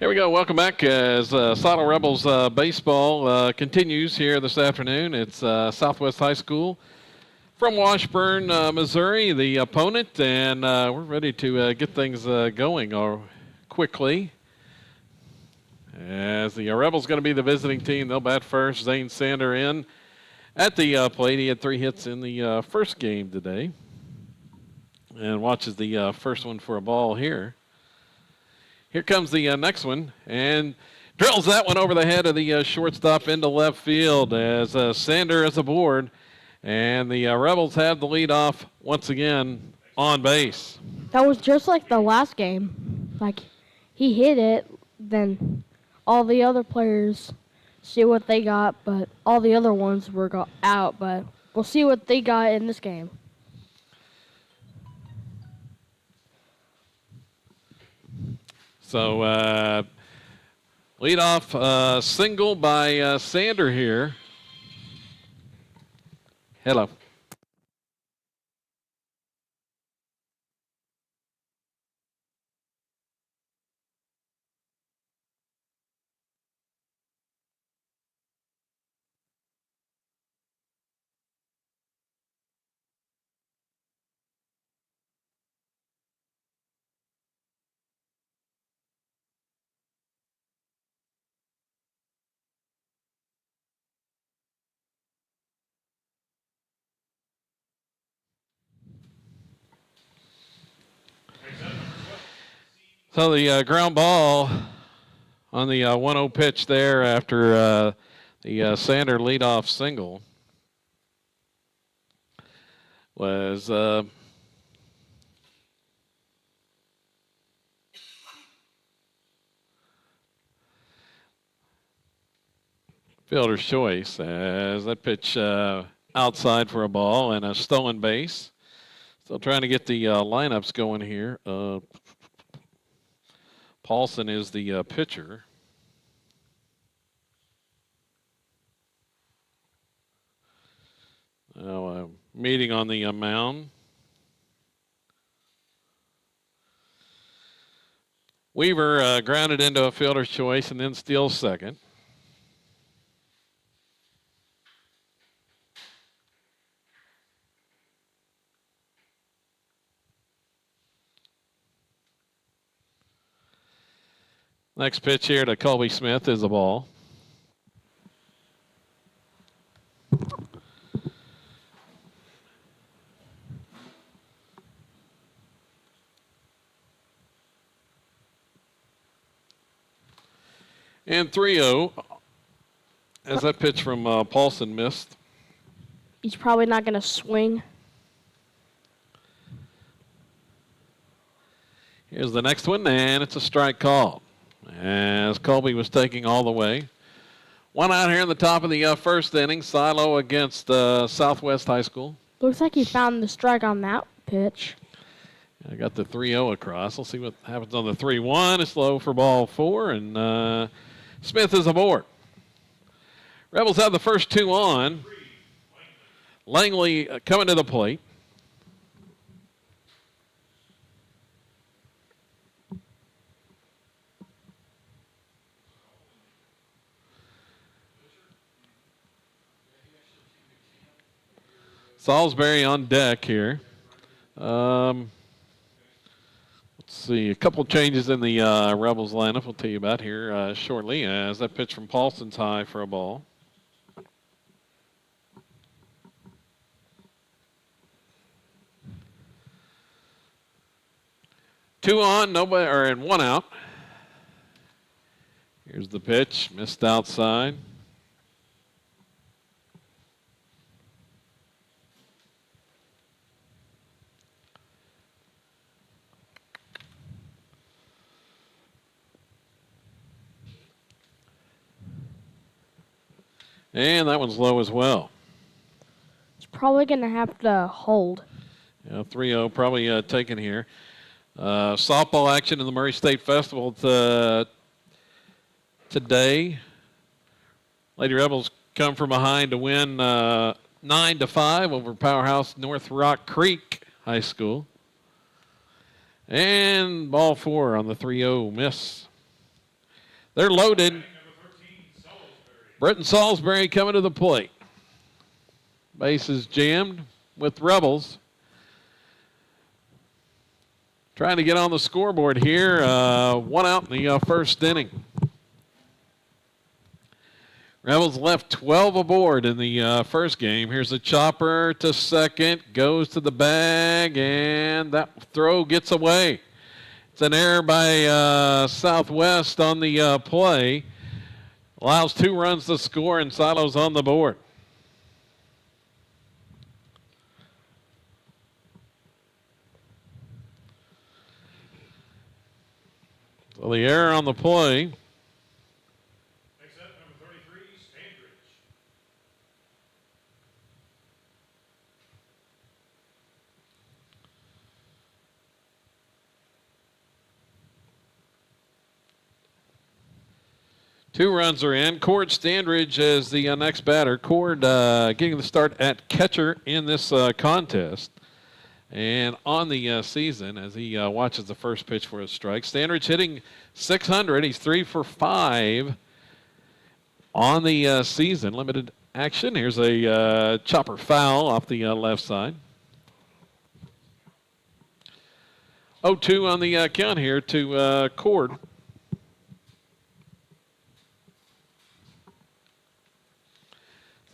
Here we go. Welcome back as Silo Rebels baseball continues here this afternoon. It's Southwest High School from Washburn, Missouri, the opponent, and we're ready to get things going quickly. As the Rebels going to be the visiting team, they'll bat first. Zane Sander in at the plate. He had 3 hits in the first game today, and watches the first one for a ball here. Here comes the next one, and drills that one over the head of the shortstop into left field as Sander is aboard, and the Rebels have the lead off once again on base. That was just like the last game. Like, he hit it, then all the other players see what they got, but all the other ones were out, but we'll see what they got in this game. So, leadoff single by Sander here. Hello. So the ground ball on the 1-0 pitch there after the Sander leadoff single was fielder's choice as that pitch outside for a ball and a stolen base. Still trying to get the lineups going here. Paulson is the pitcher. Now meeting on the mound. Weaver grounded into a fielder's choice and then steals second. Next pitch here to Colby Smith is a ball. And 3-0 as that pitch from Paulson missed. He's probably not going to swing. Here's the next one, and it's a strike call. As Colby was taking all the way. One out here in the top of the first inning. Silo against Southwest High School. Looks like he found the strike on that pitch. I got the 3-0 across. We'll see what happens on the 3-1. It's low for ball 4, and Smith is aboard. Rebels have the first 2 on. Langley coming to the plate. Salisbury on deck here. Let's see, a couple changes in the Rebels lineup we'll tell you about here shortly as that pitch from Paulson's high for a ball. Two on, nobody, or in 1 out. Here's the pitch, missed outside. And that one's low as well. He's probably going to have to hold. Yeah, 3-0 probably taken here. Softball action in the Murray State Festival today. Lady Rebels come from behind to win 9-5 over Powerhouse North Rock Creek High School. And ball 4 on the 3-0 miss. They're loaded. Number 13, Salisbury. Britton Salisbury coming to the plate. Base is jammed with Rebels. Trying to get on the scoreboard here. One out in the first inning. Rebels left 12 aboard in the first game. Here's a chopper to second. Goes to the bag, and that throw gets away. It's an error by Southwest on the play. Allows 2 runs to score, and Silo's on the board. So the error on the play. Next up, number 33, Standridge. Two runs are in. Cord Standridge is the next batter. Cord getting the start at catcher in this contest. And on the season, as he watches the first pitch for his strike, Standridge hitting .600. He's 3 for 5 on the season. Limited action. Here's a chopper foul off the left side. 0-2 on the count here to Cord.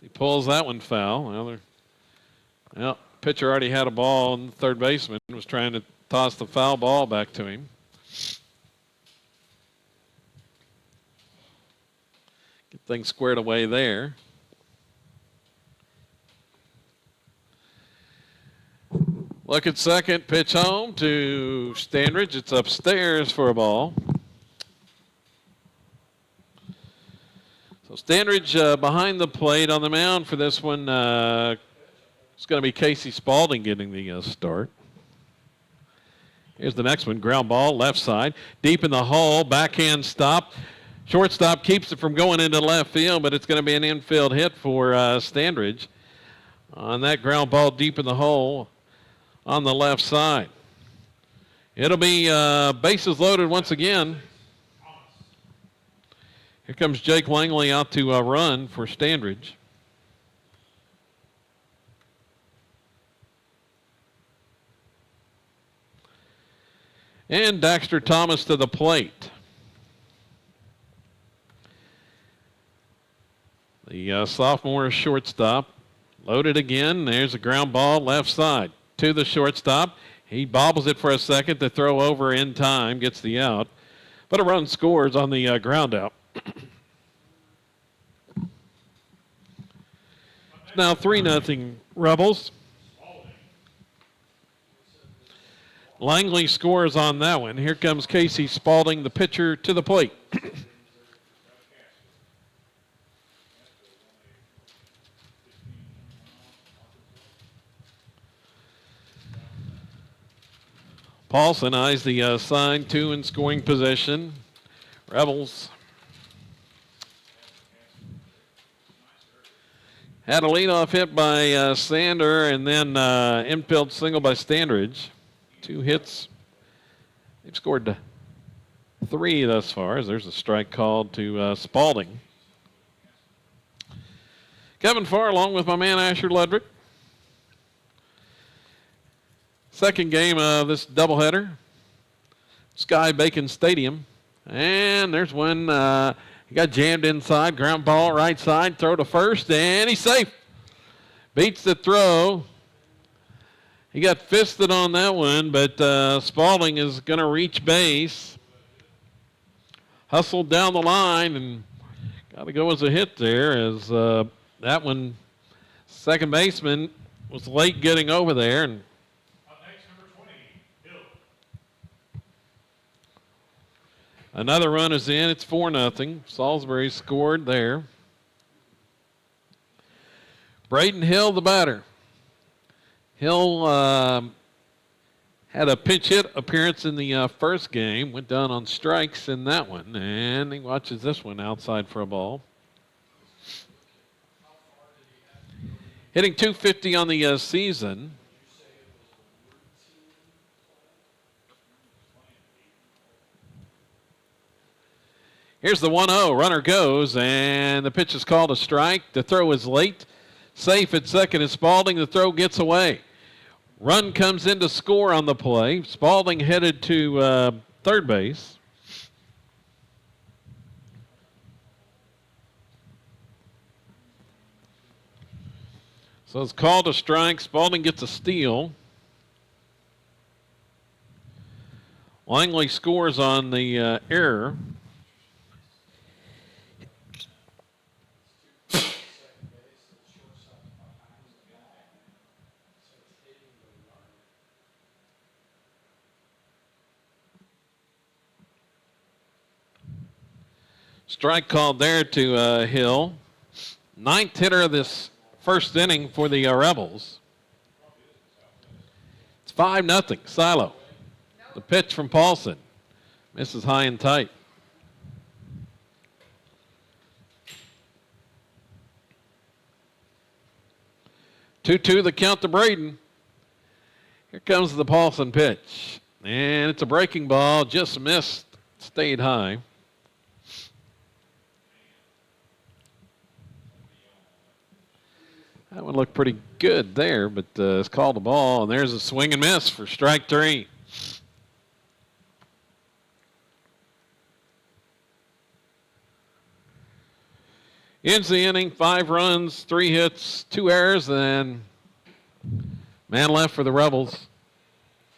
He pulls that one foul. Well, pitcher already had a ball, and the third baseman was trying to toss the foul ball back to him. Get things squared away there. Look at second, pitch home to Standridge. It's upstairs for a ball. So Standridge behind the plate on the mound for this one. It's going to be Casey Spaulding getting the start. Here's the next one. Ground ball, left side. Deep in the hole. Backhand stop. Shortstop keeps it from going into left field, but it's going to be an infield hit for Standridge on that ground ball deep in the hole on the left side. It'll be bases loaded once again. Here comes Jake Langley out to run for Standridge. And Daxter Thomas to the plate. The sophomore shortstop loaded again. There's a ground ball left side to the shortstop. He bobbles it for a second to throw over in time, gets the out. But a run scores on the ground out. It's now 3-0 Rebels. Langley scores on that one. Here comes Casey Spaulding, the pitcher, to the plate. Paulson eyes the sign, 2 in scoring position. Rebels had a leadoff hit by Sander, and then infield single by Standridge. 2 hits. They've scored 3 thus far, as there's a strike called to Spaulding. Kevin Farr along with my man Asher Ledrick. Second game of this doubleheader. Sky Bacon Stadium. And there's one. He got jammed inside. Ground ball right side. Throw to first. And he's safe. Beats the throw. He got fisted on that one, but Spaulding is going to reach base. Hustled down the line and got to go as a hit there, as that one, second baseman was late getting over there. And Up next, number 20, Hill. another run is in. It's 4-0. Salisbury scored there. Braden Hill, the batter. Hill had a pinch hit appearance in the first game. Went down on strikes in that one. And he watches this one outside for a ball. Hitting .250 on the season. Here's the 1-0. Runner goes, and the pitch is called a strike. The throw is late. Safe at second is Spalding. The throw gets away. Run comes in to score on the play. Spalding headed to third base. So it's called a strike. Spalding gets a steal. Langley scores on the error. Strike called there to Hill. Ninth hitter of this first inning for the Rebels. It's 5-0, Silo. The pitch from Paulson. Misses high and tight. Two-two the count to Braden. Here comes the Paulson pitch. And it's a breaking ball. Just missed. Stayed high. That one looked pretty good there, but it's called a ball, and there's a swing and miss for strike three. Ends the inning, 5 runs, 3 hits, 2 errors, and man left for the Rebels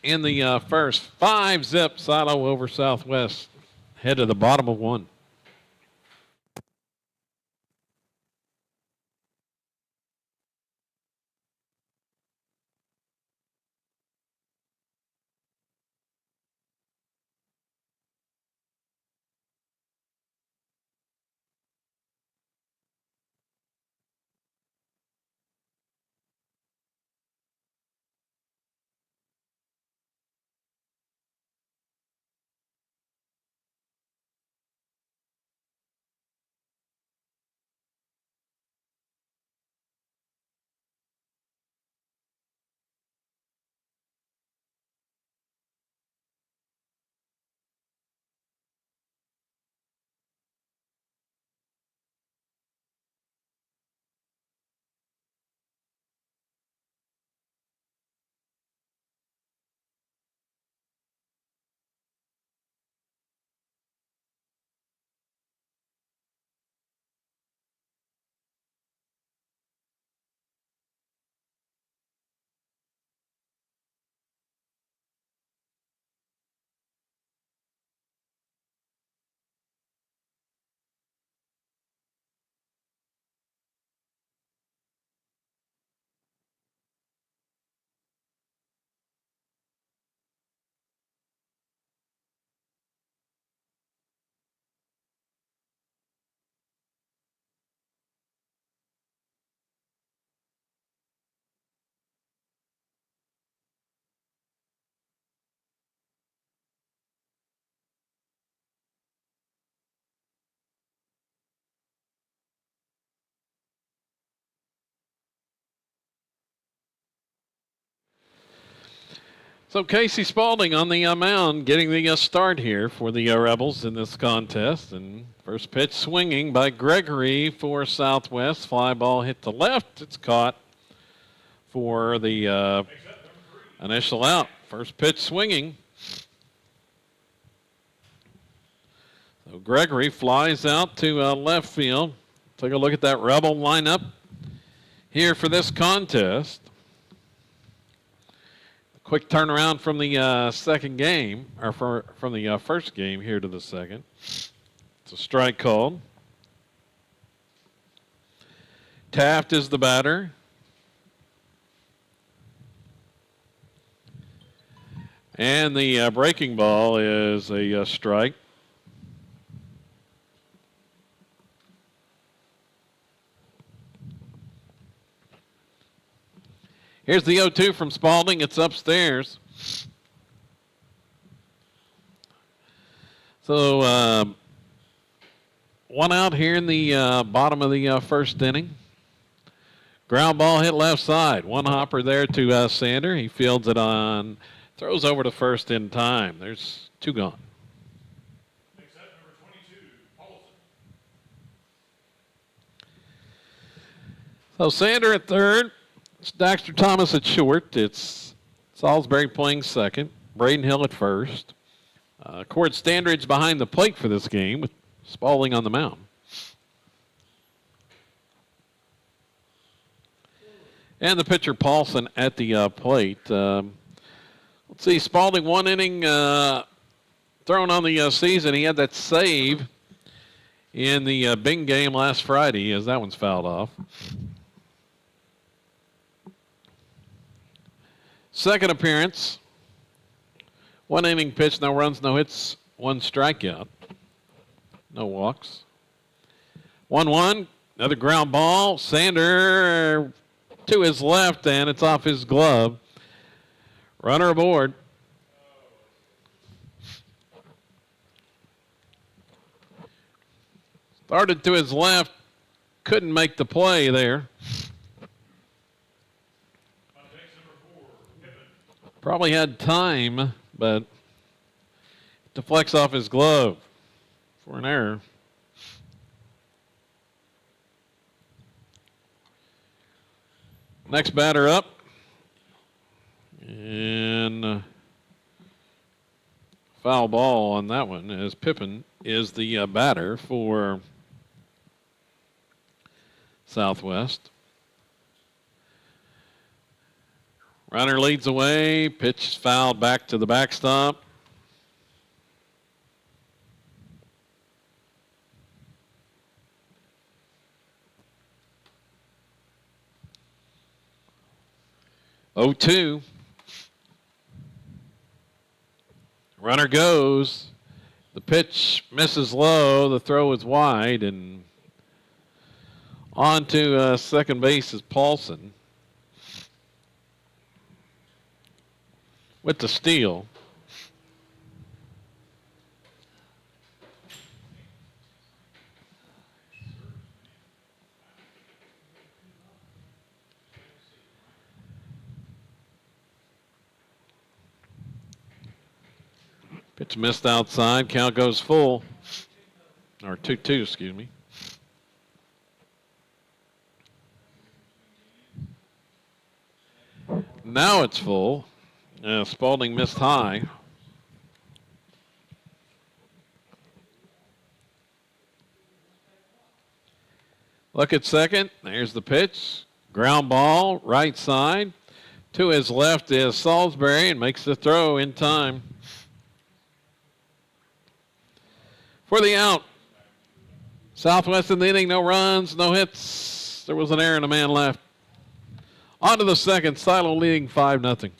in the first. 5-zip Silo over Southwest. Head to the bottom of 1. So Casey Spalding on the mound getting the start here for the Rebels in this contest. And first pitch swinging by Gregory for Southwest. Fly ball hit to left. It's caught for the initial out. First pitch swinging. So Gregory flies out to left field. Take a look at that Rebel lineup here for this contest. Quick turnaround from the second game, or from the first game here to the second. It's a strike called. Taft is the batter. And the breaking ball is a strike. Here's the 0-2 from Spalding. It's upstairs. So one out here in the bottom of the first inning. Ground ball hit left side. One hopper there to Sander. He fields it on, throws over to first in time. There's 2 gone. Next up, number 22, Paulson. So Sander at third. It's Daxter Thomas at short. It's Salisbury playing second. Braden Hill at first. Cord Standridge behind the plate for this game with Spalding on the mound. And the pitcher Paulson at the plate. Let's see, Spalding 1 inning thrown on the season. He had that save in the Bing game last Friday as that one's fouled off. Second appearance. 1 inning pitch, no runs, no hits, 1 strikeout. No walks. 1-1, another ground ball. Sander to his left, and it's off his glove. Runner aboard. Started to his left, couldn't make the play there. Probably had time, but deflects off his glove for an error. Next batter up. And foul ball on that one as Pippin is the batter for Southwest. Runner leads away. Pitch is fouled back to the backstop. Oh, 2. Runner goes. The pitch misses low. The throw is wide, and on to second base is Paulson with the steal. Pitch missed outside. Count goes full. Or 2-2, excuse me. Now it's full. Spalding missed high. Look at second. There's the pitch. Ground ball, right side. To his left is Salisbury and makes the throw in time. For the out. Southwest in the inning, no runs, no hits. There was an error and a man left. On to the second, Silo leading 5-0.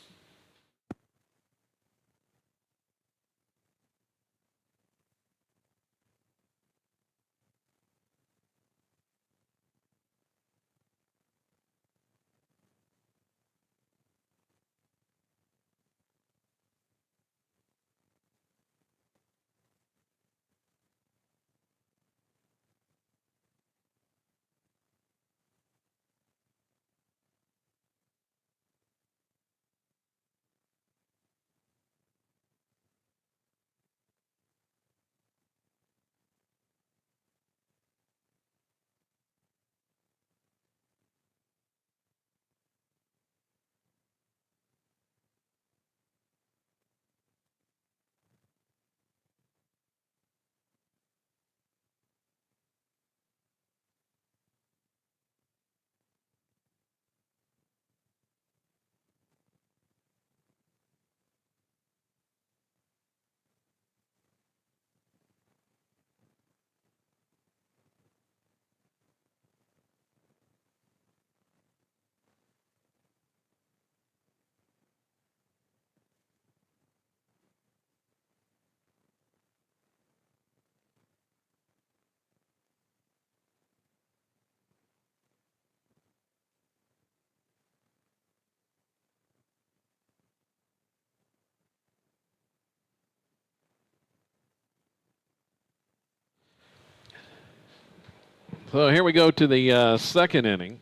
So here we go to the second inning.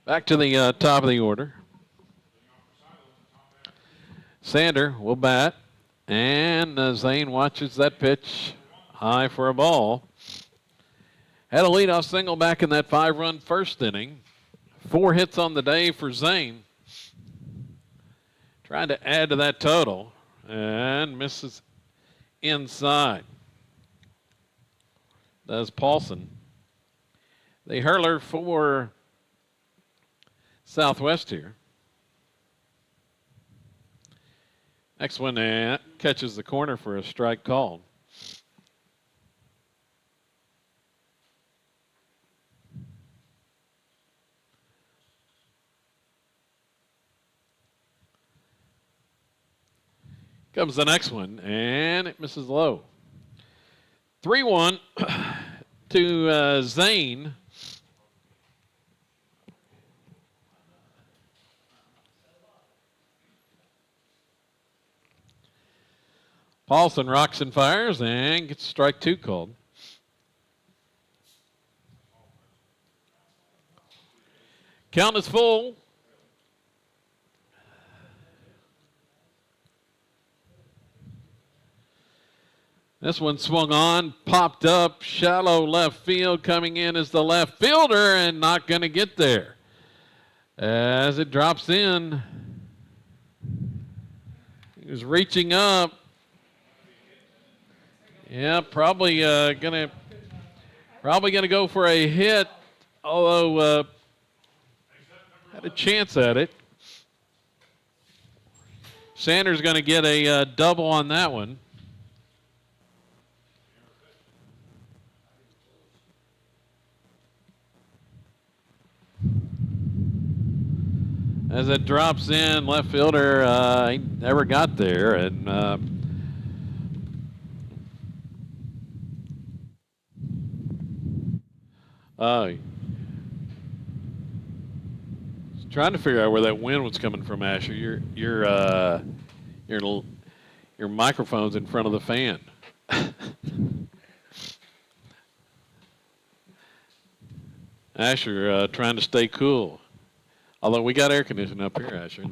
Back to the top of the order. Sander will bat, and Zane watches that pitch high for a ball. Had a leadoff single back in that 5-run first inning. 4 hits on the day for Zane. Trying to add to that total and misses inside. Does Paulson. The hurler for Southwest here. Next one catches the corner for a strike called. Comes the next one, and it misses low. 3-1 to Zane. Paulson rocks and fires and gets strike 2 called. Count is full. This one swung on, popped up, shallow left field. Coming in is the left fielder and not going to get there. As it drops in, he was reaching up. Yeah, probably gonna go for a hit, although had a chance at it. Sanders going to get a double on that one. As it drops in, left fielder, he never got there, and trying to figure out where that wind was coming from, Asher. Your microphone's in front of the fan. Asher trying to stay cool. Although we got air conditioning up here, Asher.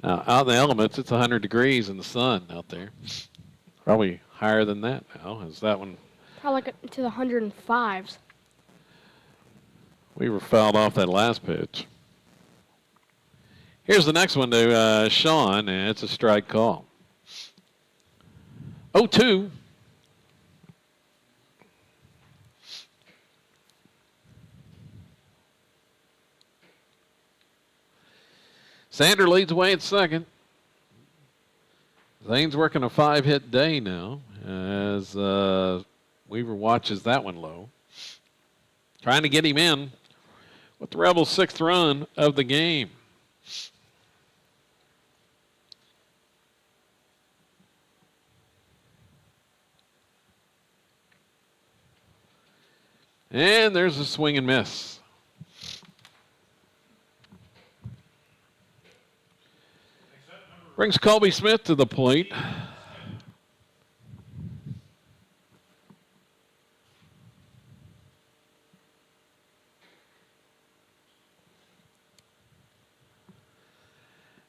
Now, out in the elements, it's 100 degrees in the sun out there. Probably higher than that now. Is that one? Probably like to the 105s. We were fouled off that last pitch. Here's the next one to Sean, and it's a strike call. 0-2. Sander leads away at second. Zane's working a 5-hit day now as Weaver watches that one low. Trying to get him in with the Rebels' 6th run of the game. And there's a swing and miss. Brings Colby Smith to the plate.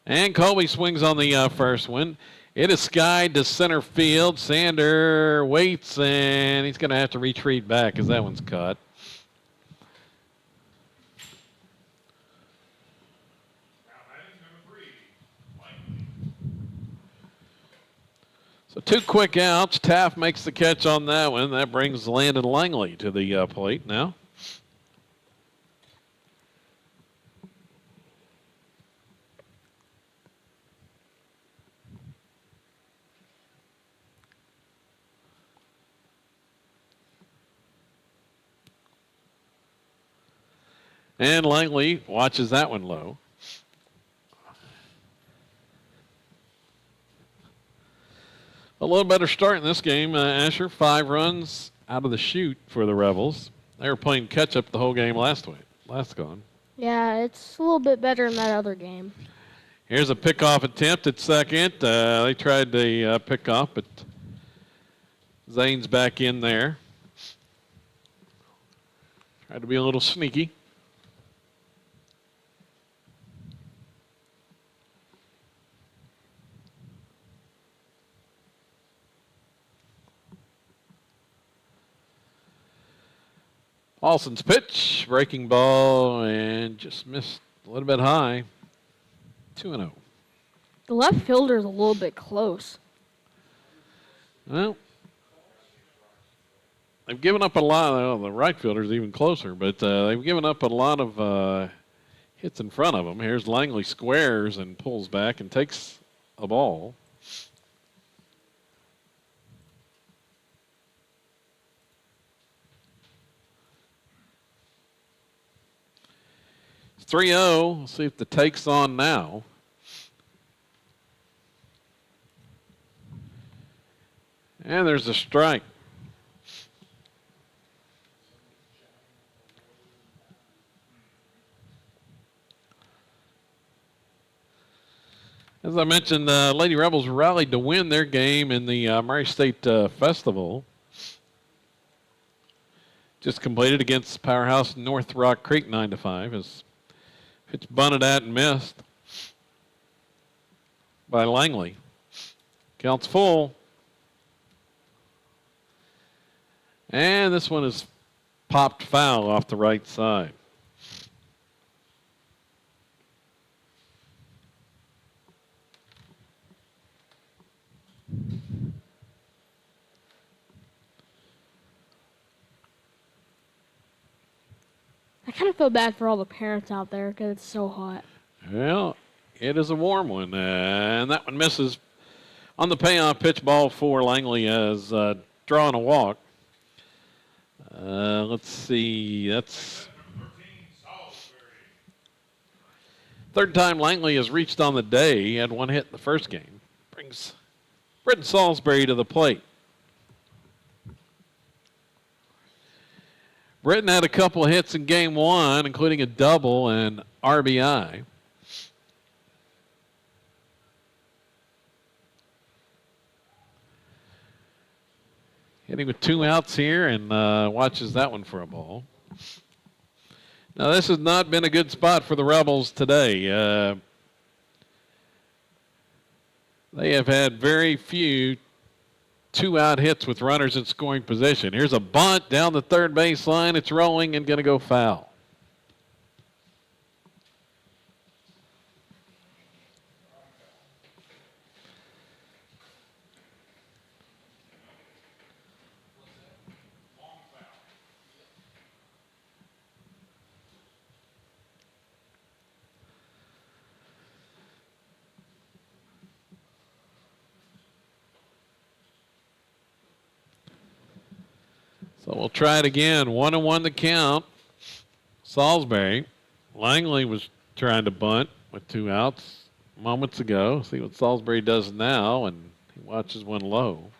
And Colby swings on the first one. It is skied to center field. Sander waits, and he's going to have to retreat back as that one's caught. So 2 quick outs. Taft makes the catch on that one. That brings Landon Langley to the plate now. And Langley watches that one low. A little better start in this game, Asher. 5 runs out of the chute for the Rebels. They were playing catch-up the whole game last gone. Yeah, it's a little bit better than that other game. Here's a pickoff attempt at second. They tried the pickoff, but Zane's back in there. Tried to be a little sneaky. Paulson's pitch, breaking ball, and just missed a little bit high. 2-0. The left fielder's a little bit close. Well, they've given up a lot. Well, the right fielder's even closer, but they've given up a lot of hits in front of them. Here's Langley squares and pulls back and takes a ball. It's 3-0. We'll see if the take's on now. And there's a strike. As I mentioned, Lady Rebels rallied to win their game in the Murray State Festival. Just completed against Powerhouse North Rock Creek 9-5. As pitch bunted at and missed by Langley. Counts full. And this one is popped foul off the right side. I kind of feel bad for all the parents out there because it's so hot. Well, it is a warm one, and that one misses on the payoff pitch ball for Langley as drawing a walk. Let's see, that's third time Langley has reached on the day. He had one hit in the first game. Brings Britton Salisbury to the plate. Britton had a couple of hits in game one, including a double and RBI. Hitting with 2 outs here and watches that one for a ball. Now, this has not been a good spot for the Rebels today. They have had very few 2-out hits with runners in scoring position. Here's a bunt down the third base line. It's rolling and going to go foul. So we'll try it again. 1-1 the count. Salisbury. Langley was trying to bunt with 2 outs moments ago. See what Salisbury does now, and he watches one low.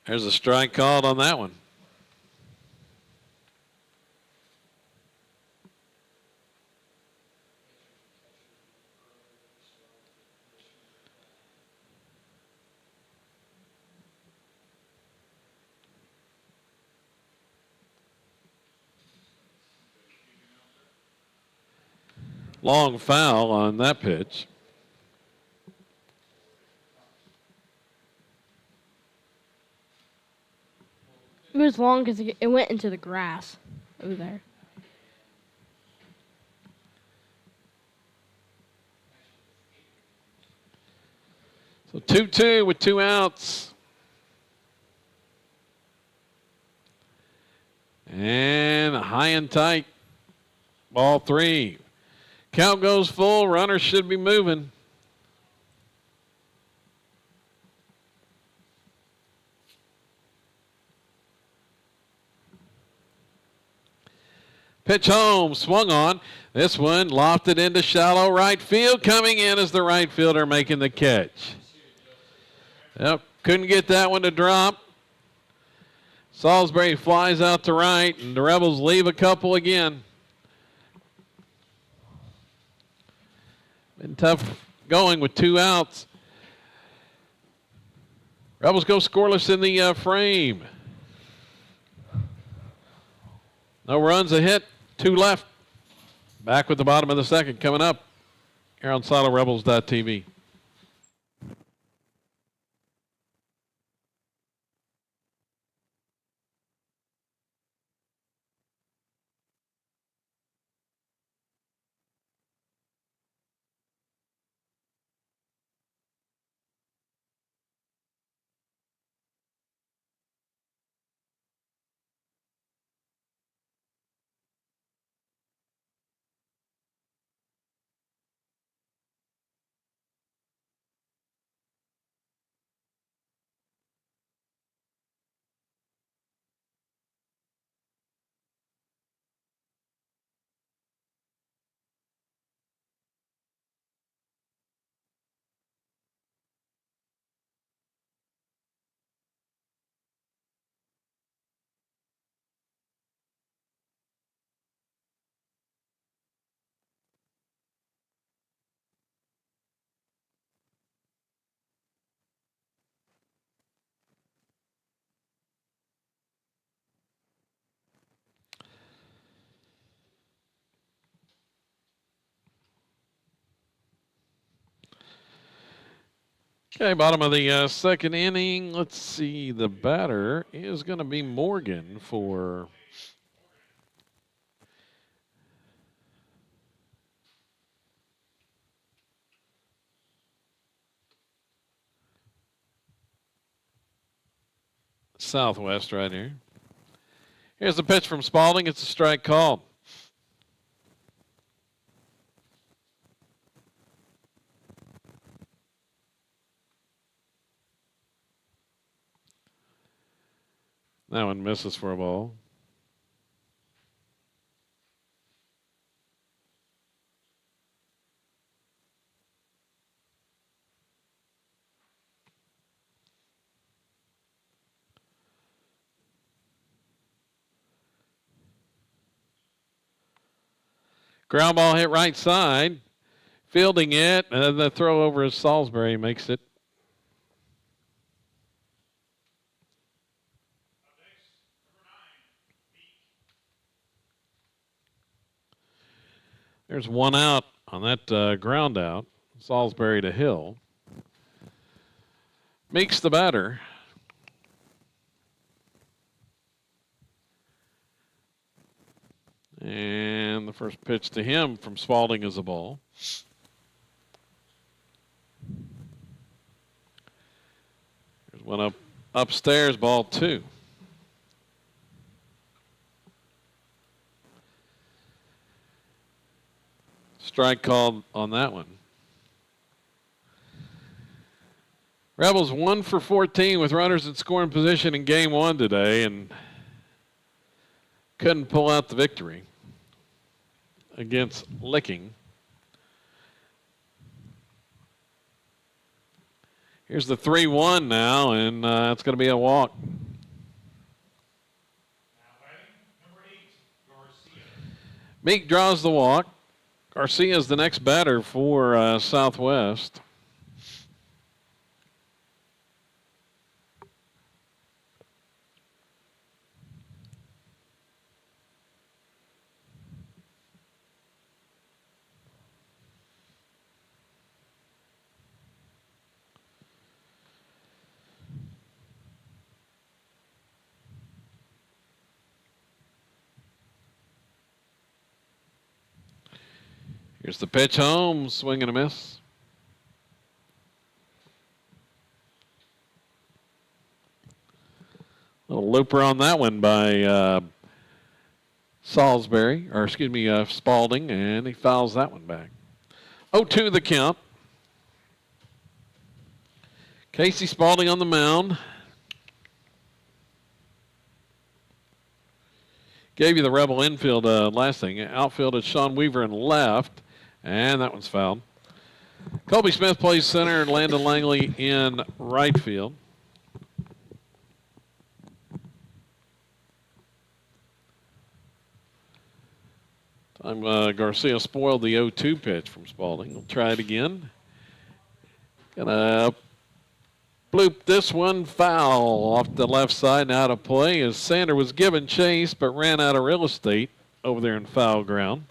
There's a strike called on that one. Long foul on that pitch. It was long because it went into the grass over there. So 2-2 with 2 outs. And high and tight. Ball 3. Count goes full. Runners should be moving. Pitch home, swung on. This one lofted into shallow right field. Coming in is the right fielder making the catch. Yep, couldn't get that one to drop. Salisbury flies out to right, and the Rebels leave a couple again. Been tough going with 2 outs. Rebels go scoreless in the frame. No runs, a hit, 2 left. Back with the bottom of the second coming up here on SiloRebels.tv. Okay, bottom of the second inning. Let's see. The batter is going to be Morgan for Southwest right here. Here's the pitch from Spalding. It's a strike call. That one misses for a ball. Ground ball hit right side. Fielding it. The throw over is Salisbury makes it. There's one out on that ground out. Salisbury to Hill. Meeks the batter. And the first pitch to him from Spalding is a ball. There's one upstairs, ball 2. Strike called on that one. Rebels 1 for 14 with runners in scoring position in game 1 today and couldn't pull out the victory against Licking. Here's the 3-1 now, and it's going to be a walk. Meek draws the walk. Garcia is the next batter for Southwest. Here's the pitch home, swing and a miss. Little looper on that one by Spalding, and he fouls that one back. 0-2 the count. Casey Spalding on the mound. Gave you the Rebel infield last thing. Outfield is Sean Weaver in left. And that one's fouled. Colby Smith plays center and Landon Langley in right field. Garcia spoiled the 0-2 pitch from Spalding. We'll try it again. Gonna blooped this one foul off the left side and out of play as Sander was given chase but ran out of real estate over there in foul ground.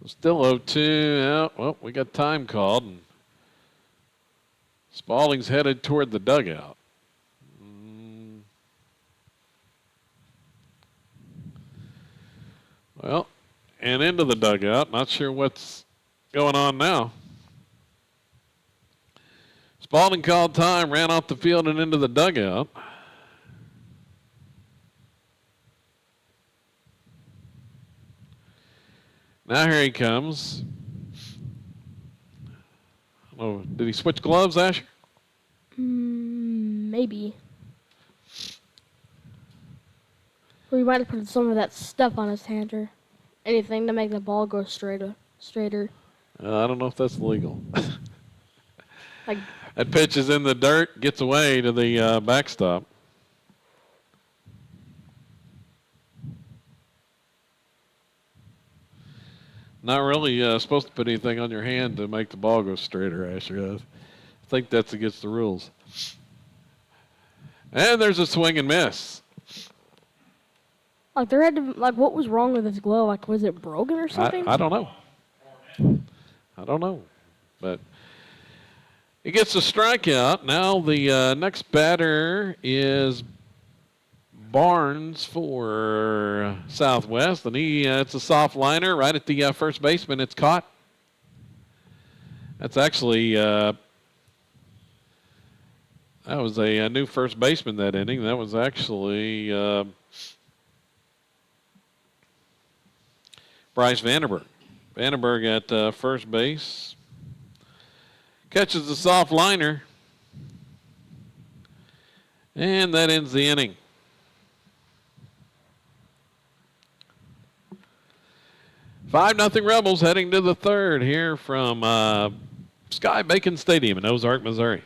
Still 0-2. Yeah, well, we got time called. And Spalding's headed toward the dugout. Well, and into the dugout. Not sure what's going on now. Spalding called time, ran off the field and into the dugout. Now here he comes. Oh, did he switch gloves, Asher? Maybe. We might have put some of that stuff on his hand or anything to make the ball go straighter. I don't know if that's legal. Like that pitch is in the dirt, gets away to the backstop. Not really supposed to put anything on your hand to make the ball go straighter, Asher. I think that's against the rules. And there's a swing and miss. Like there had to what was wrong with his glove? Like was it broken or something? I don't know. I don't know. But he gets a strikeout. Now the next batter is Barnes for Southwest, and it's a soft liner right at the first baseman. It's caught. That's actually that was a new first baseman that inning. That was actually Bryce Vandenberg. Vandenberg at first base catches the soft liner, and that ends the inning. 5-0 Rebels heading to the third here from Sky Bacon Stadium in Ozark, Missouri.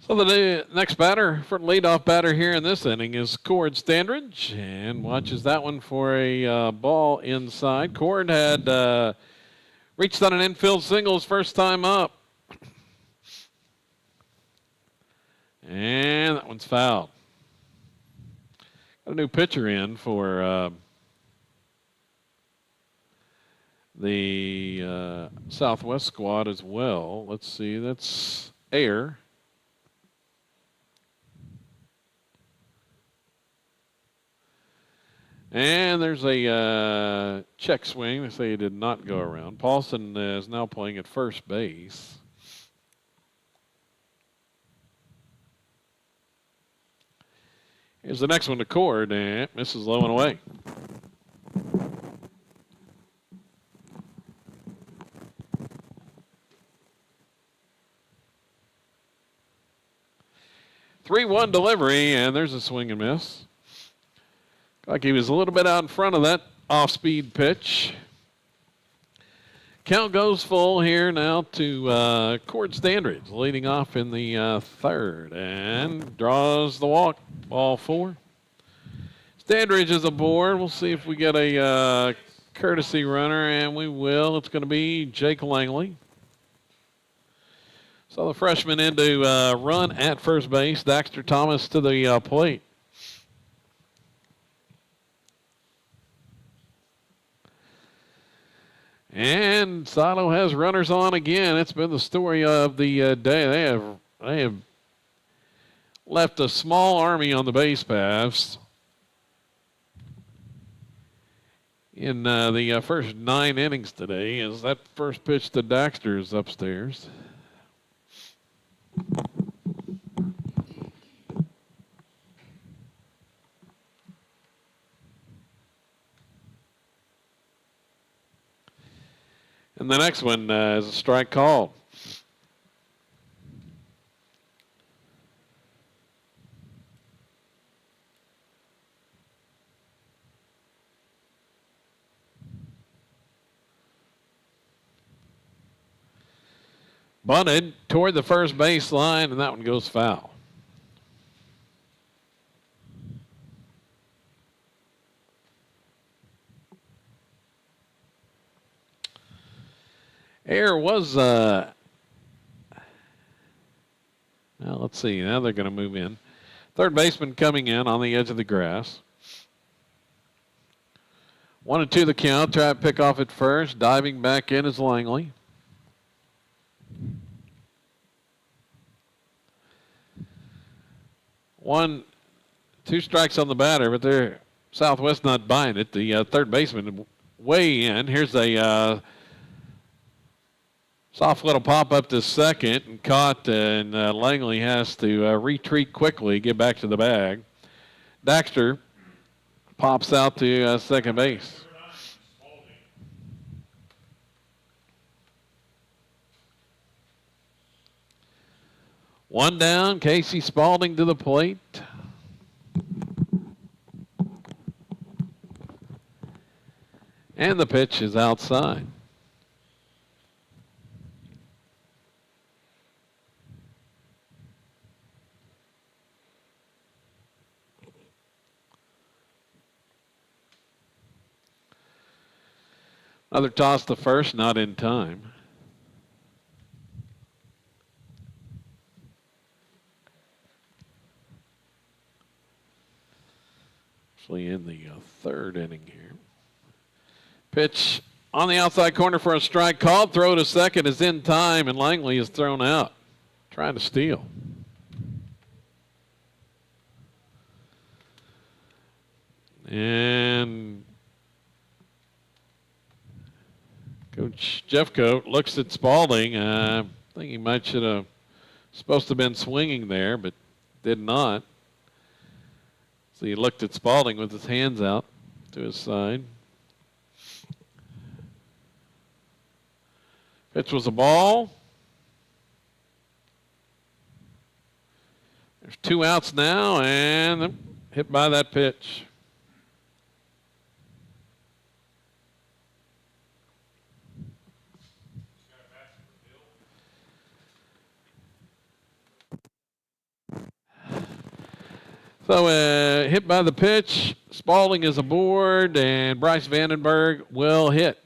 So the next batter, for leadoff batter here in this inning, is Cord Standridge, and watches that one for a ball inside. Cord had reached on an infield single his first time up. And that one's fouled. Got a new pitcher in for the Southwest squad as well. Let's see, that's Ayer. And there's a check swing. They say he did not go around. Paulson is now playing at first base. Here's the next one to Cord, and misses low and away. Three-one delivery, and there's a swing and miss. Like he was a little bit out in front of that off-speed pitch. Count goes full here now to Cord Standridge, leading off in the third, and draws the walk. Ball four. Standridge is aboard. We'll see if we get a courtesy runner, and we will. It's going to be Jake Langley. So the freshman in to run at first base. Daxter Thomas to the plate. And Silo has runners on again. It's been the story of the day. They have left a small army on the base paths in the first 9 innings today. As that first pitch to Daxter is upstairs. And the next one is a strike called. Bunted toward the first base line, and that one goes foul. Air was, now let's see, now they're going to move in. Third baseman coming in on the edge of the grass. 1-2 the count, try to pick off at first. Diving back in is Langley. Two strikes on the batter, but they're Southwest not buying it. The third baseman way in. Here's a soft little pop up to second and caught, and Langley has to retreat quickly, get back to the bag. Daxter pops out to second base. One down, Casey Spalding to the plate. And the pitch is outside. Another toss to first, not in time. Actually in the third inning here. Pitch on the outside corner for a strike called. Throw to second is in time, and Langley is thrown out. Trying to steal. And Coach Jeffcoat looks at Spalding. I think he should have supposed to have been swinging there, but did not. So he looked at Spalding with his hands out to his side. Pitch was a ball. There's 2 outs now, and hit by that pitch. So hit by the pitch, Spalding is aboard, and Bryce Vandenberg will hit.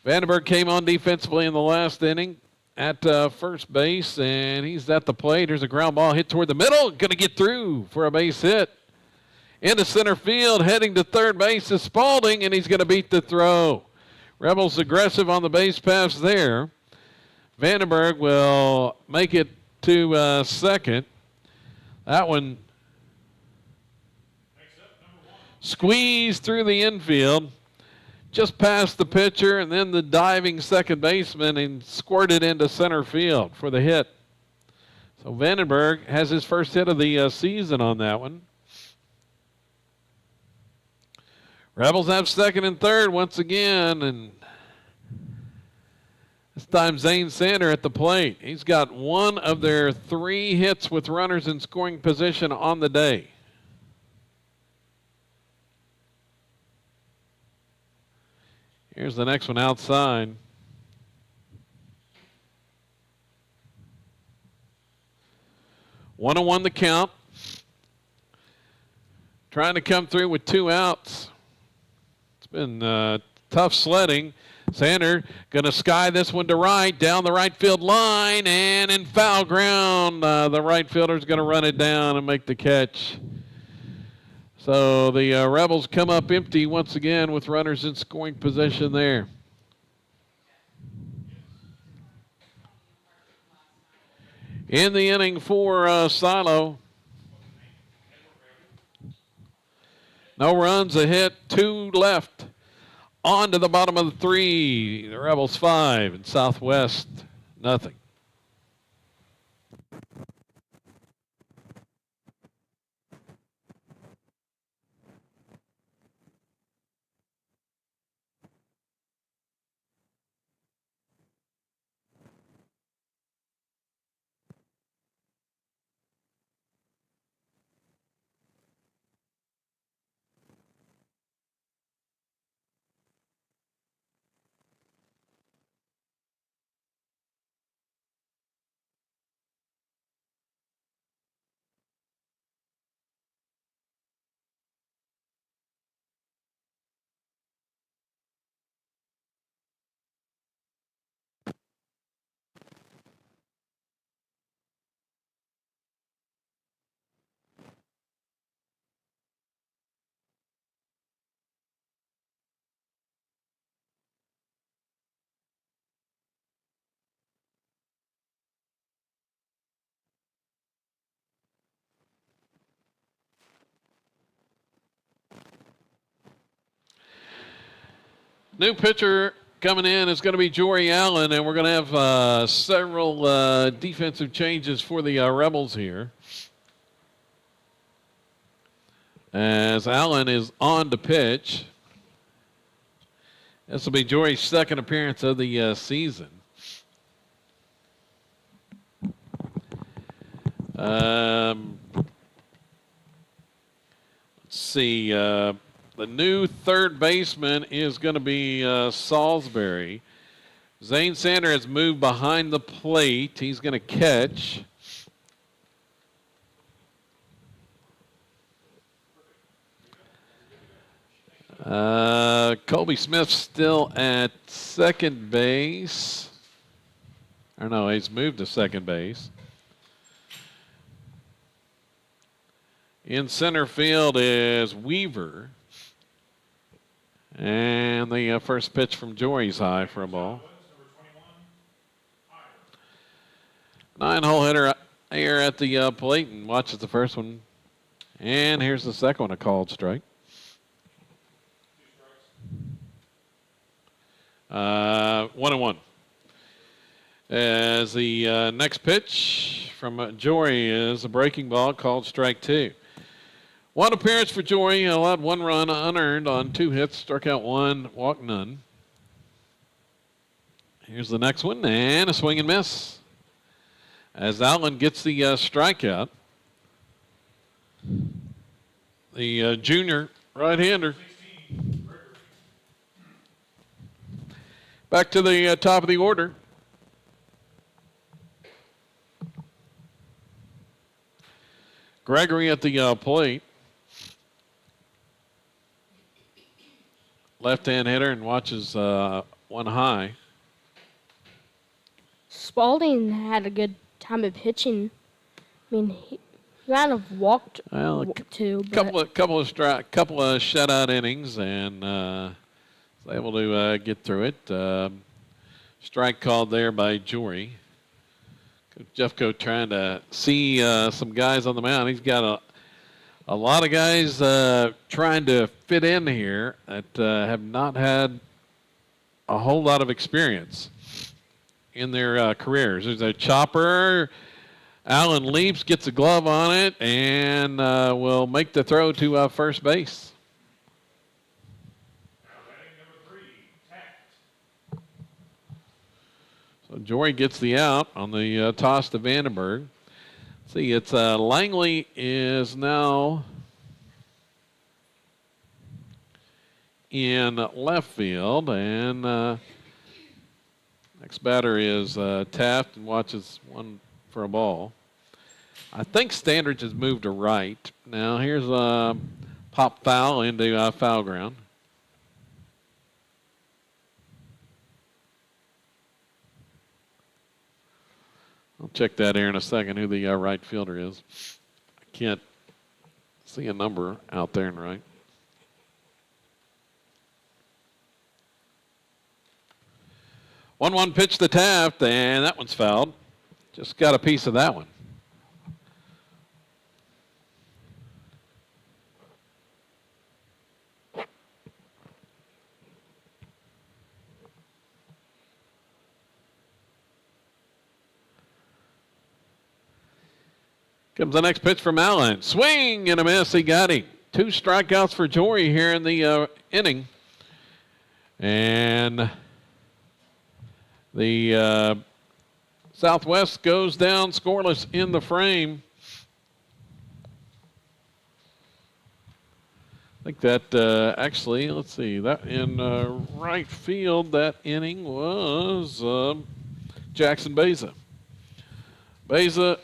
Vandenberg came on defensively in the last inning at first base, and he's at the plate. Here's a ground ball hit toward the middle, going to get through for a base hit. Into center field, heading to third base is Spalding, and he's going to beat the throw. Rebels aggressive on the base pass there. Vandenberg will make it to second. That one squeezed through the infield, just past the pitcher, and then the diving second baseman, and squirted into center field for the hit. So Vandenberg has his first hit of the season on that one. Rebels have second and third once again, and this time Zane Sander at the plate. He's got one of their 3 hits with runners in scoring position on the day. Here's the next one outside. 1-1 the count. Trying to come through with 2 outs. It's been tough sledding. Sander going to sky this one to right, down the right field line, and in foul ground. The right fielder's going to run it down and make the catch. So the Rebels come up empty once again with runners in scoring position there. In the inning for Silo. No runs, a hit, 2 left. On to the bottom of the 3. The Rebels 5 and Southwest nothing. New pitcher coming in is going to be Jory Allen, and we're going to have several defensive changes for the Rebels here. As Allen is on to pitch. This will be Jory's second appearance of the season. Let's see. The new third baseman is going to be Salisbury. Zane Sander has moved behind the plate. He's going to catch. Colby Smith still at second base. Or no, he's moved to second base. In center field is Weaver. And the first pitch from Jory's high for a ball. 9-hole hitter here at the plate and watches the first one. And here's the second one, a called strike. 1-1. As the next pitch from Jory is a breaking ball called strike 2. 1 appearance for Jory, allowed 1 run unearned on 2 hits, struck out 1, walked none. Here's the next one, and a swing and miss. As Allen gets the strikeout. The junior right-hander. Back to the top of the order. Gregory at the plate. Left-hand hitter and watches 1 high. Spalding had a good time of pitching. I mean, he kind of walked too. Couple of shutout innings and was able to get through it. Strike called there by Jory. Jeffco trying to see some guys on the mound. He's got a lot of guys trying to fit in here that have not had a whole lot of experience in their careers. There's a chopper. Allen leaps, gets a glove on it, and will make the throw to first base. So Jory gets the out on the toss to Vandenberg. See, it's Langley is now in left field, and next batter is Taft, and watches one for a ball. I think Standridge has moved to right. Now here's a pop foul into foul ground. I'll check that here in a second, who the right fielder is. I can't see a number out there in right. One pitch to Taft, and that one's fouled. Just got a piece of that one. Comes the next pitch from Allen. Swing and a miss. He got him. 2 strikeouts for Jory here in the inning. And the Southwest goes down scoreless in the frame. I think that actually, let's see, that in right field, that inning was Jackson Beza. Beza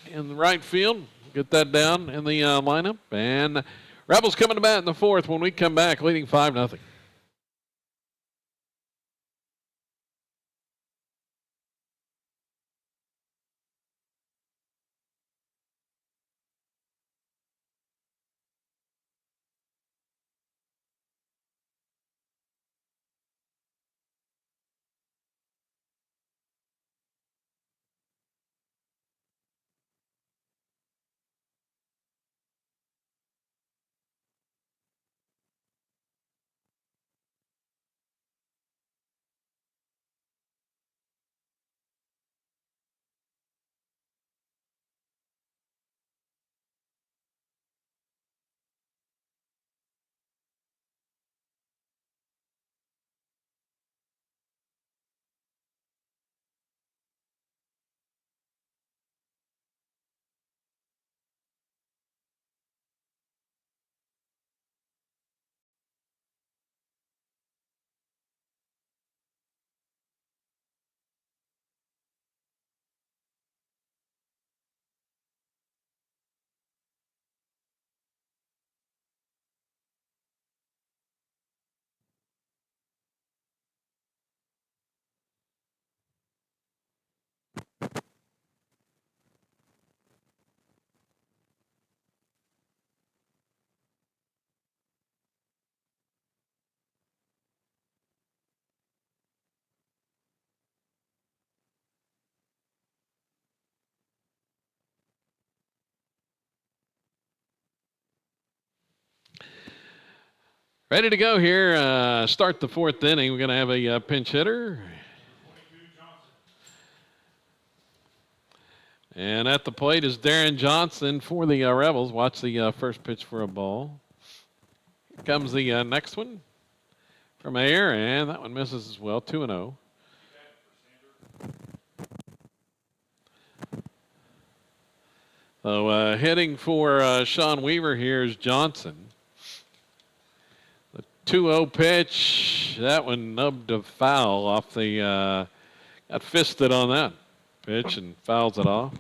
in the right field. Get that down in the lineup. And Rebels coming to bat in the 4th when we come back, leading 5-0. Ready to go here. Start the 4th inning. We're going to have a pinch hitter. And at the plate is Darren Johnson for the Rebels. Watch the first pitch for a ball. Here comes the next one from Ayer, and that one misses as well. 2-0. So hitting for Sean Weaver here is Johnson. 2-0 pitch. That one nubbed a foul off the, got fisted on that pitch and fouls it off.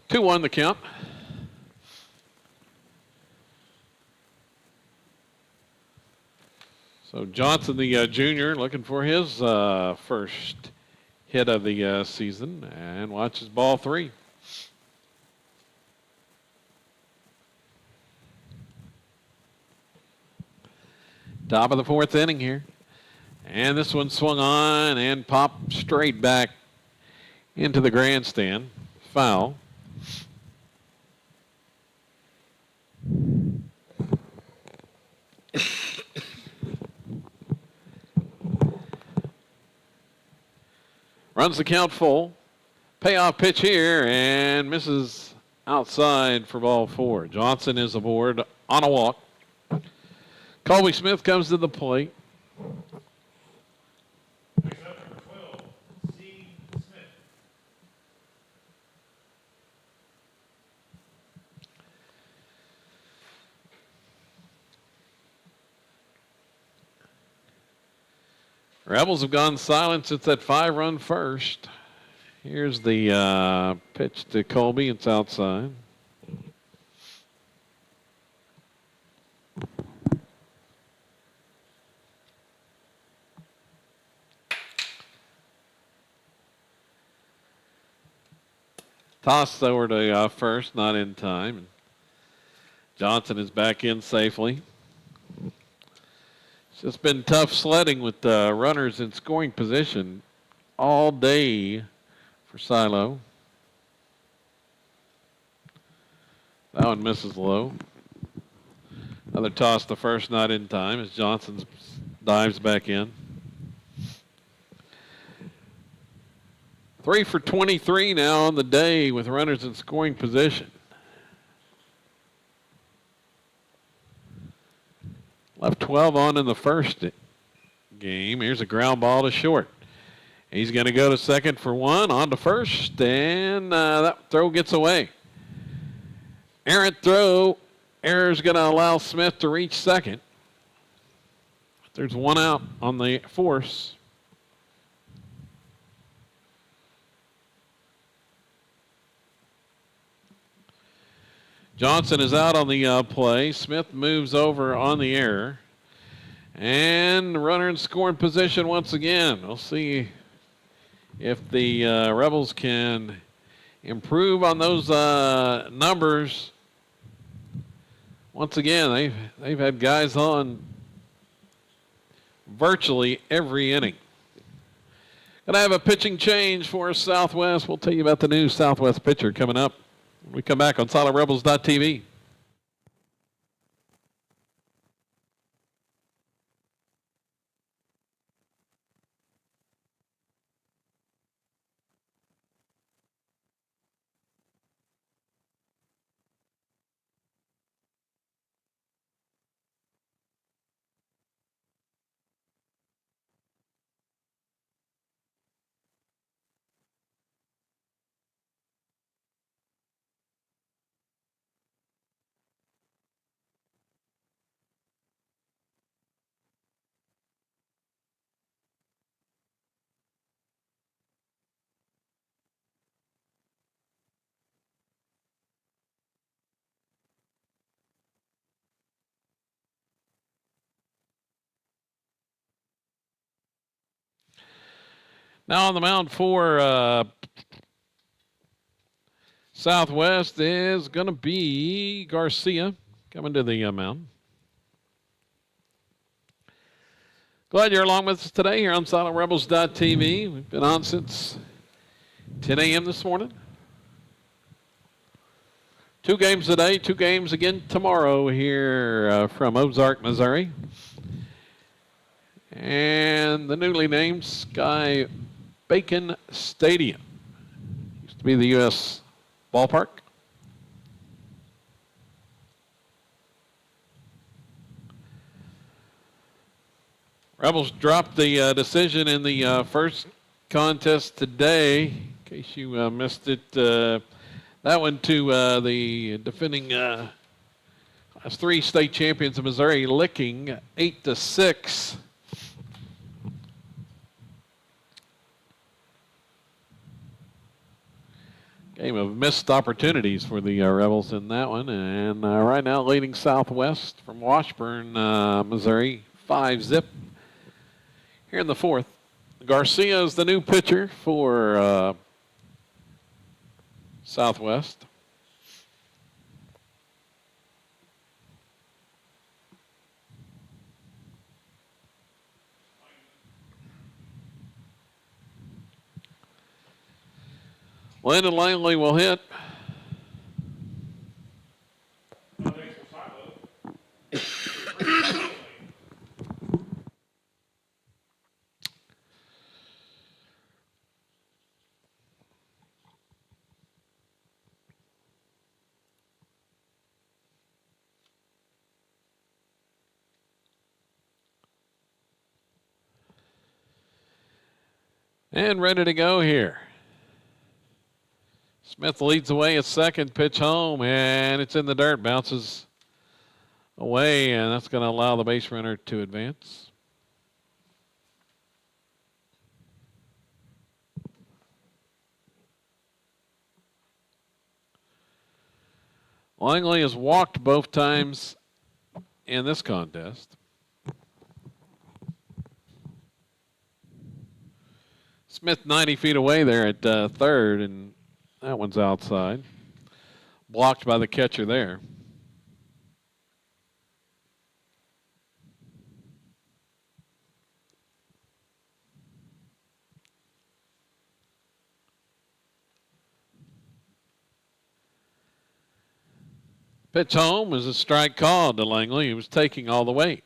Two on the count. So Johnson, the junior, looking for his first hit of the season, and watches ball 3. Top of the 4th inning here. And this one swung on and popped straight back into the grandstand. Foul. Runs the count full. Payoff pitch here and misses outside for ball 4. Johnson is aboard on a walk. Colby Smith comes to the plate. Next up, number 12, C. Smith. Rebels have gone silent since that 5-run first. Here's the pitch to Colby. It's outside. Tossed over to first, not in time. Johnson is back in safely. It's just been tough sledding with runners in scoring position all day for Silo. That one misses low. Another toss to first, not in time, as Johnson dives back in. 3 for 23 now on the day with runners in scoring position. Left 12 on in the first game. Here's a ground ball to short. He's going to go to second for one, on to first, and that throw gets away. Errant throw. Error's going to allow Smith to reach second. There's one out on the force. Johnson is out on the play. Smith moves over on the error. And runner in scoring position once again. We'll see if the Rebels can improve on those numbers. Once again, they've had guys on virtually every inning. Gonna have a pitching change for Southwest. We'll tell you about the new Southwest pitcher coming up when we come back on SolidRebels.tv. Now on the mound for Southwest is going to be Garcia coming to the mound. Glad you're along with us today here on SolidRebels.tv. We've been on since 10 a.m. this morning. 2 games today, 2 games again tomorrow here from Ozark, Missouri. And the newly named Sky Bacon Stadium. Used to be the U.S. Ballpark. Rebels dropped the decision in the first contest today. In case you missed it, that went to the defending Class 3 state champions of Missouri, Licking 8-6. Game of missed opportunities for the Rebels in that one. And right now leading Southwest from Washburn, Missouri, 5-0. Here in the fourth, Garcia is the new pitcher for Southwest. Landon Langley will hit. And ready to go here. Smith leads away at second, pitch home, and it's in the dirt, bounces away, and that's going to allow the base runner to advance. Langley has walked both times in this contest. Smith 90 feet away there at third, and that one's outside. Blocked by the catcher there. Pitch home was a strike called to Langley. He was taking all the weight.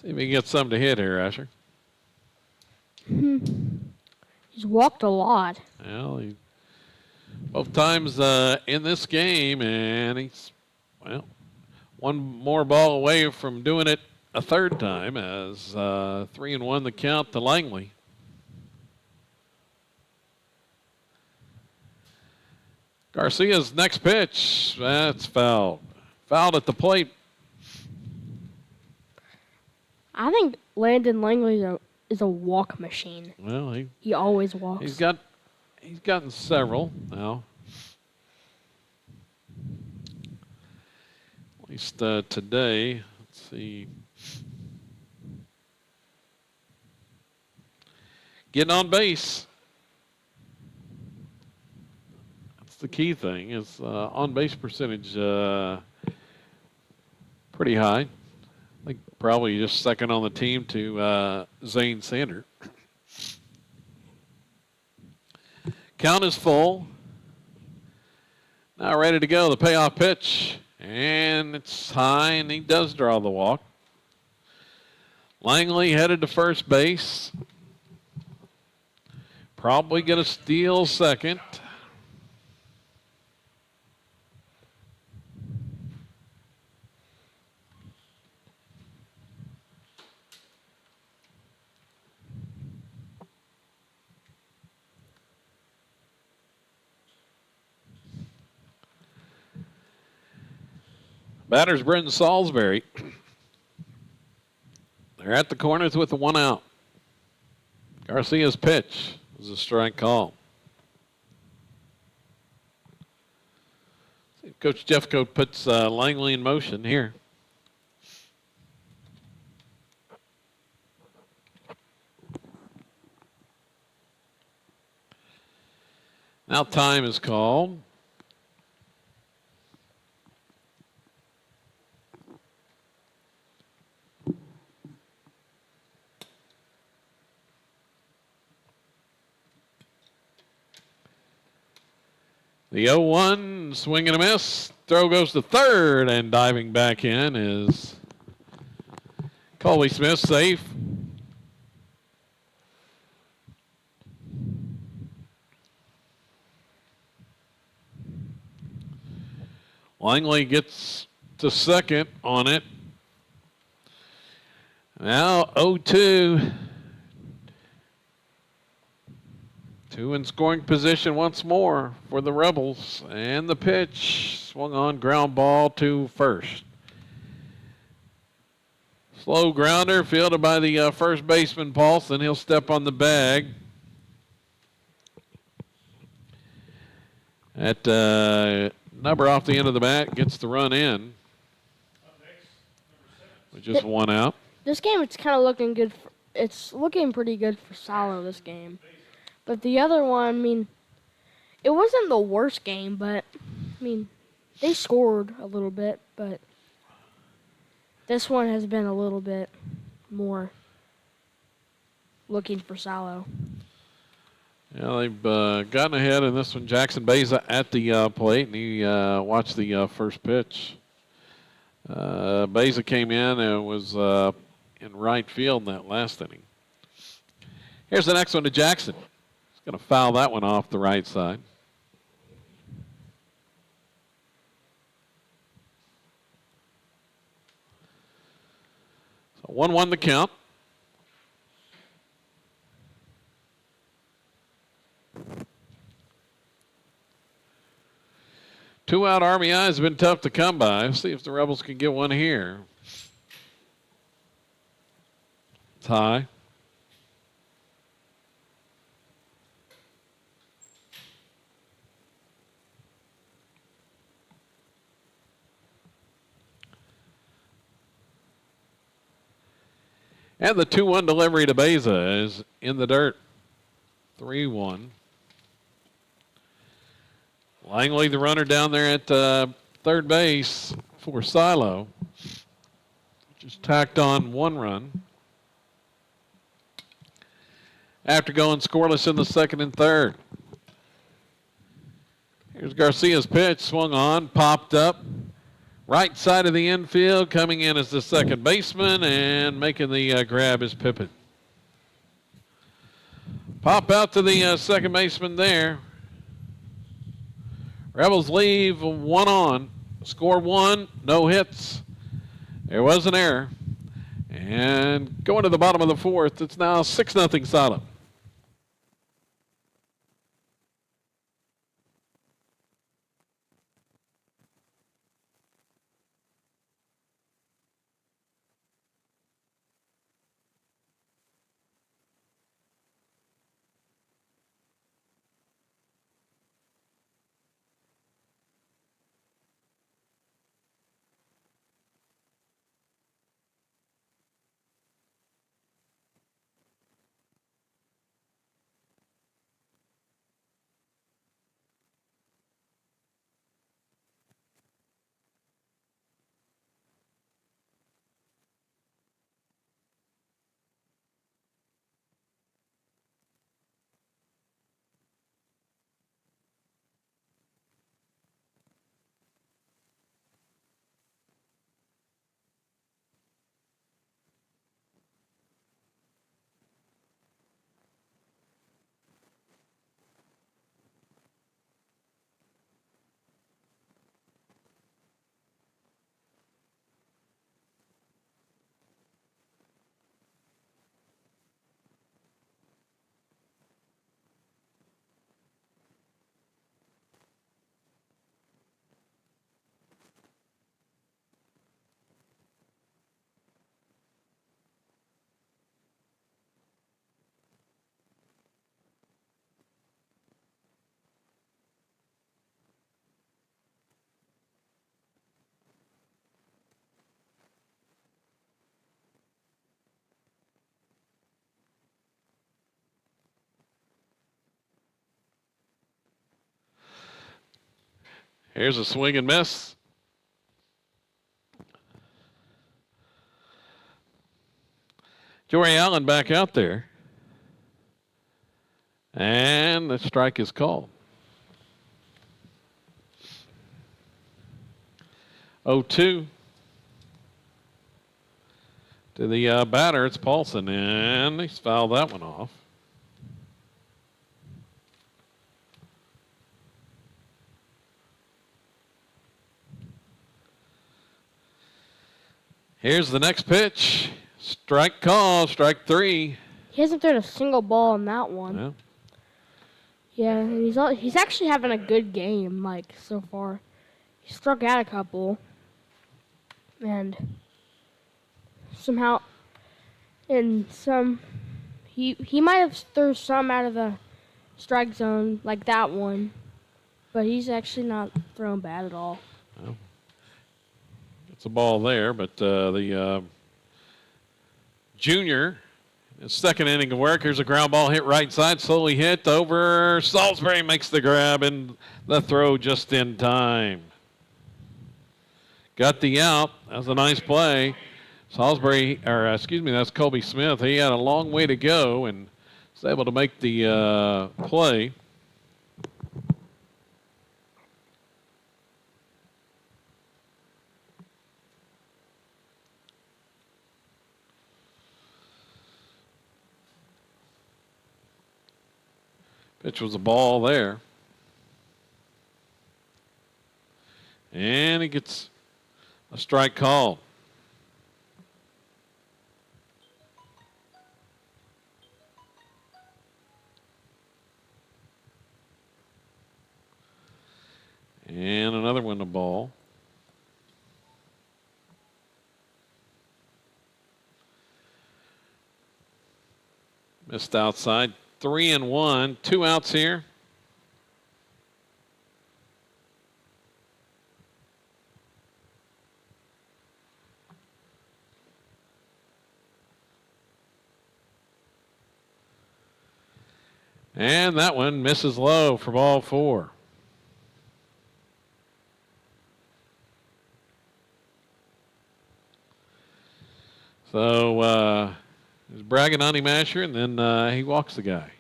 See if he can get something to hit here, Asher. He's walked a lot. Well, both times in this game, and he's, well, one more ball away from doing it a third time as 3-1 the count to Langley. Garcia's next pitch, that's fouled. Fouled at the plate. I think Landon Langley is a walk machine. Well, he always walks. He's gotten several now. At least today. Let's see. Getting on base. The key thing is on base percentage pretty high. I think probably just second on the team to Zane Sander. Count is full. Now ready to go. The payoff pitch, and it's high, and he does draw the walk. Langley headed to first base. Probably going to steal second. Batter's Brenton Salisbury. They're at the corners with the one out. Garcia's pitch was a strike call. Coach Jeffcoat puts Langley in motion here. Now time is called. The 0-1, swing and a miss. Throw goes to third, and diving back in is Colby Smith, safe. Langley gets to second on it. Now 0-2. Two in scoring position once more for the Rebels. And the pitch swung on, ground ball to first. Slow grounder fielded by the first baseman, Paulson. He'll step on the bag. That number off the end of the bat gets the run in. With just one out. This game, it's kind of looking good. It's looking pretty good for Salo this game. But the other one, I mean, it wasn't the worst game, but, I mean, they scored a little bit, but this one has been a little bit more looking for Salo. Yeah, they've gotten ahead in this one. Jackson Beza at the plate, and he watched the first pitch. Beza came in and was in right field in that last inning. Here's the next one to Jackson. Going to foul that one off the right side. So 1-1 the count. Two-out RBI has been tough to come by. Let's see if the Rebels can get one here. It's high. And the 2-1 delivery to Beza is in the dirt. 3-1. Langley, the runner down there at third base for Silo. Just tacked on 1 run. After going scoreless in the second and third. Here's Garcia's pitch, swung on, popped up. Right side of the infield, coming in as the second baseman and making the grab is Pippin. Pop out to the second baseman there. Rebels leave 1 on. Score 1, no hits. There was an error. And going to the bottom of the fourth, it's now 6-0 Silo. Here's a swing and miss. Jory Allen back out there. And the strike is called. 0-2 to the batter. It's Paulson, and he's fouled that one off. Here's the next pitch. Strike call, strike 3. He hasn't thrown a single ball on that one. Yeah. Yeah, he's actually having a good game, like, so far. He struck out a couple. And somehow, in some, he might have threw some out of the strike zone, like that one. But he's actually not throwing bad at all. Well, it's a ball there, but the junior, his second inning of work. Here's a ground ball hit right side, slowly hit over. Salisbury makes the grab and the throw just in time. Got the out. That was a nice play. Salisbury, that's Colby Smith. He had a long way to go and was able to make the play. Pitch was a ball there. And he gets a strike call. Missed outside. 3-1. 2 outs here. And that one misses low for ball 4. So he's bragging on him, Asher, and then he walks the guy.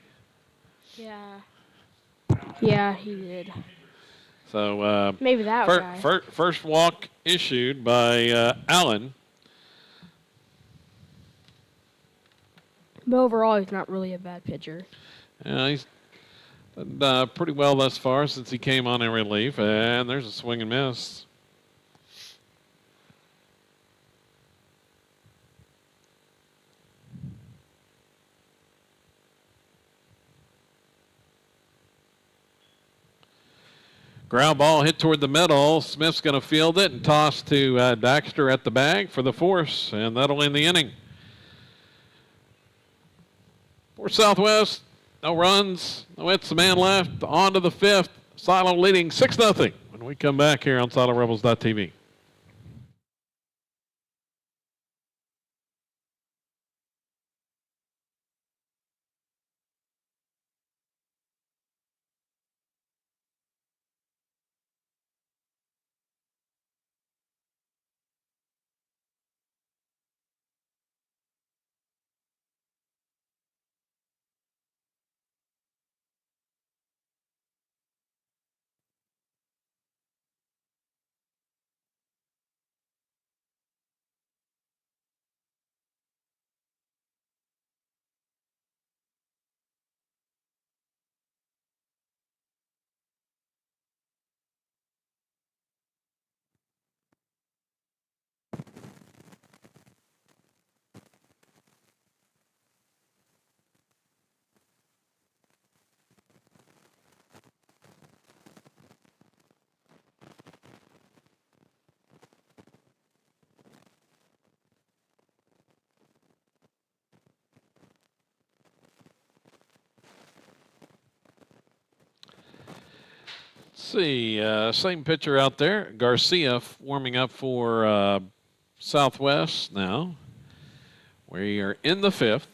Yeah. Yeah, he did. So Maybe that guy. First walk issued by Allen. But overall, he's not really a bad pitcher. He's done pretty well thus far since he came on in relief. And there's a swing and miss. Ground ball hit toward the middle. Smith's going to field it and toss to Daxter at the bag for the force, and that'll end the inning. For Southwest, no runs, no hits, a man left. On to the 5th. Silo leading 6-0 when we come back here on SiloRebels.tv. See, same pitcher out there. Garcia warming up for Southwest now. We are in the 5th.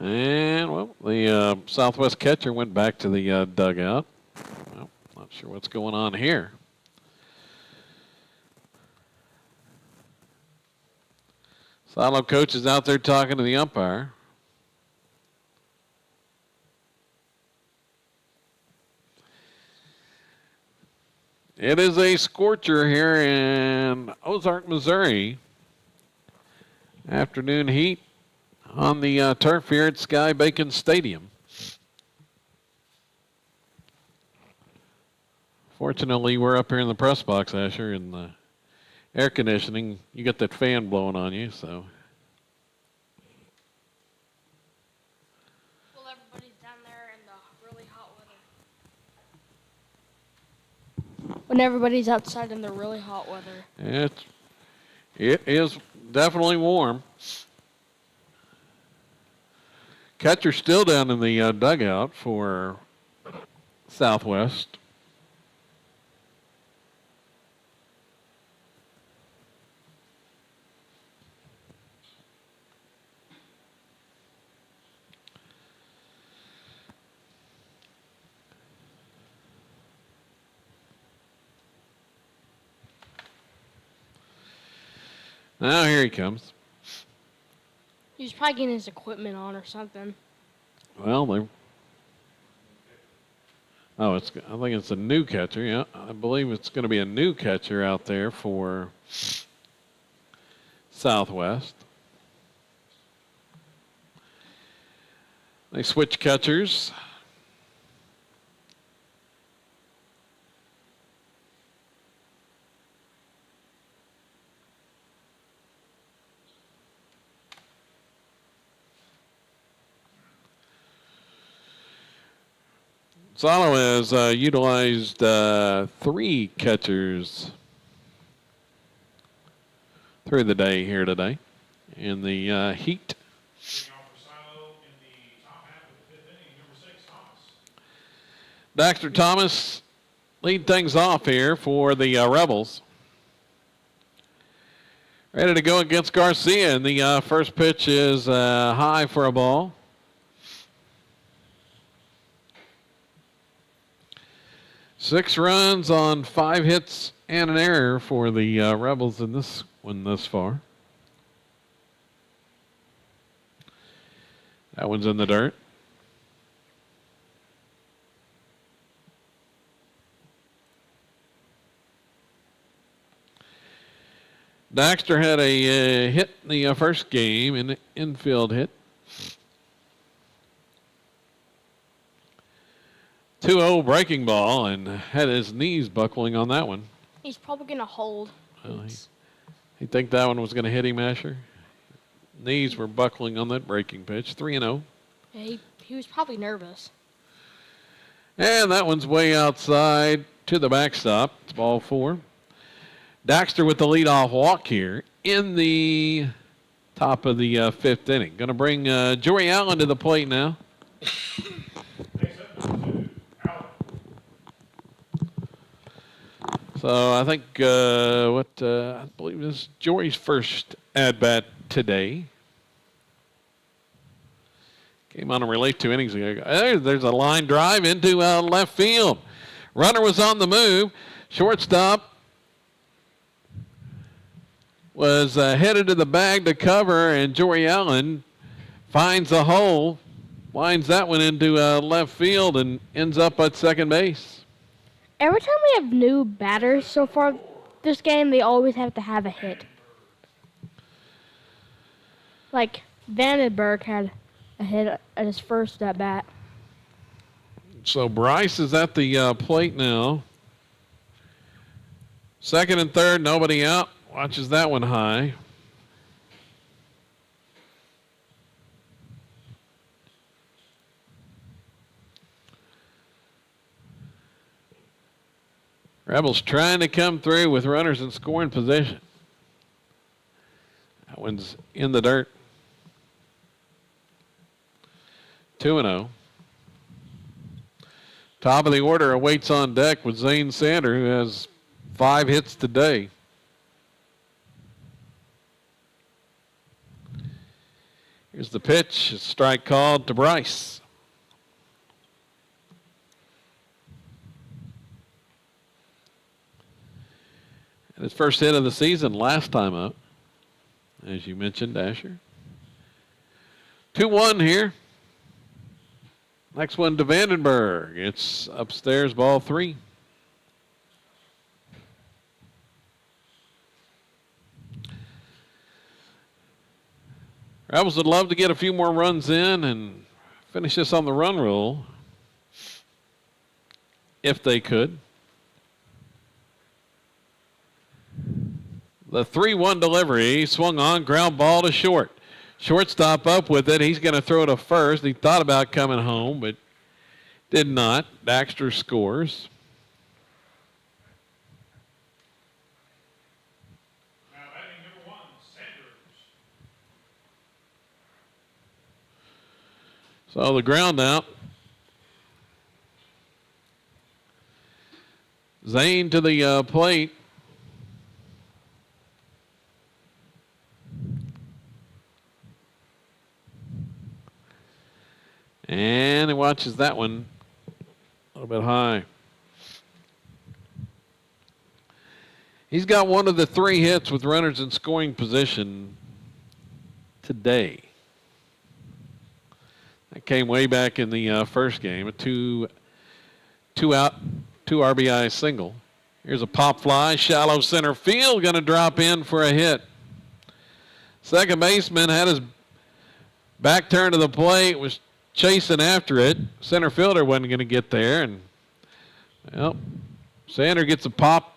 And, well, the Southwest catcher went back to the dugout. Well, not sure what's going on here. Silo coach is out there talking to the umpire. It is a scorcher here in Ozark, Missouri. Afternoon heat on the turf here at Sky Bacon Stadium. Fortunately, we're up here in the press box, Asher, in the air conditioning. You got that fan blowing on you, so. Well, everybody's down there in the really hot weather. When everybody's outside in the really hot weather. It is definitely warm. Catcher still down in the dugout for Southwest. Now here he comes. He's probably getting his equipment on or something. Well, they. Oh, I think it's a new catcher. Yeah, I believe it's going to be a new catcher out there for Southwest. They switch catchers. Salo has utilized 3 catchers through the day here today in the heat. Leading off for Silo in the top half of the 5th inning, number 6, Thomas. Daxter Thomas lead things off here for the Rebels. Ready to go against Garcia, and the first pitch is high for a ball. Six runs on 5 hits and an error for the Rebels in this one thus far. That one's in the dirt. Daxter had a hit in the first game, an infield hit. 2-0 breaking ball, and had his knees buckling on that one. He's probably going to hold. Well, he think that one was going to hit him, Asher? Knees were buckling on that breaking pitch. 3-0. Yeah, he was probably nervous. And that one's way outside to the backstop. It's ball 4. Daxter with the leadoff walk here in the top of the 5th inning. Going to bring Jory Allen to the plate now. So I think I believe this is Jory's first at-bat today. Came on a relief 2 innings ago. There's a line drive into left field. Runner was on the move. Shortstop was headed to the bag to cover, and Jory Allen finds a hole, lines that one into left field, and ends up at second base. Every time we have new batters so far this game, they always have to have a hit. Like, Vandenberg had a hit at his first at bat. So Bryce is at the plate now. Second and third, nobody out. Watches that one high. Rebels trying to come through with runners in scoring position. That one's in the dirt. 2-0. Top of the order awaits on deck with Zane Sander, who has 5 hits today. Here's the pitch. A strike called to Bryce. And his first hit of the season last time up, as you mentioned, Asher. 2-1 here. Next one to Vandenberg. It's upstairs, ball 3. Rebels would love to get a few more runs in and finish this on the run rule if they could. The 3-1 delivery, swung on, ground ball to short. Shortstop up with it. He's going to throw to first. He thought about coming home, but did not. Daxter scores. Now batting number 1, Sanders. So the ground out. Zane to the plate. And he watches that one a little bit high. He's got one of the 3 hits with runners in scoring position today. That came way back in the first game. A two out, 2 RBI single. Here's a pop fly, shallow center field, going to drop in for a hit. Second baseman had his back turned to the plate, was chasing after it. Center fielder wasn't going to get there, and well, Sander gets a pop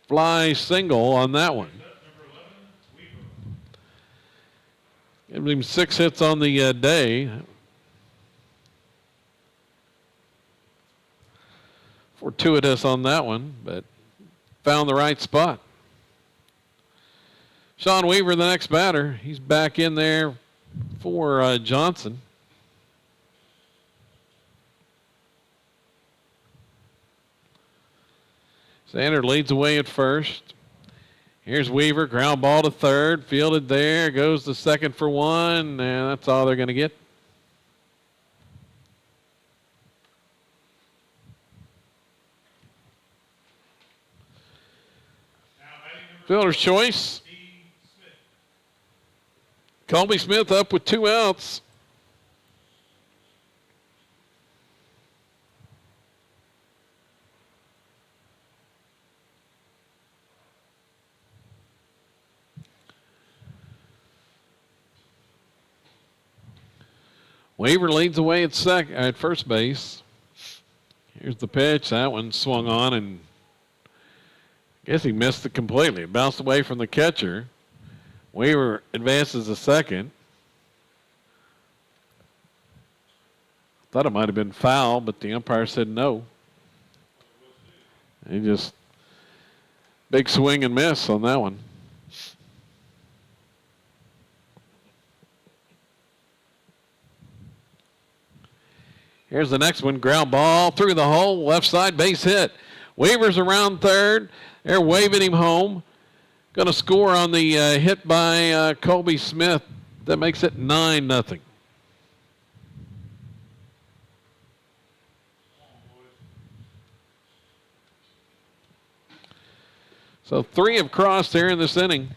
fly single on that one. Gives him 6 hits on the day. Fortuitous on that one, but found the right spot. Sean Weaver, the next batter. He's back in there for Johnson. Sander leads away at first. Here's Weaver, ground ball to third, fielded there, goes to second for one, and that's all they're going to get. Fielder's choice. Colby Smith up with 2 outs. Weaver leads away at first base. Here's the pitch. That one swung on, and I guess he missed it completely. It bounced away from the catcher. Weaver advances to second. Thought it might have been foul, but the umpire said no. He just big swing and miss on that one. Here's the next one. Ground ball through the hole. Left side base hit. Weaver's around third. They're waving him home. Going to score on the hit by Colby Smith. That makes it 9-0. So 3 have crossed here in this inning.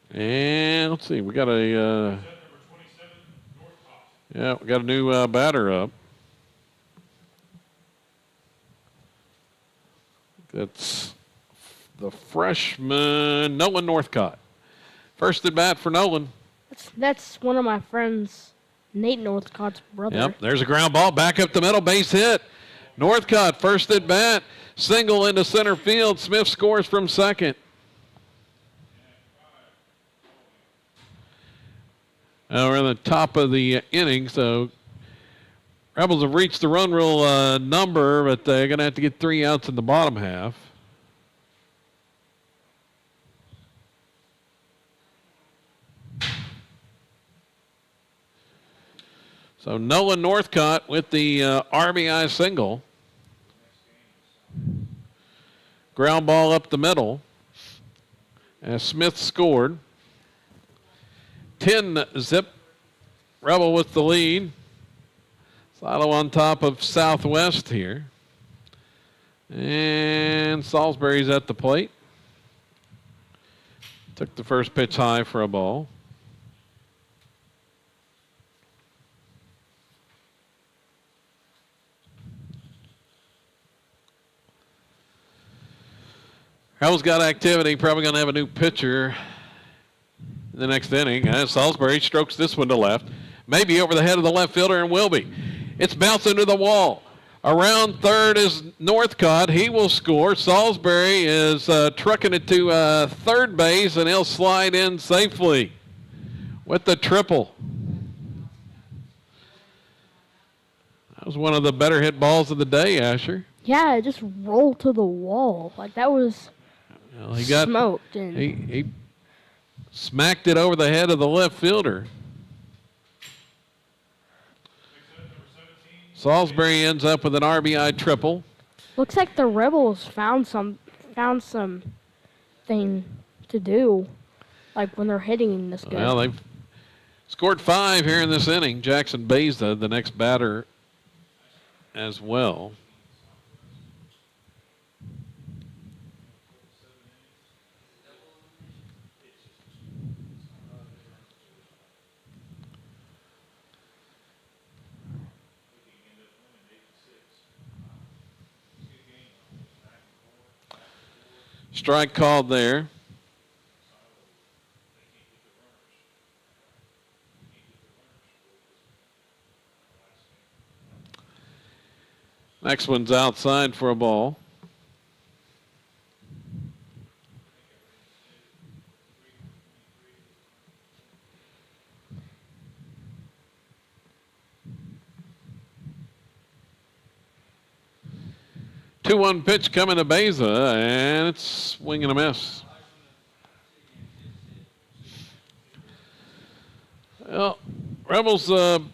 And let's see, we got a we got a new batter up. That's the freshman Nolan Northcott. First at bat for Nolan. That's one of my friends, Nate Northcott's brother. Yep, there's a ground ball back up the middle, base hit. Northcott first at bat, single into center field. Smith scores from second. We're in the top of the inning, so Rebels have reached the run rule number, but they're going to have to get 3 outs in the bottom half. So Nolan Northcott with the RBI single. Ground ball up the middle. As Smith scored. 10-zip. Rebel with the lead. Silo on top of Southwest here. And Salisbury's at the plate. Took the first pitch high for a ball. Rebels got activity. Probably going to have a new pitcher in the next inning. Salisbury strokes this one to left. Maybe over the head of the left fielder and will be. It's bouncing to the wall. Around third is Northcott. He will score. Salisbury is trucking it to third base, and he'll slide in safely with the triple. That was one of the better hit balls of the day, Asher. Yeah, it just rolled to the wall. Like, that was he got smoked. And he smacked it over the head of the left fielder. Salisbury ends up with an RBI triple. looks like the Rebels found something to do, like when they're hitting this good. Well, they've scored 5 here in this inning. Jackson Beza, the next batter as well. Strike called there. Next one's outside for a ball. Two-one pitch coming to Beza, and it's swing and a miss. Well, Rebels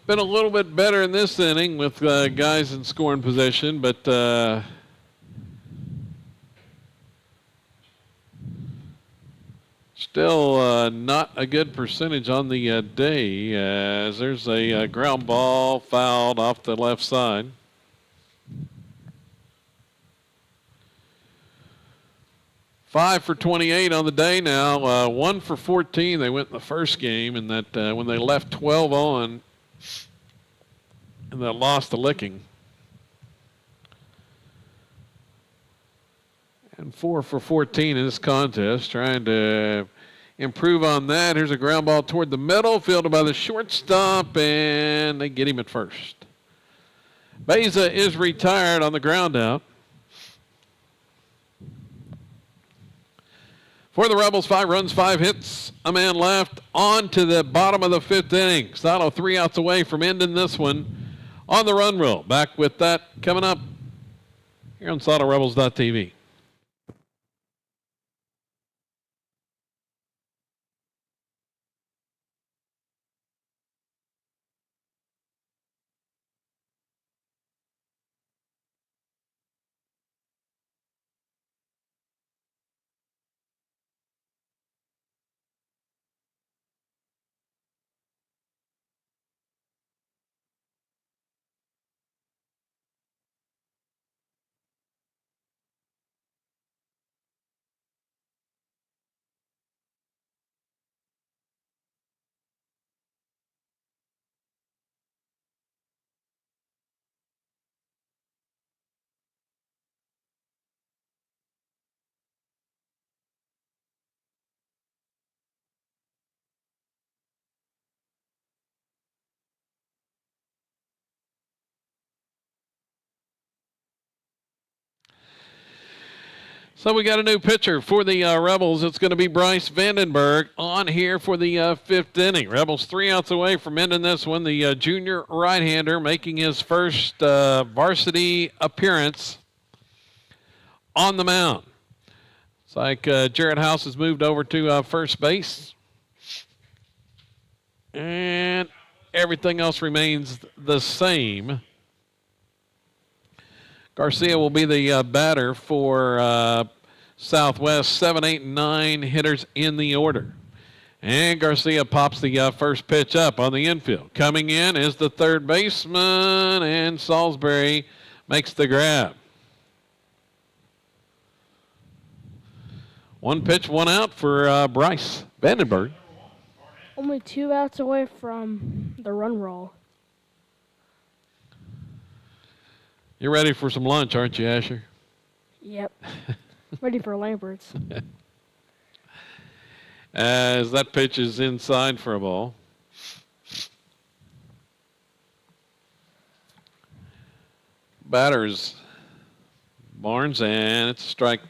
been a little bit better in this inning with guys in scoring position, but still not a good percentage on the day, as there's a ground ball fouled off the left side. Five for 28 on the day now. 1 for 14 they went in the first game, and that when they left 12 on, and they lost the licking. And 4 for 14 in this contest, trying to improve on that. Here's a ground ball toward the middle, fielded by the shortstop, and they get him at first. Beza is retired on the ground out. For the Rebels, 5 runs, 5 hits, a man left, on to the bottom of the 5th inning. Silo 3 outs away from ending this one on the run rule. Back with that coming up here on SoloRebels.tv. So we got a new pitcher for the Rebels. It's going to be Bryce Vandenberg on here for the 5th inning. Rebels 3 outs away from ending this one. The junior right-hander making his first varsity appearance on the mound. It's like Jared House has moved over to first base. And everything else remains the same. Garcia will be the batter for Southwest. 7, 8, and 9 hitters in the order. And Garcia pops the first pitch up on the infield. Coming in is the third baseman, and Salisbury makes the grab. 1 pitch, 1 out for Bryce Vandenberg. Only 2 outs away from the run roll. You're ready for some lunch, aren't you, Asher? Yep. Ready for Lambert's. As that pitch is inside for a ball. Batters Barnes, and it's a strike.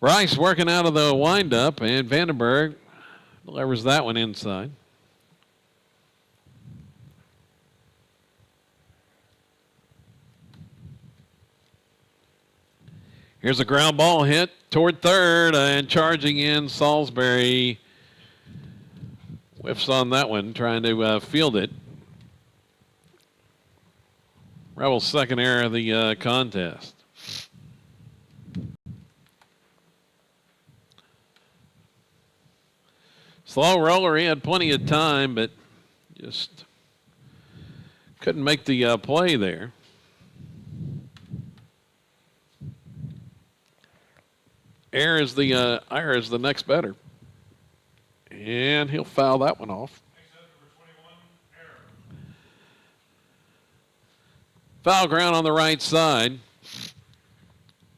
Rice working out of the windup, and Vandenberg delivers that one inside. Here's a ground ball hit toward third, and charging in Salisbury. Whiffs on that one, trying to field it. Rebels' second error of the contest. Slow roller, he had plenty of time, but just couldn't make the play there. Ayer is the next batter. And he'll foul that one off. Foul ground on the right side.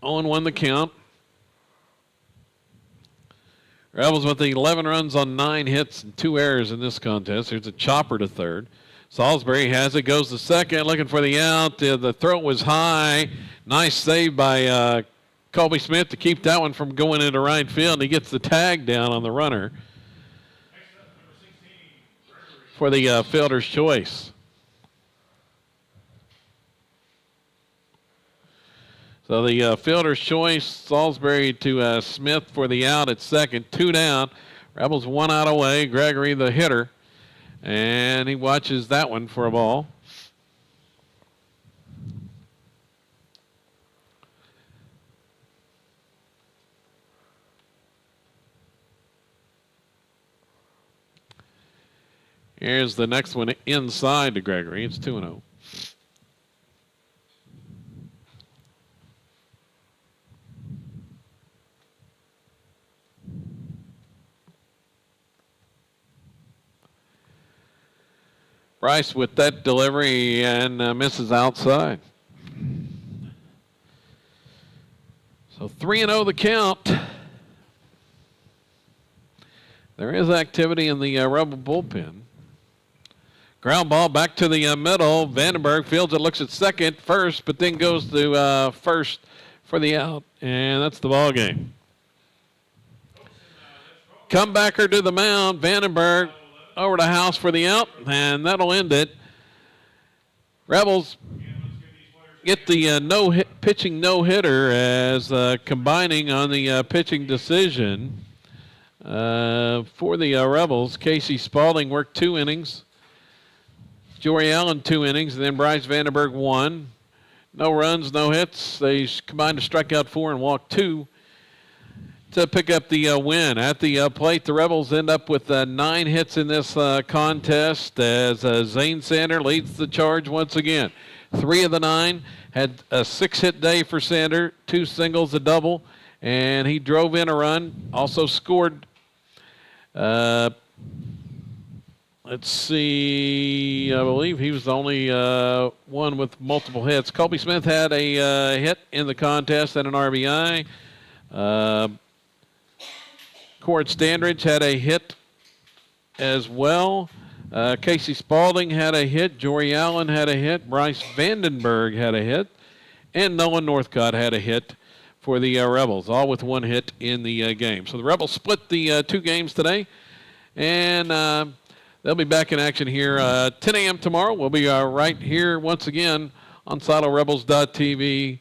0-1 the count. Rebels with 11 runs on 9 hits and 2 errors in this contest. There's a chopper to third. Salisbury has it, goes to second, looking for the out. The throw was high. Nice save by Colby Smith to keep that one from going into right field. And he gets the tag down on the runner for the fielder's choice. So the fielder's choice, Salisbury to Smith for the out at second. 2 down. Rebels 1 out away. Gregory the hitter. And he watches that one for a ball. Here's the next one inside to Gregory. It's 2-0. Bryce with that delivery and misses outside. So 3-0 the count. There is activity in the Rebel bullpen. Ground ball back to the middle. Vandenberg fields it, looks at second, first, but then goes to first for the out, and that's the ball game. Comebacker to the mound. Vandenberg over to House for the out, and that'll end it. Rebels get the pitching no-hitter as combining on the pitching decision for the Rebels. Casey Spaulding worked 2 innings. Jory Allen 2 innings, and then Bryce Vandenberg 1. No runs, no hits. They combined to strike out 4 and walk 2 to pick up the win. At the plate, the Rebels end up with 9 hits in this contest as Zane Sander leads the charge once again. 3 of the 9 had a 6-hit day for Sander, 2 singles, a double, and he drove in a run. Also scored. Let's see. I believe he was the only one with multiple hits. Colby Smith had a hit in the contest and an RBI. Cord Standridge had a hit as well. Casey Spaulding had a hit. Jory Allen had a hit. Bryce Vandenberg had a hit. And Nolan Northcott had a hit for the Rebels, all with 1 hit in the game. So the Rebels split the 2 games today. And they'll be back in action here 10 a.m. tomorrow. We'll be right here once again on SiloRebels.tv.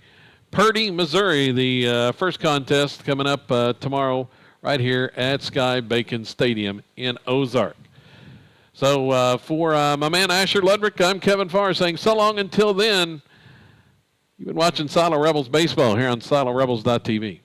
Purdy, Missouri, the first contest coming up tomorrow right here at Sky Bacon Stadium in Ozark. So for my man Asher Ludwig, I'm Kevin Farr saying so long until then. You've been watching Silo Rebels Baseball here on SiloRebels.tv.